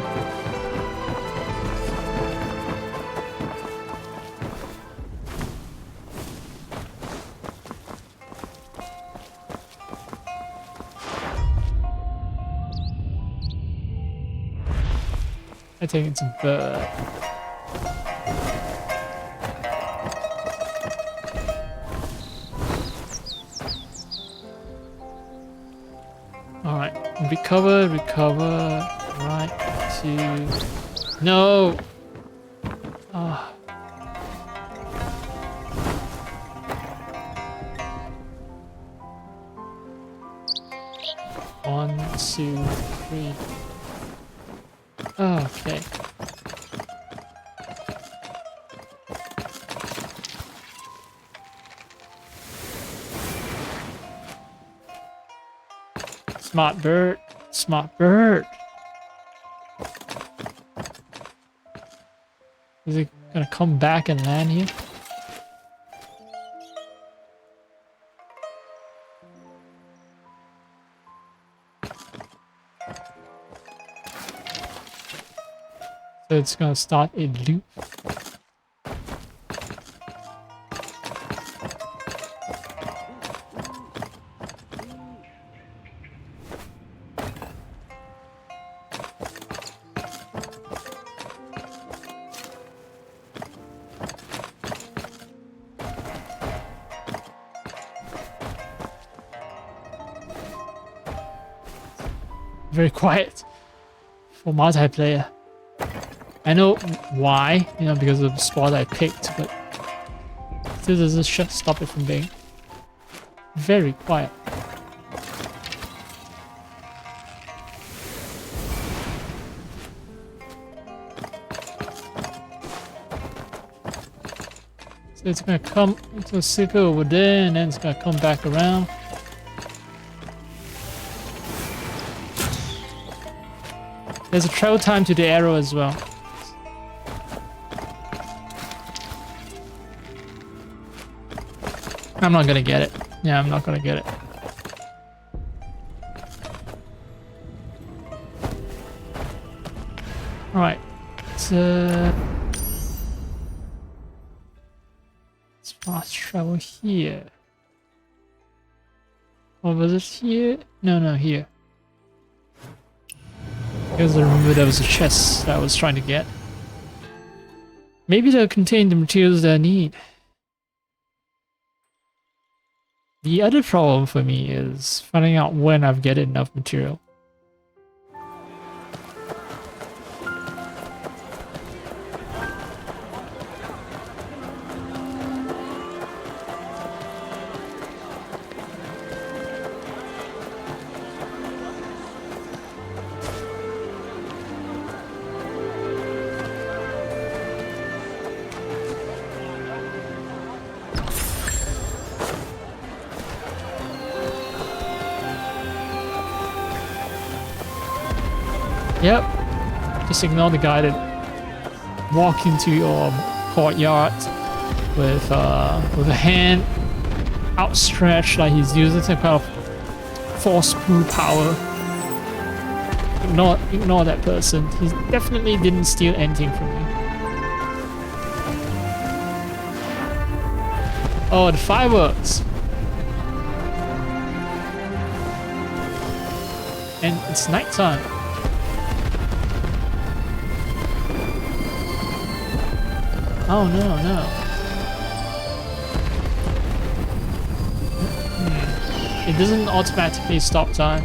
I think it's a bird. Alright, recover. Right, to... No! Ah. One, two, three. Okay. Smart bird. Is it gonna come back and land here? So it's gonna start a loop. Very quiet for multiplayer. I know why, because of the spot I picked, but still doesn't stop it from being very quiet. So it's gonna come into a circle over there, and then it's gonna come back around. There's a travel time to the arrow as well. I'm not gonna get it. Yeah, I'm not gonna get it. Alright. Let's fast travel here. Or was it here? No, here. Because I remember there was a chest that I was trying to get. Maybe they'll contain the materials that I need. The other problem for me is finding out when I've get enough material. Yep, just ignore the guy that walk into your courtyard with a hand outstretched like he's using some kind of force pull power. Ignore that person. He definitely didn't steal anything from me. Oh, the fireworks! And it's nighttime. Oh no. It doesn't automatically stop time.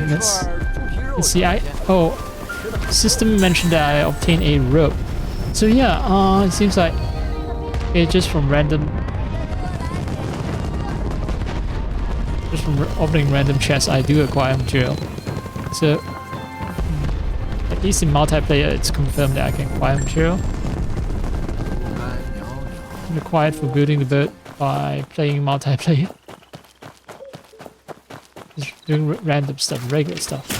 Let's see. System mentioned that I obtained a rope. So yeah, it seems like it's just from random just from opening random chests, I do acquire material. So, at least in multiplayer, it's confirmed that I can acquire material. Required for building the boat by playing multiplayer. Just doing random stuff, regular stuff.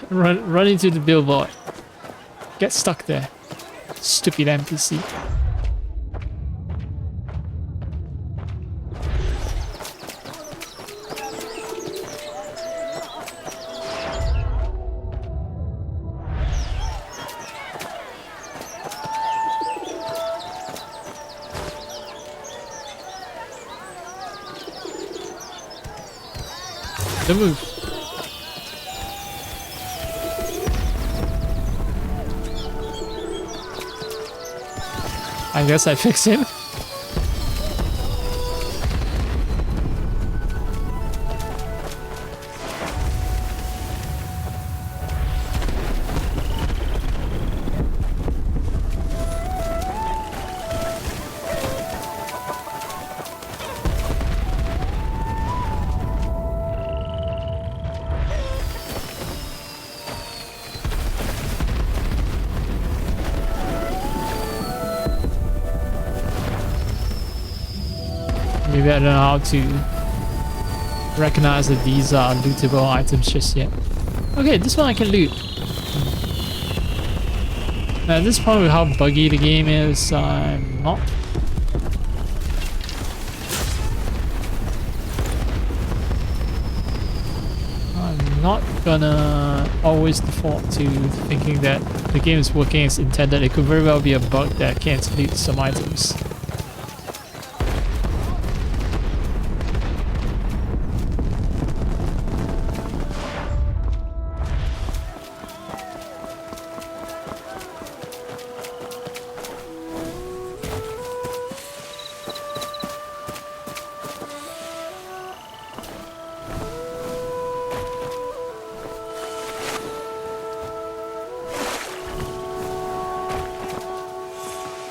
Run into the billboard. Get stuck there. Stupid NPC. Don't move. I guess I fix him. Maybe I don't know how to recognize that these are lootable items just yet. Okay, this one I can loot. Now, at this point with how buggy the game is, I'm not gonna always default to thinking that the game is working as intended. It could very well be a bug that can't loot some items.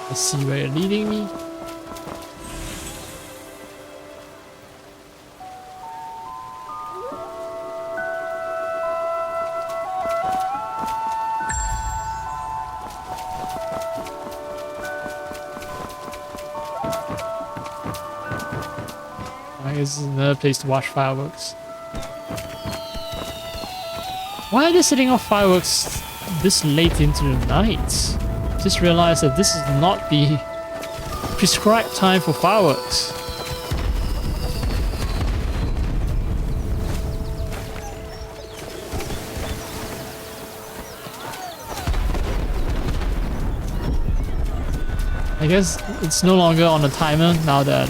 Let's see where you're leading me. I guess this is another place to watch fireworks. Why are they setting off fireworks this late into the night? Just realized that this is not the prescribed time for fireworks. I guess it's no longer on a timer now that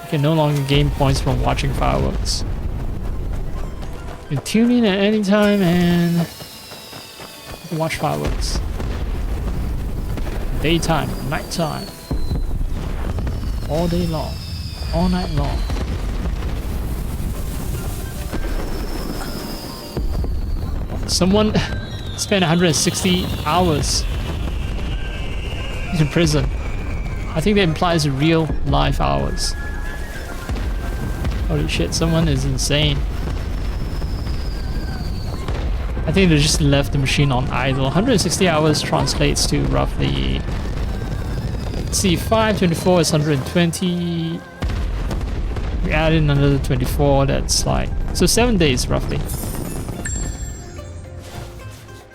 you can no longer gain points from watching fireworks. You can tune in at any time and watch fireworks. Daytime, nighttime, all day long, all night long. Someone spent 160 hours in prison. I think that implies real life hours. Holy shit, someone is insane. I think they just left the machine on idle. 160 hours translates to roughly... Let's see, 524 is 120. We add in another 24, that's like... So 7 days roughly.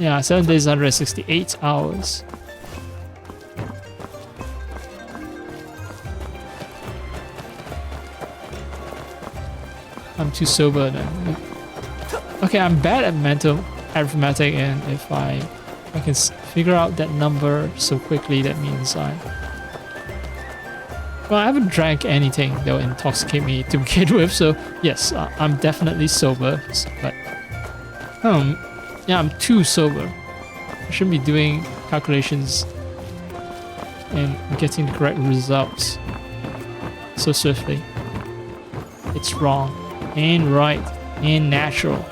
Yeah, 7 days, 168 hours. I'm too sober then. Okay, I'm bad at mental arithmetic, and if I can figure out that number so quickly, that means well, I haven't drank anything that will intoxicate me to begin with, so yes, I'm definitely sober, but yeah, I'm too sober. I shouldn't be doing calculations and getting the correct results so swiftly. It's wrong, ain't right, ain't natural.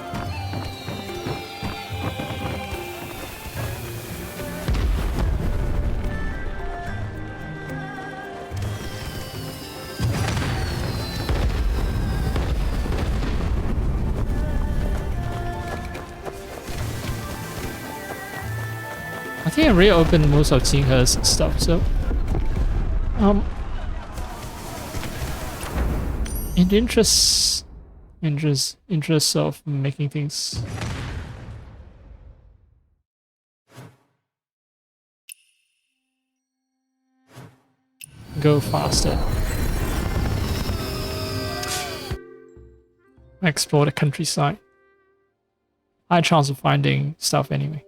I think I already opened most of Tinker's stuff, so in the interest of making things go faster, explore the countryside. High chance of finding stuff anyway.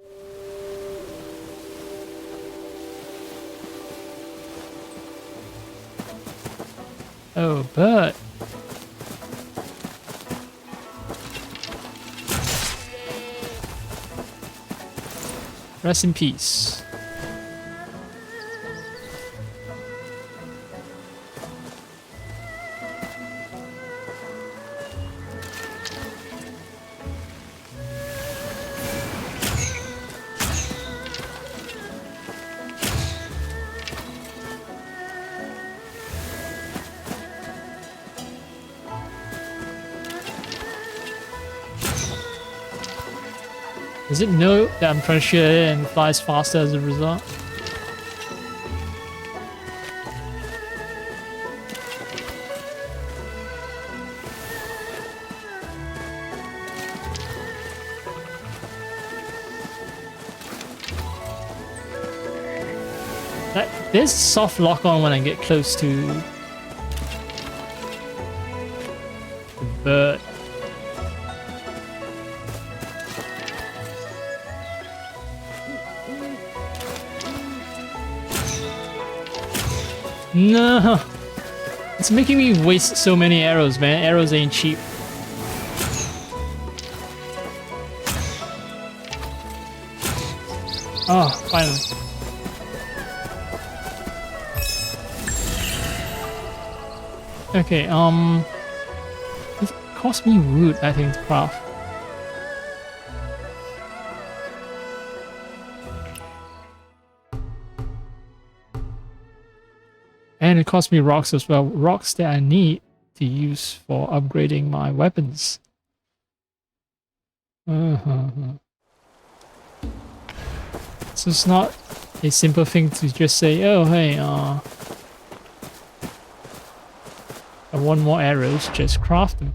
Oh, bird. Rest in peace. Does it know that I'm trying to shoot it and flies faster as a result? There's soft lock on when I get close to the bird. No, it's making me waste so many arrows, man. Arrows ain't cheap. Oh, finally. Okay, it cost me wood, I think, to craft. And it cost me rocks as well. Rocks that I need to use for upgrading my weapons. So it's not a simple thing to just say, oh, hey, I want more arrows, just craft them.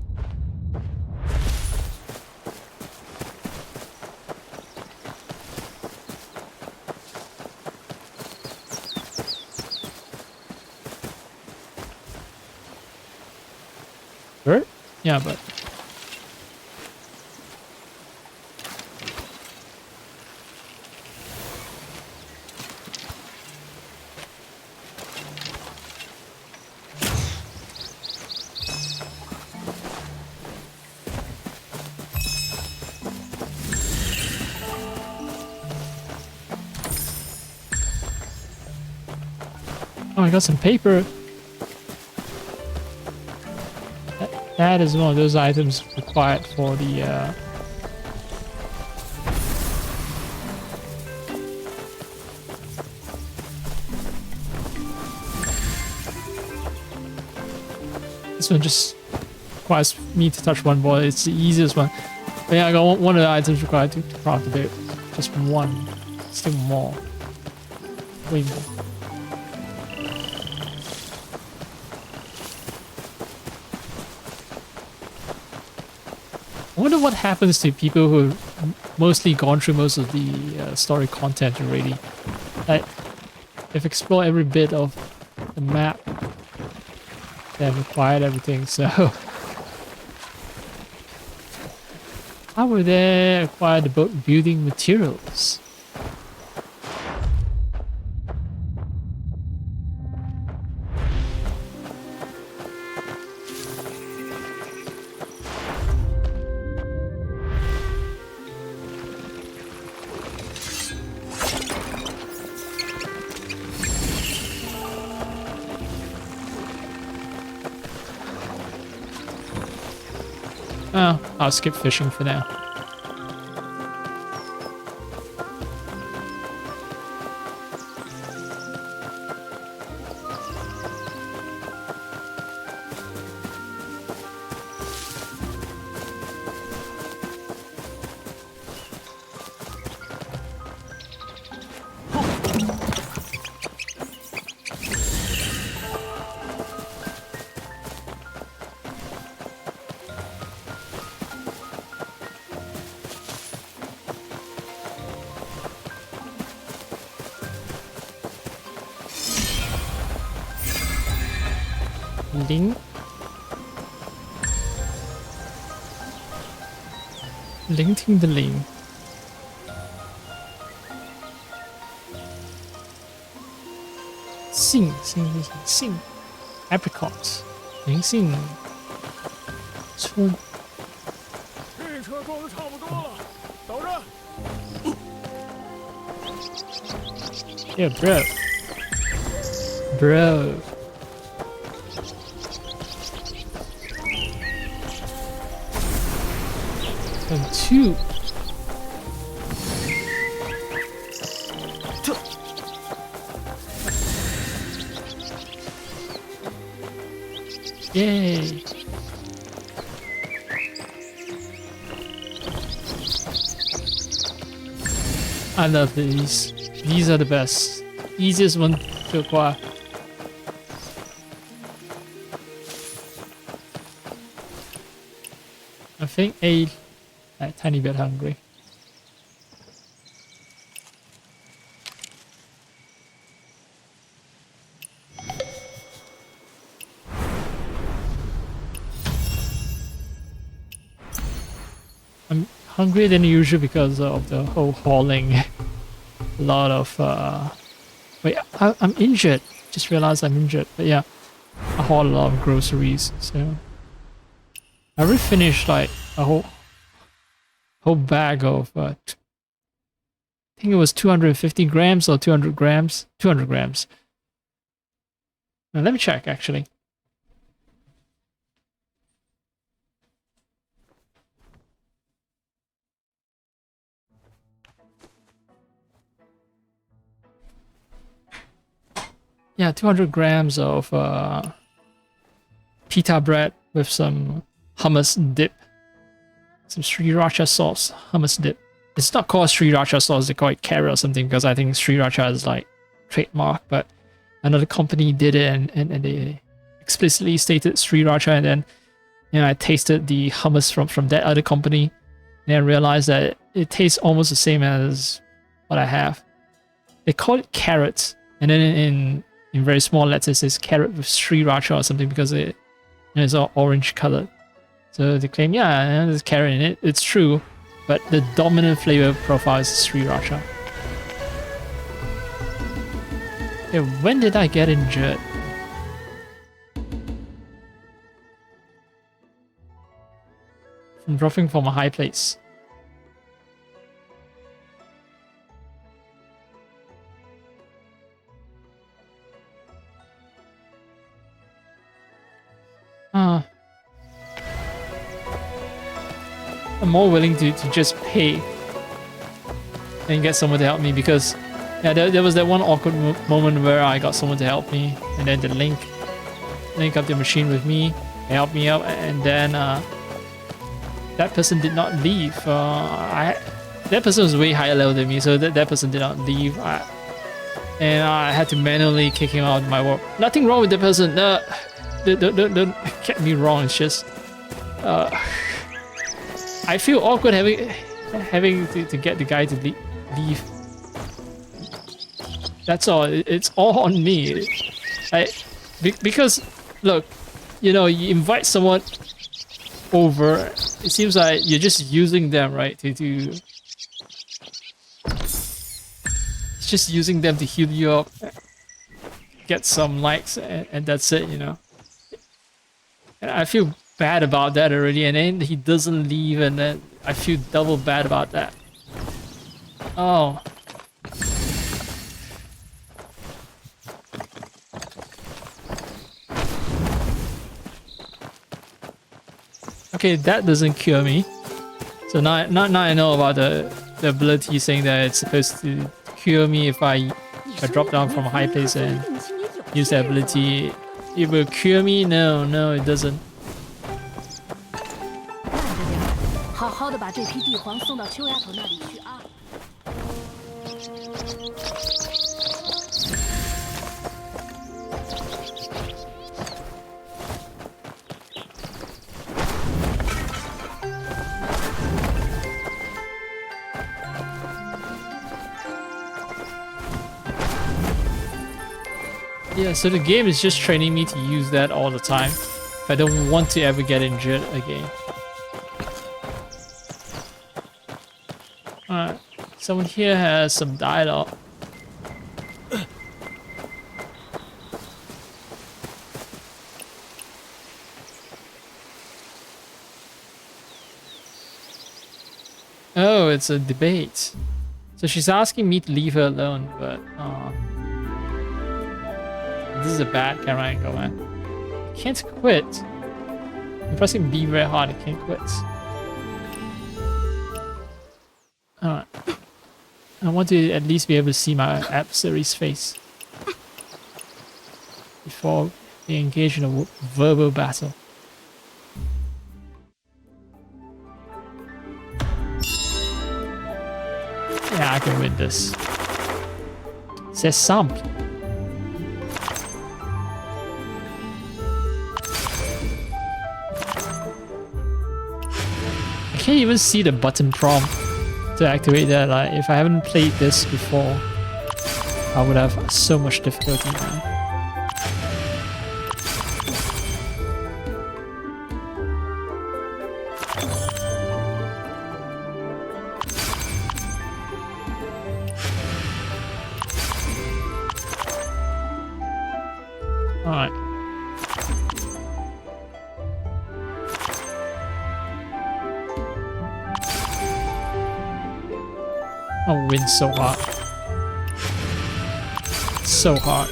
Bird? Yeah, but oh, I got some paper. That is one of those items required for the this one just requires me to touch one ball. It's the easiest one. But yeah, I got one of the items required to craft a bit. Just one. Still more. Way more. I wonder what happens to people who have mostly gone through most of the story content already. Like, they've explored every bit of the map. They've acquired everything, so how would they acquire the boat building materials? Oh, I'll skip fishing for now. 零聆听的聆，杏，apricot， 灵性春。运车装的差不多了，等着。Yeah, bro. And 2. Yay. I love these. These are the best. Easiest one to acquire. I think a tiny bit hungry. I'm hungrier than usual because of the whole hauling. A lot of wait, I'm injured. Just realized I'm injured. But yeah, I haul a lot of groceries. So I already finished like a whole bag of I think it was 250 grams or 200 grams. 200 grams. Now let me check actually. Yeah, 200 grams of pita bread with some hummus dip. Some sriracha sauce, hummus dip. It's not called sriracha sauce, they call it carrot or something because I think sriracha is like trademark, but another company did it and they explicitly stated sriracha, and then I tasted the hummus from that other company and I realized that it tastes almost the same as what I have. They call it carrots, and then in very small letters it says carrot with sriracha or something because it's all orange colored. So they claim, yeah, there's carrot in it. It's true, but the dominant flavor profile is sriracha. Yeah, when did I get injured? From dropping from a high place. I'm more willing to just pay and get someone to help me because there was that one awkward moment where I got someone to help me and then the link up the machine with me, they helped me out, and then that person did not leave. That person was way higher level than me, so that person did not leave. And I had to manually kick him out of my work. Nothing wrong with the person. Don't get me wrong. It's just I feel awkward having to get the guy to leave. That's all. It's all on me. Because look, you invite someone over. It seems like you're just using them, right? It's just using them to heal you up, get some likes, and that's it, And I feel bad about that already, and then he doesn't leave, and then I feel double bad about that. Oh. Okay, that doesn't cure me. So now I know about the ability saying that it's supposed to cure me if I drop down from a high place and use that ability. It will cure me? No, it doesn't. 好好的把这批地黄送到秋丫头那里去啊。Yeah, so the game is just training me to use that all the time if I don't want to ever get injured again. Alright, someone here has some dialogue. Oh, it's a debate. So she's asking me to leave her alone, but this is a bad camera angle, man. Can't quit. I'm pressing B very hard, I can't quit. Alright. I want to at least be able to see my adversary's face before they engage in a verbal battle. Yeah, I can win this. C'est simple. I can't even see the button prompt to activate that. Like, if I haven't played this before, I would have so much difficulty, man. Alright. I'll win so hard. So hard.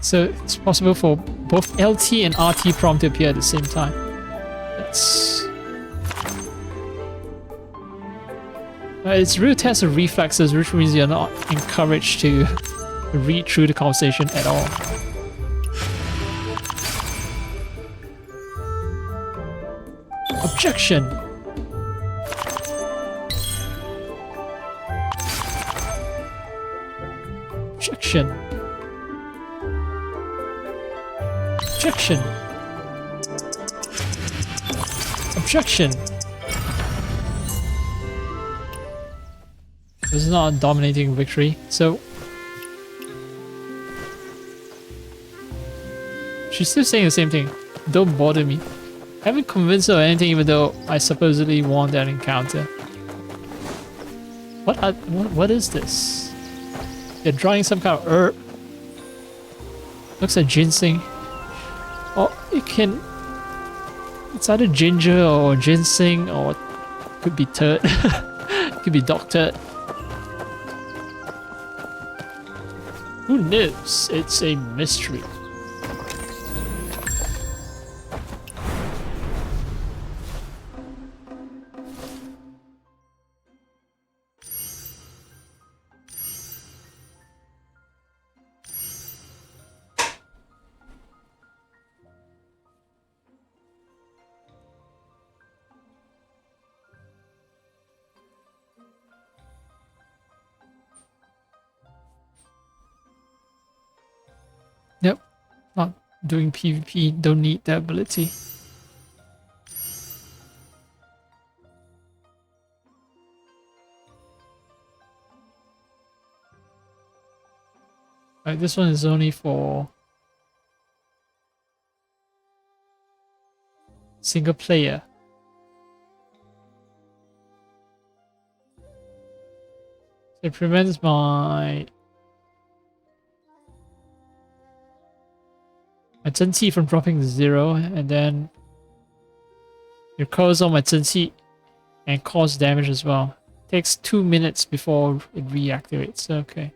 So it's possible for both LT and RT prompt to appear at the same time. It's real test of reflexes, which means you're not encouraged to read through the conversation at all. Objection! Objection! Objection! Objection! This is not a dominating victory, so... She's still saying the same thing. Don't bother me. I haven't convinced her or anything, even though I supposedly won that encounter. What is this? They're drawing some kind of herb. Looks like ginseng. Or it can... It's either ginger or ginseng, or could be turd. Could be dog turd. Who knows? It's a mystery. Nope, not doing PvP, don't need that ability. Right, this one is only for single player. It prevents my Zhen Qi from dropping to 0, and then it recovers all my Zhen Qi and cause damage as well. Takes 2 minutes before it reactivates. Okay.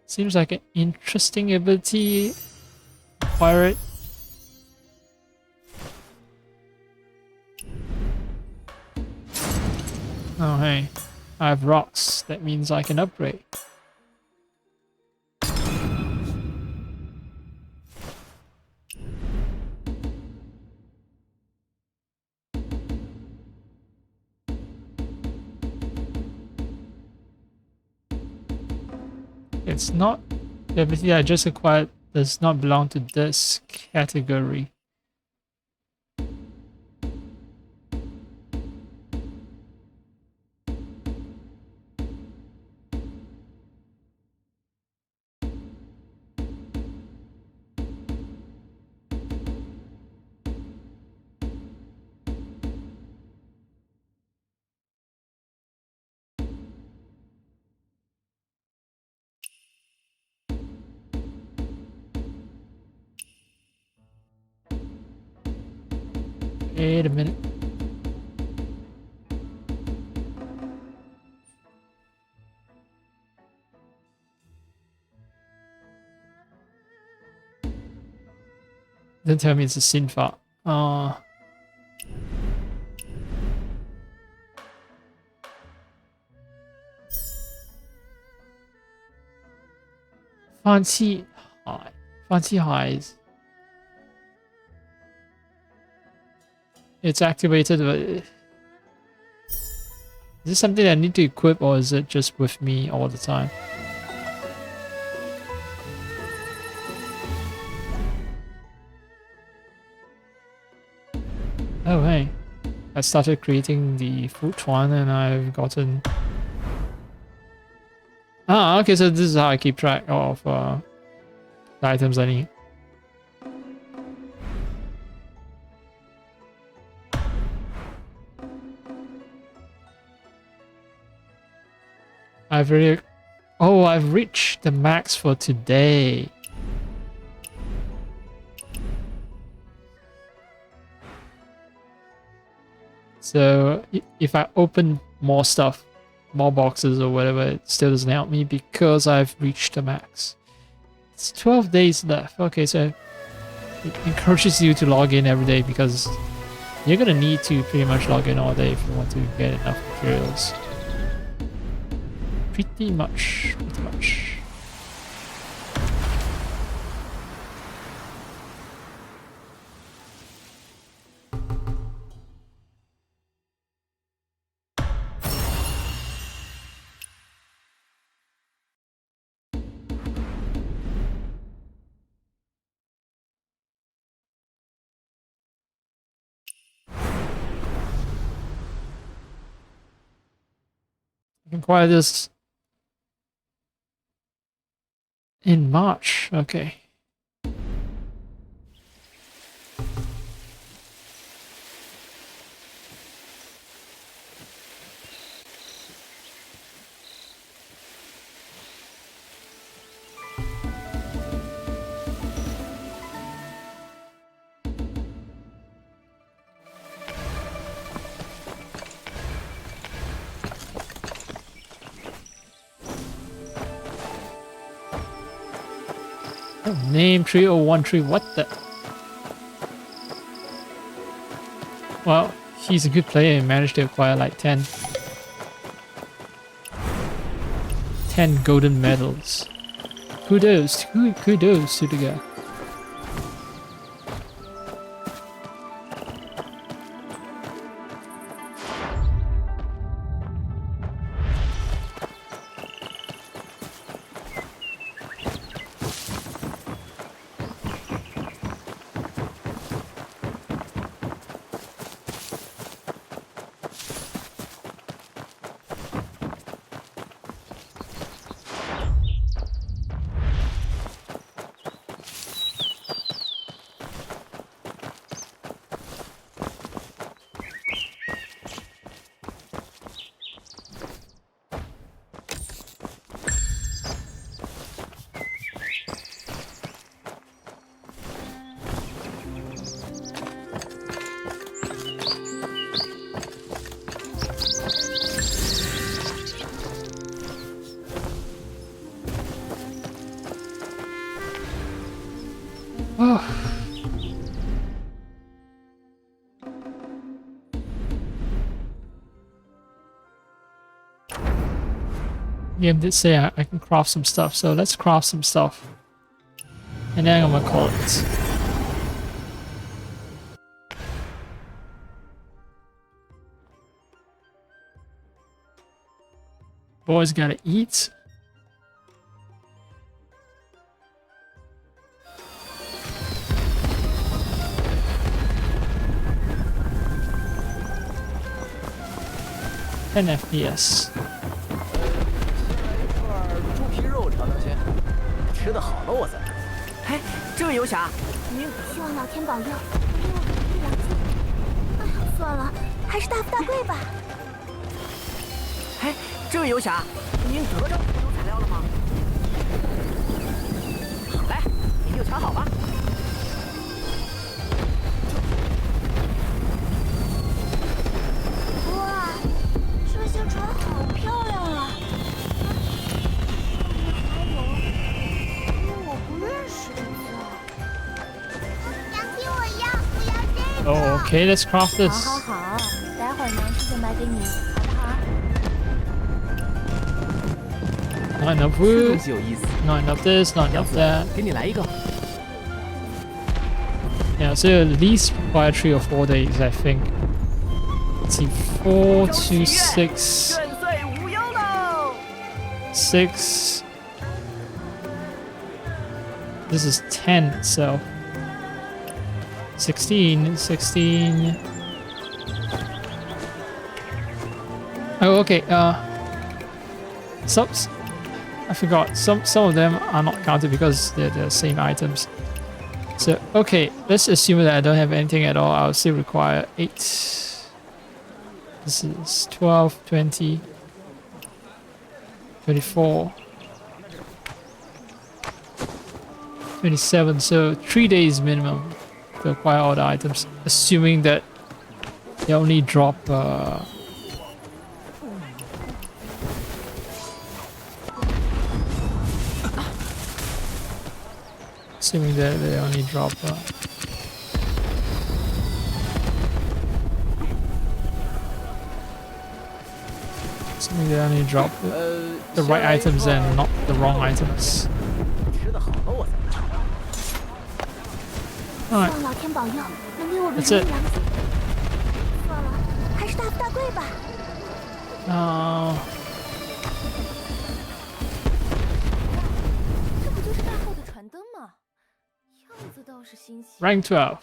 Seems like an interesting ability. Acquire it. Oh hey, I have rocks. That means I can upgrade. It's not, the ability I just acquired does not belong to this category. Wait a minute. Don't tell me it's a sin file. 放弃海，放弃海 It's activated. But is this something I need to equip, or is it just with me all the time? Oh hey, I started creating the food one, and I've gotten. Ah, okay. So this is how I keep track of the items I need. I've reached the max for today. So if I open more stuff, more boxes or whatever, it still doesn't help me because I've reached the max. It's 12 days left. Okay, so it encourages you to log in every day because you're gonna need to pretty much log in all day if you want to get enough materials. Pretty much. I can acquire this in March. Okay. Oh, name 3013. What the? Well, he's a good player and managed to acquire like 10 golden medals. Kudos to the guy. Game did say I can craft some stuff, so let's craft some stuff. And then I'm gonna call it. Boys gotta eat. Ten FPS. 猪皮肉尝尝先，吃的好了我再。哎，这位游侠，您希望老天保佑，给我1两斤。哎呀，算了，还是大富大贵吧。哎，这位游侠，您得着富有材料了吗？好嘞，您就瞧好吧。Okay, let's craft 好 this. 好好，待会儿娘亲就买给你，好不好？ Not enough 吃 wood. 东西有意思。 Not enough this. Not 娘 enough 子 that.，给你来一个。 Yeah, so at least require 3 or 4 days, I think. Let's see, 4 to 6, 愿岁无忧喽！ 6. This is 10 itself. 16, 16. Oh, okay. Some I forgot. Some of them are not counted because they're the same items. So okay, let's assume that I don't have anything at all. I'll still require 8. This is 12, 20, 24, 27. So 3 days minimum to acquire all the items, assuming that they only drop. Assuming that they only drop. Assuming they only drop the right items and not the wrong items. 吃的好了我才来。 Alright, 希望老天保佑，能给我个 that's 人 it. 良心。算了，还是大富大贵吧。 这不就是大后的传灯吗？样子倒是新奇。 Rank 12.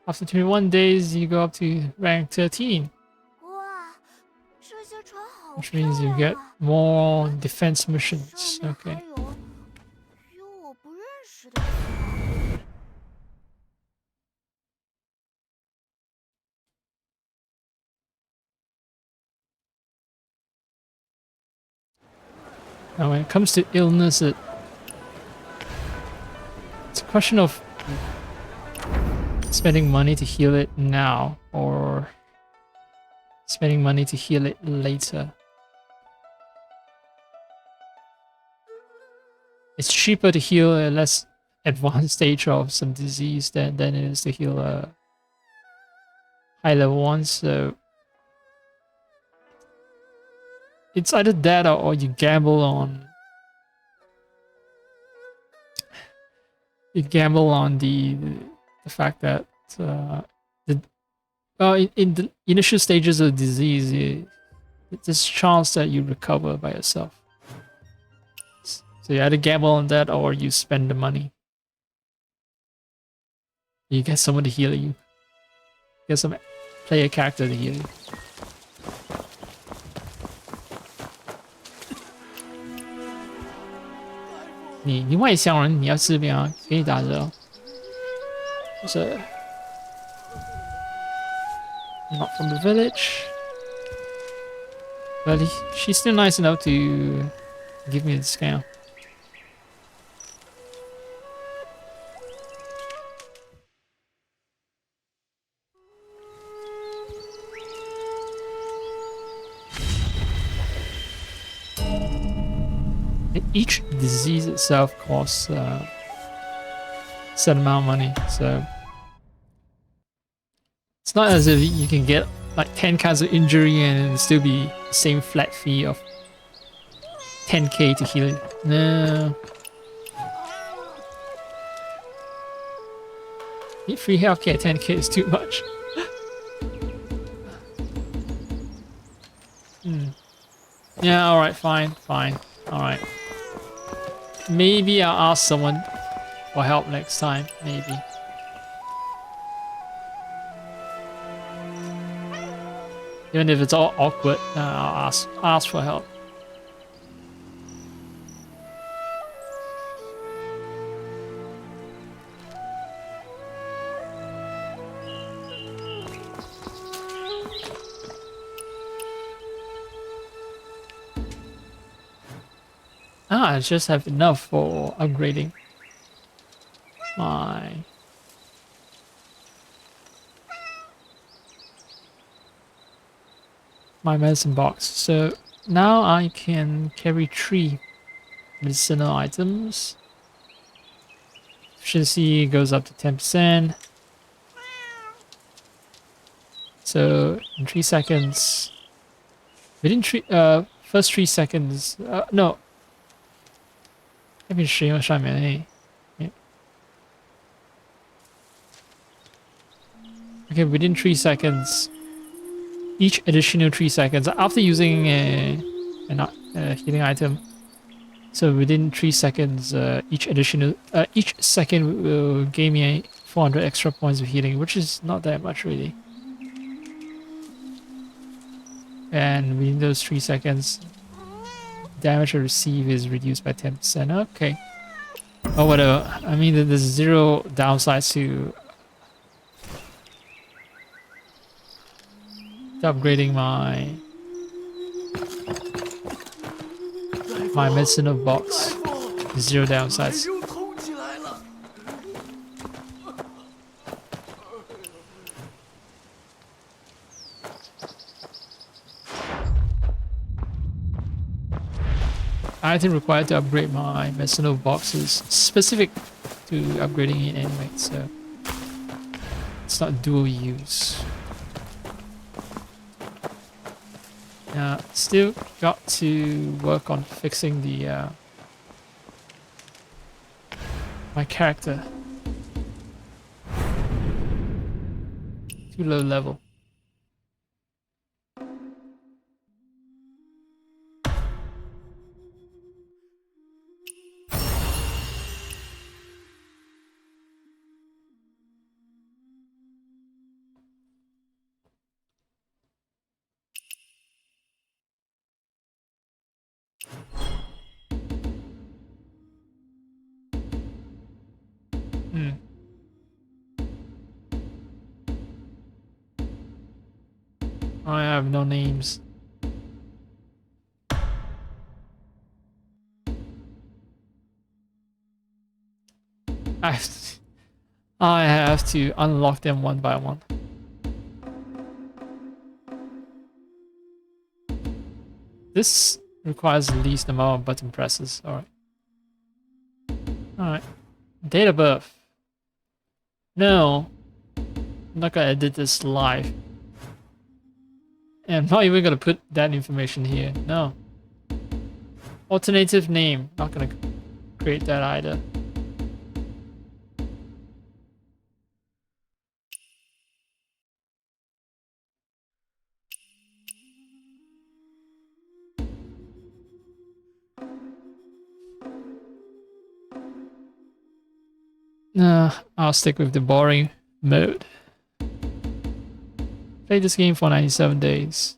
After 21 days, you go up to rank 13, 哇，这些船好 which 漂 means you 亮 get 啊！ more defense missions. 上面 Okay. 还有我不认识的船。 Now, when it comes to illness, it's a question of spending money to heal it now or spending money to heal it later. It's cheaper to heal a less advanced stage of some disease than it is to heal a high level one, so it's either that or you gamble on the fact that in the initial stages of the disease, there's a chance that you recover by yourself. So you either gamble on that or you spend the money. You get someone to heal you. Get some player character to heal you. You 外乡人，你要治病啊，给你打折哦。就是not from the village, but she's still nice enough to give me a discount. Each disease itself costs a set amount of money, so it's not as if you can get like 10 kinds of injury and it'll still be the same flat fee of 10k to heal it. No. Free healthcare 10k is too much. Yeah, alright, fine. Alright. Maybe I'll ask someone for help next time, maybe. Even if it's all awkward, I'll ask for help. I just have enough for upgrading my medicine box. So now I can carry 3 medicinal items. Efficiency goes up to 10%. So in 3 seconds, within first 3 seconds, no. 那边使用上面哎。Okay, within 3 seconds, each additional 3 seconds after using a healing item. So within 3 seconds, each second will give me 400 extra points of healing, which is not that much really. And within those 3 seconds, damage I receive is reduced by 10%. Okay. Oh, whatever. I mean, there's zero downsides to upgrading my medicinal box. Zero downsides. Item required to upgrade my medicinal box is specific to upgrading it anyway, so it's not dual use. Still got to work on fixing the my character. Too low level. I have no names. I have to unlock them one by one. This requires the least amount of button presses. Alright. Alright. Date of birth. No. I'm not gonna edit this live. And I'm not even gonna put that information here. No. Alternative name. Not gonna create that either. I'll stick with the boring mode. Played this game for 97 days.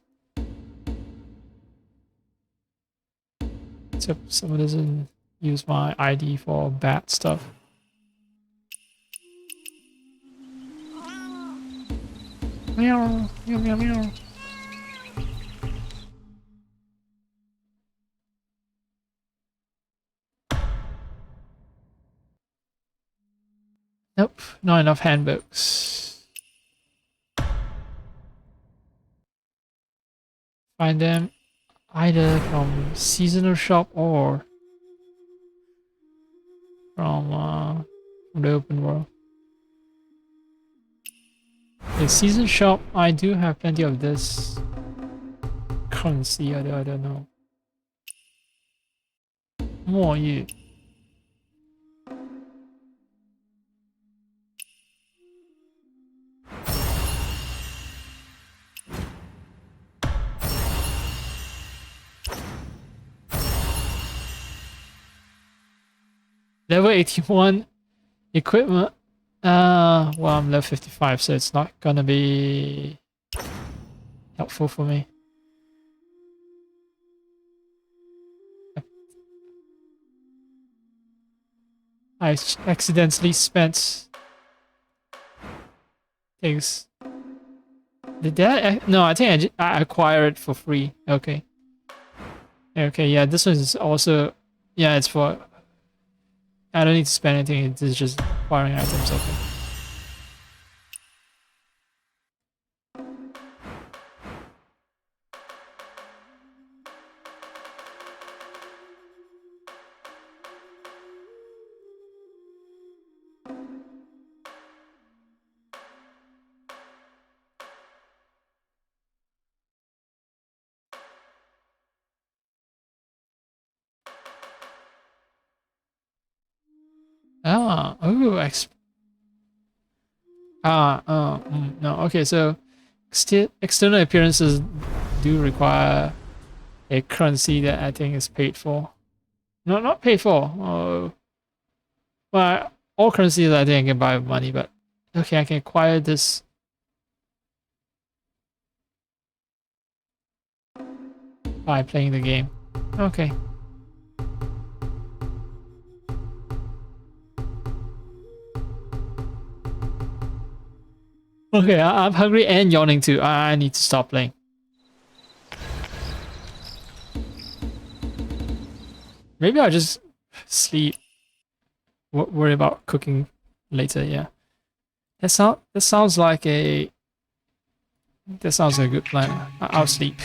Except someone doesn't use my ID for bad stuff. Meow, meow, meow, meow. Nope, not enough handbooks. Find them either from seasonal shop or from the open world. The season shop, I do have plenty of this currency. I don't know. 墨玉. Level 81 equipment. Well, I'm level 55, so it's not gonna be helpful for me. I accidentally spent things. Did that? No, I think I acquired it for free. Okay. Okay, yeah, this one is also, yeah, it's for, I don't need to spend anything, it's just acquiring items, okay. Ah, oh, no. Okay, so external appearances do require a currency that I think is paid for. No, not paid for. Oh, well, all currencies I think I can buy with money, but okay, I can acquire this by playing the game. Okay. Okay, I'm hungry and yawning too. I need to stop playing. Maybe I'll just sleep. Worry about cooking later. Yeah, that sounds like a good plan. I'll sleep.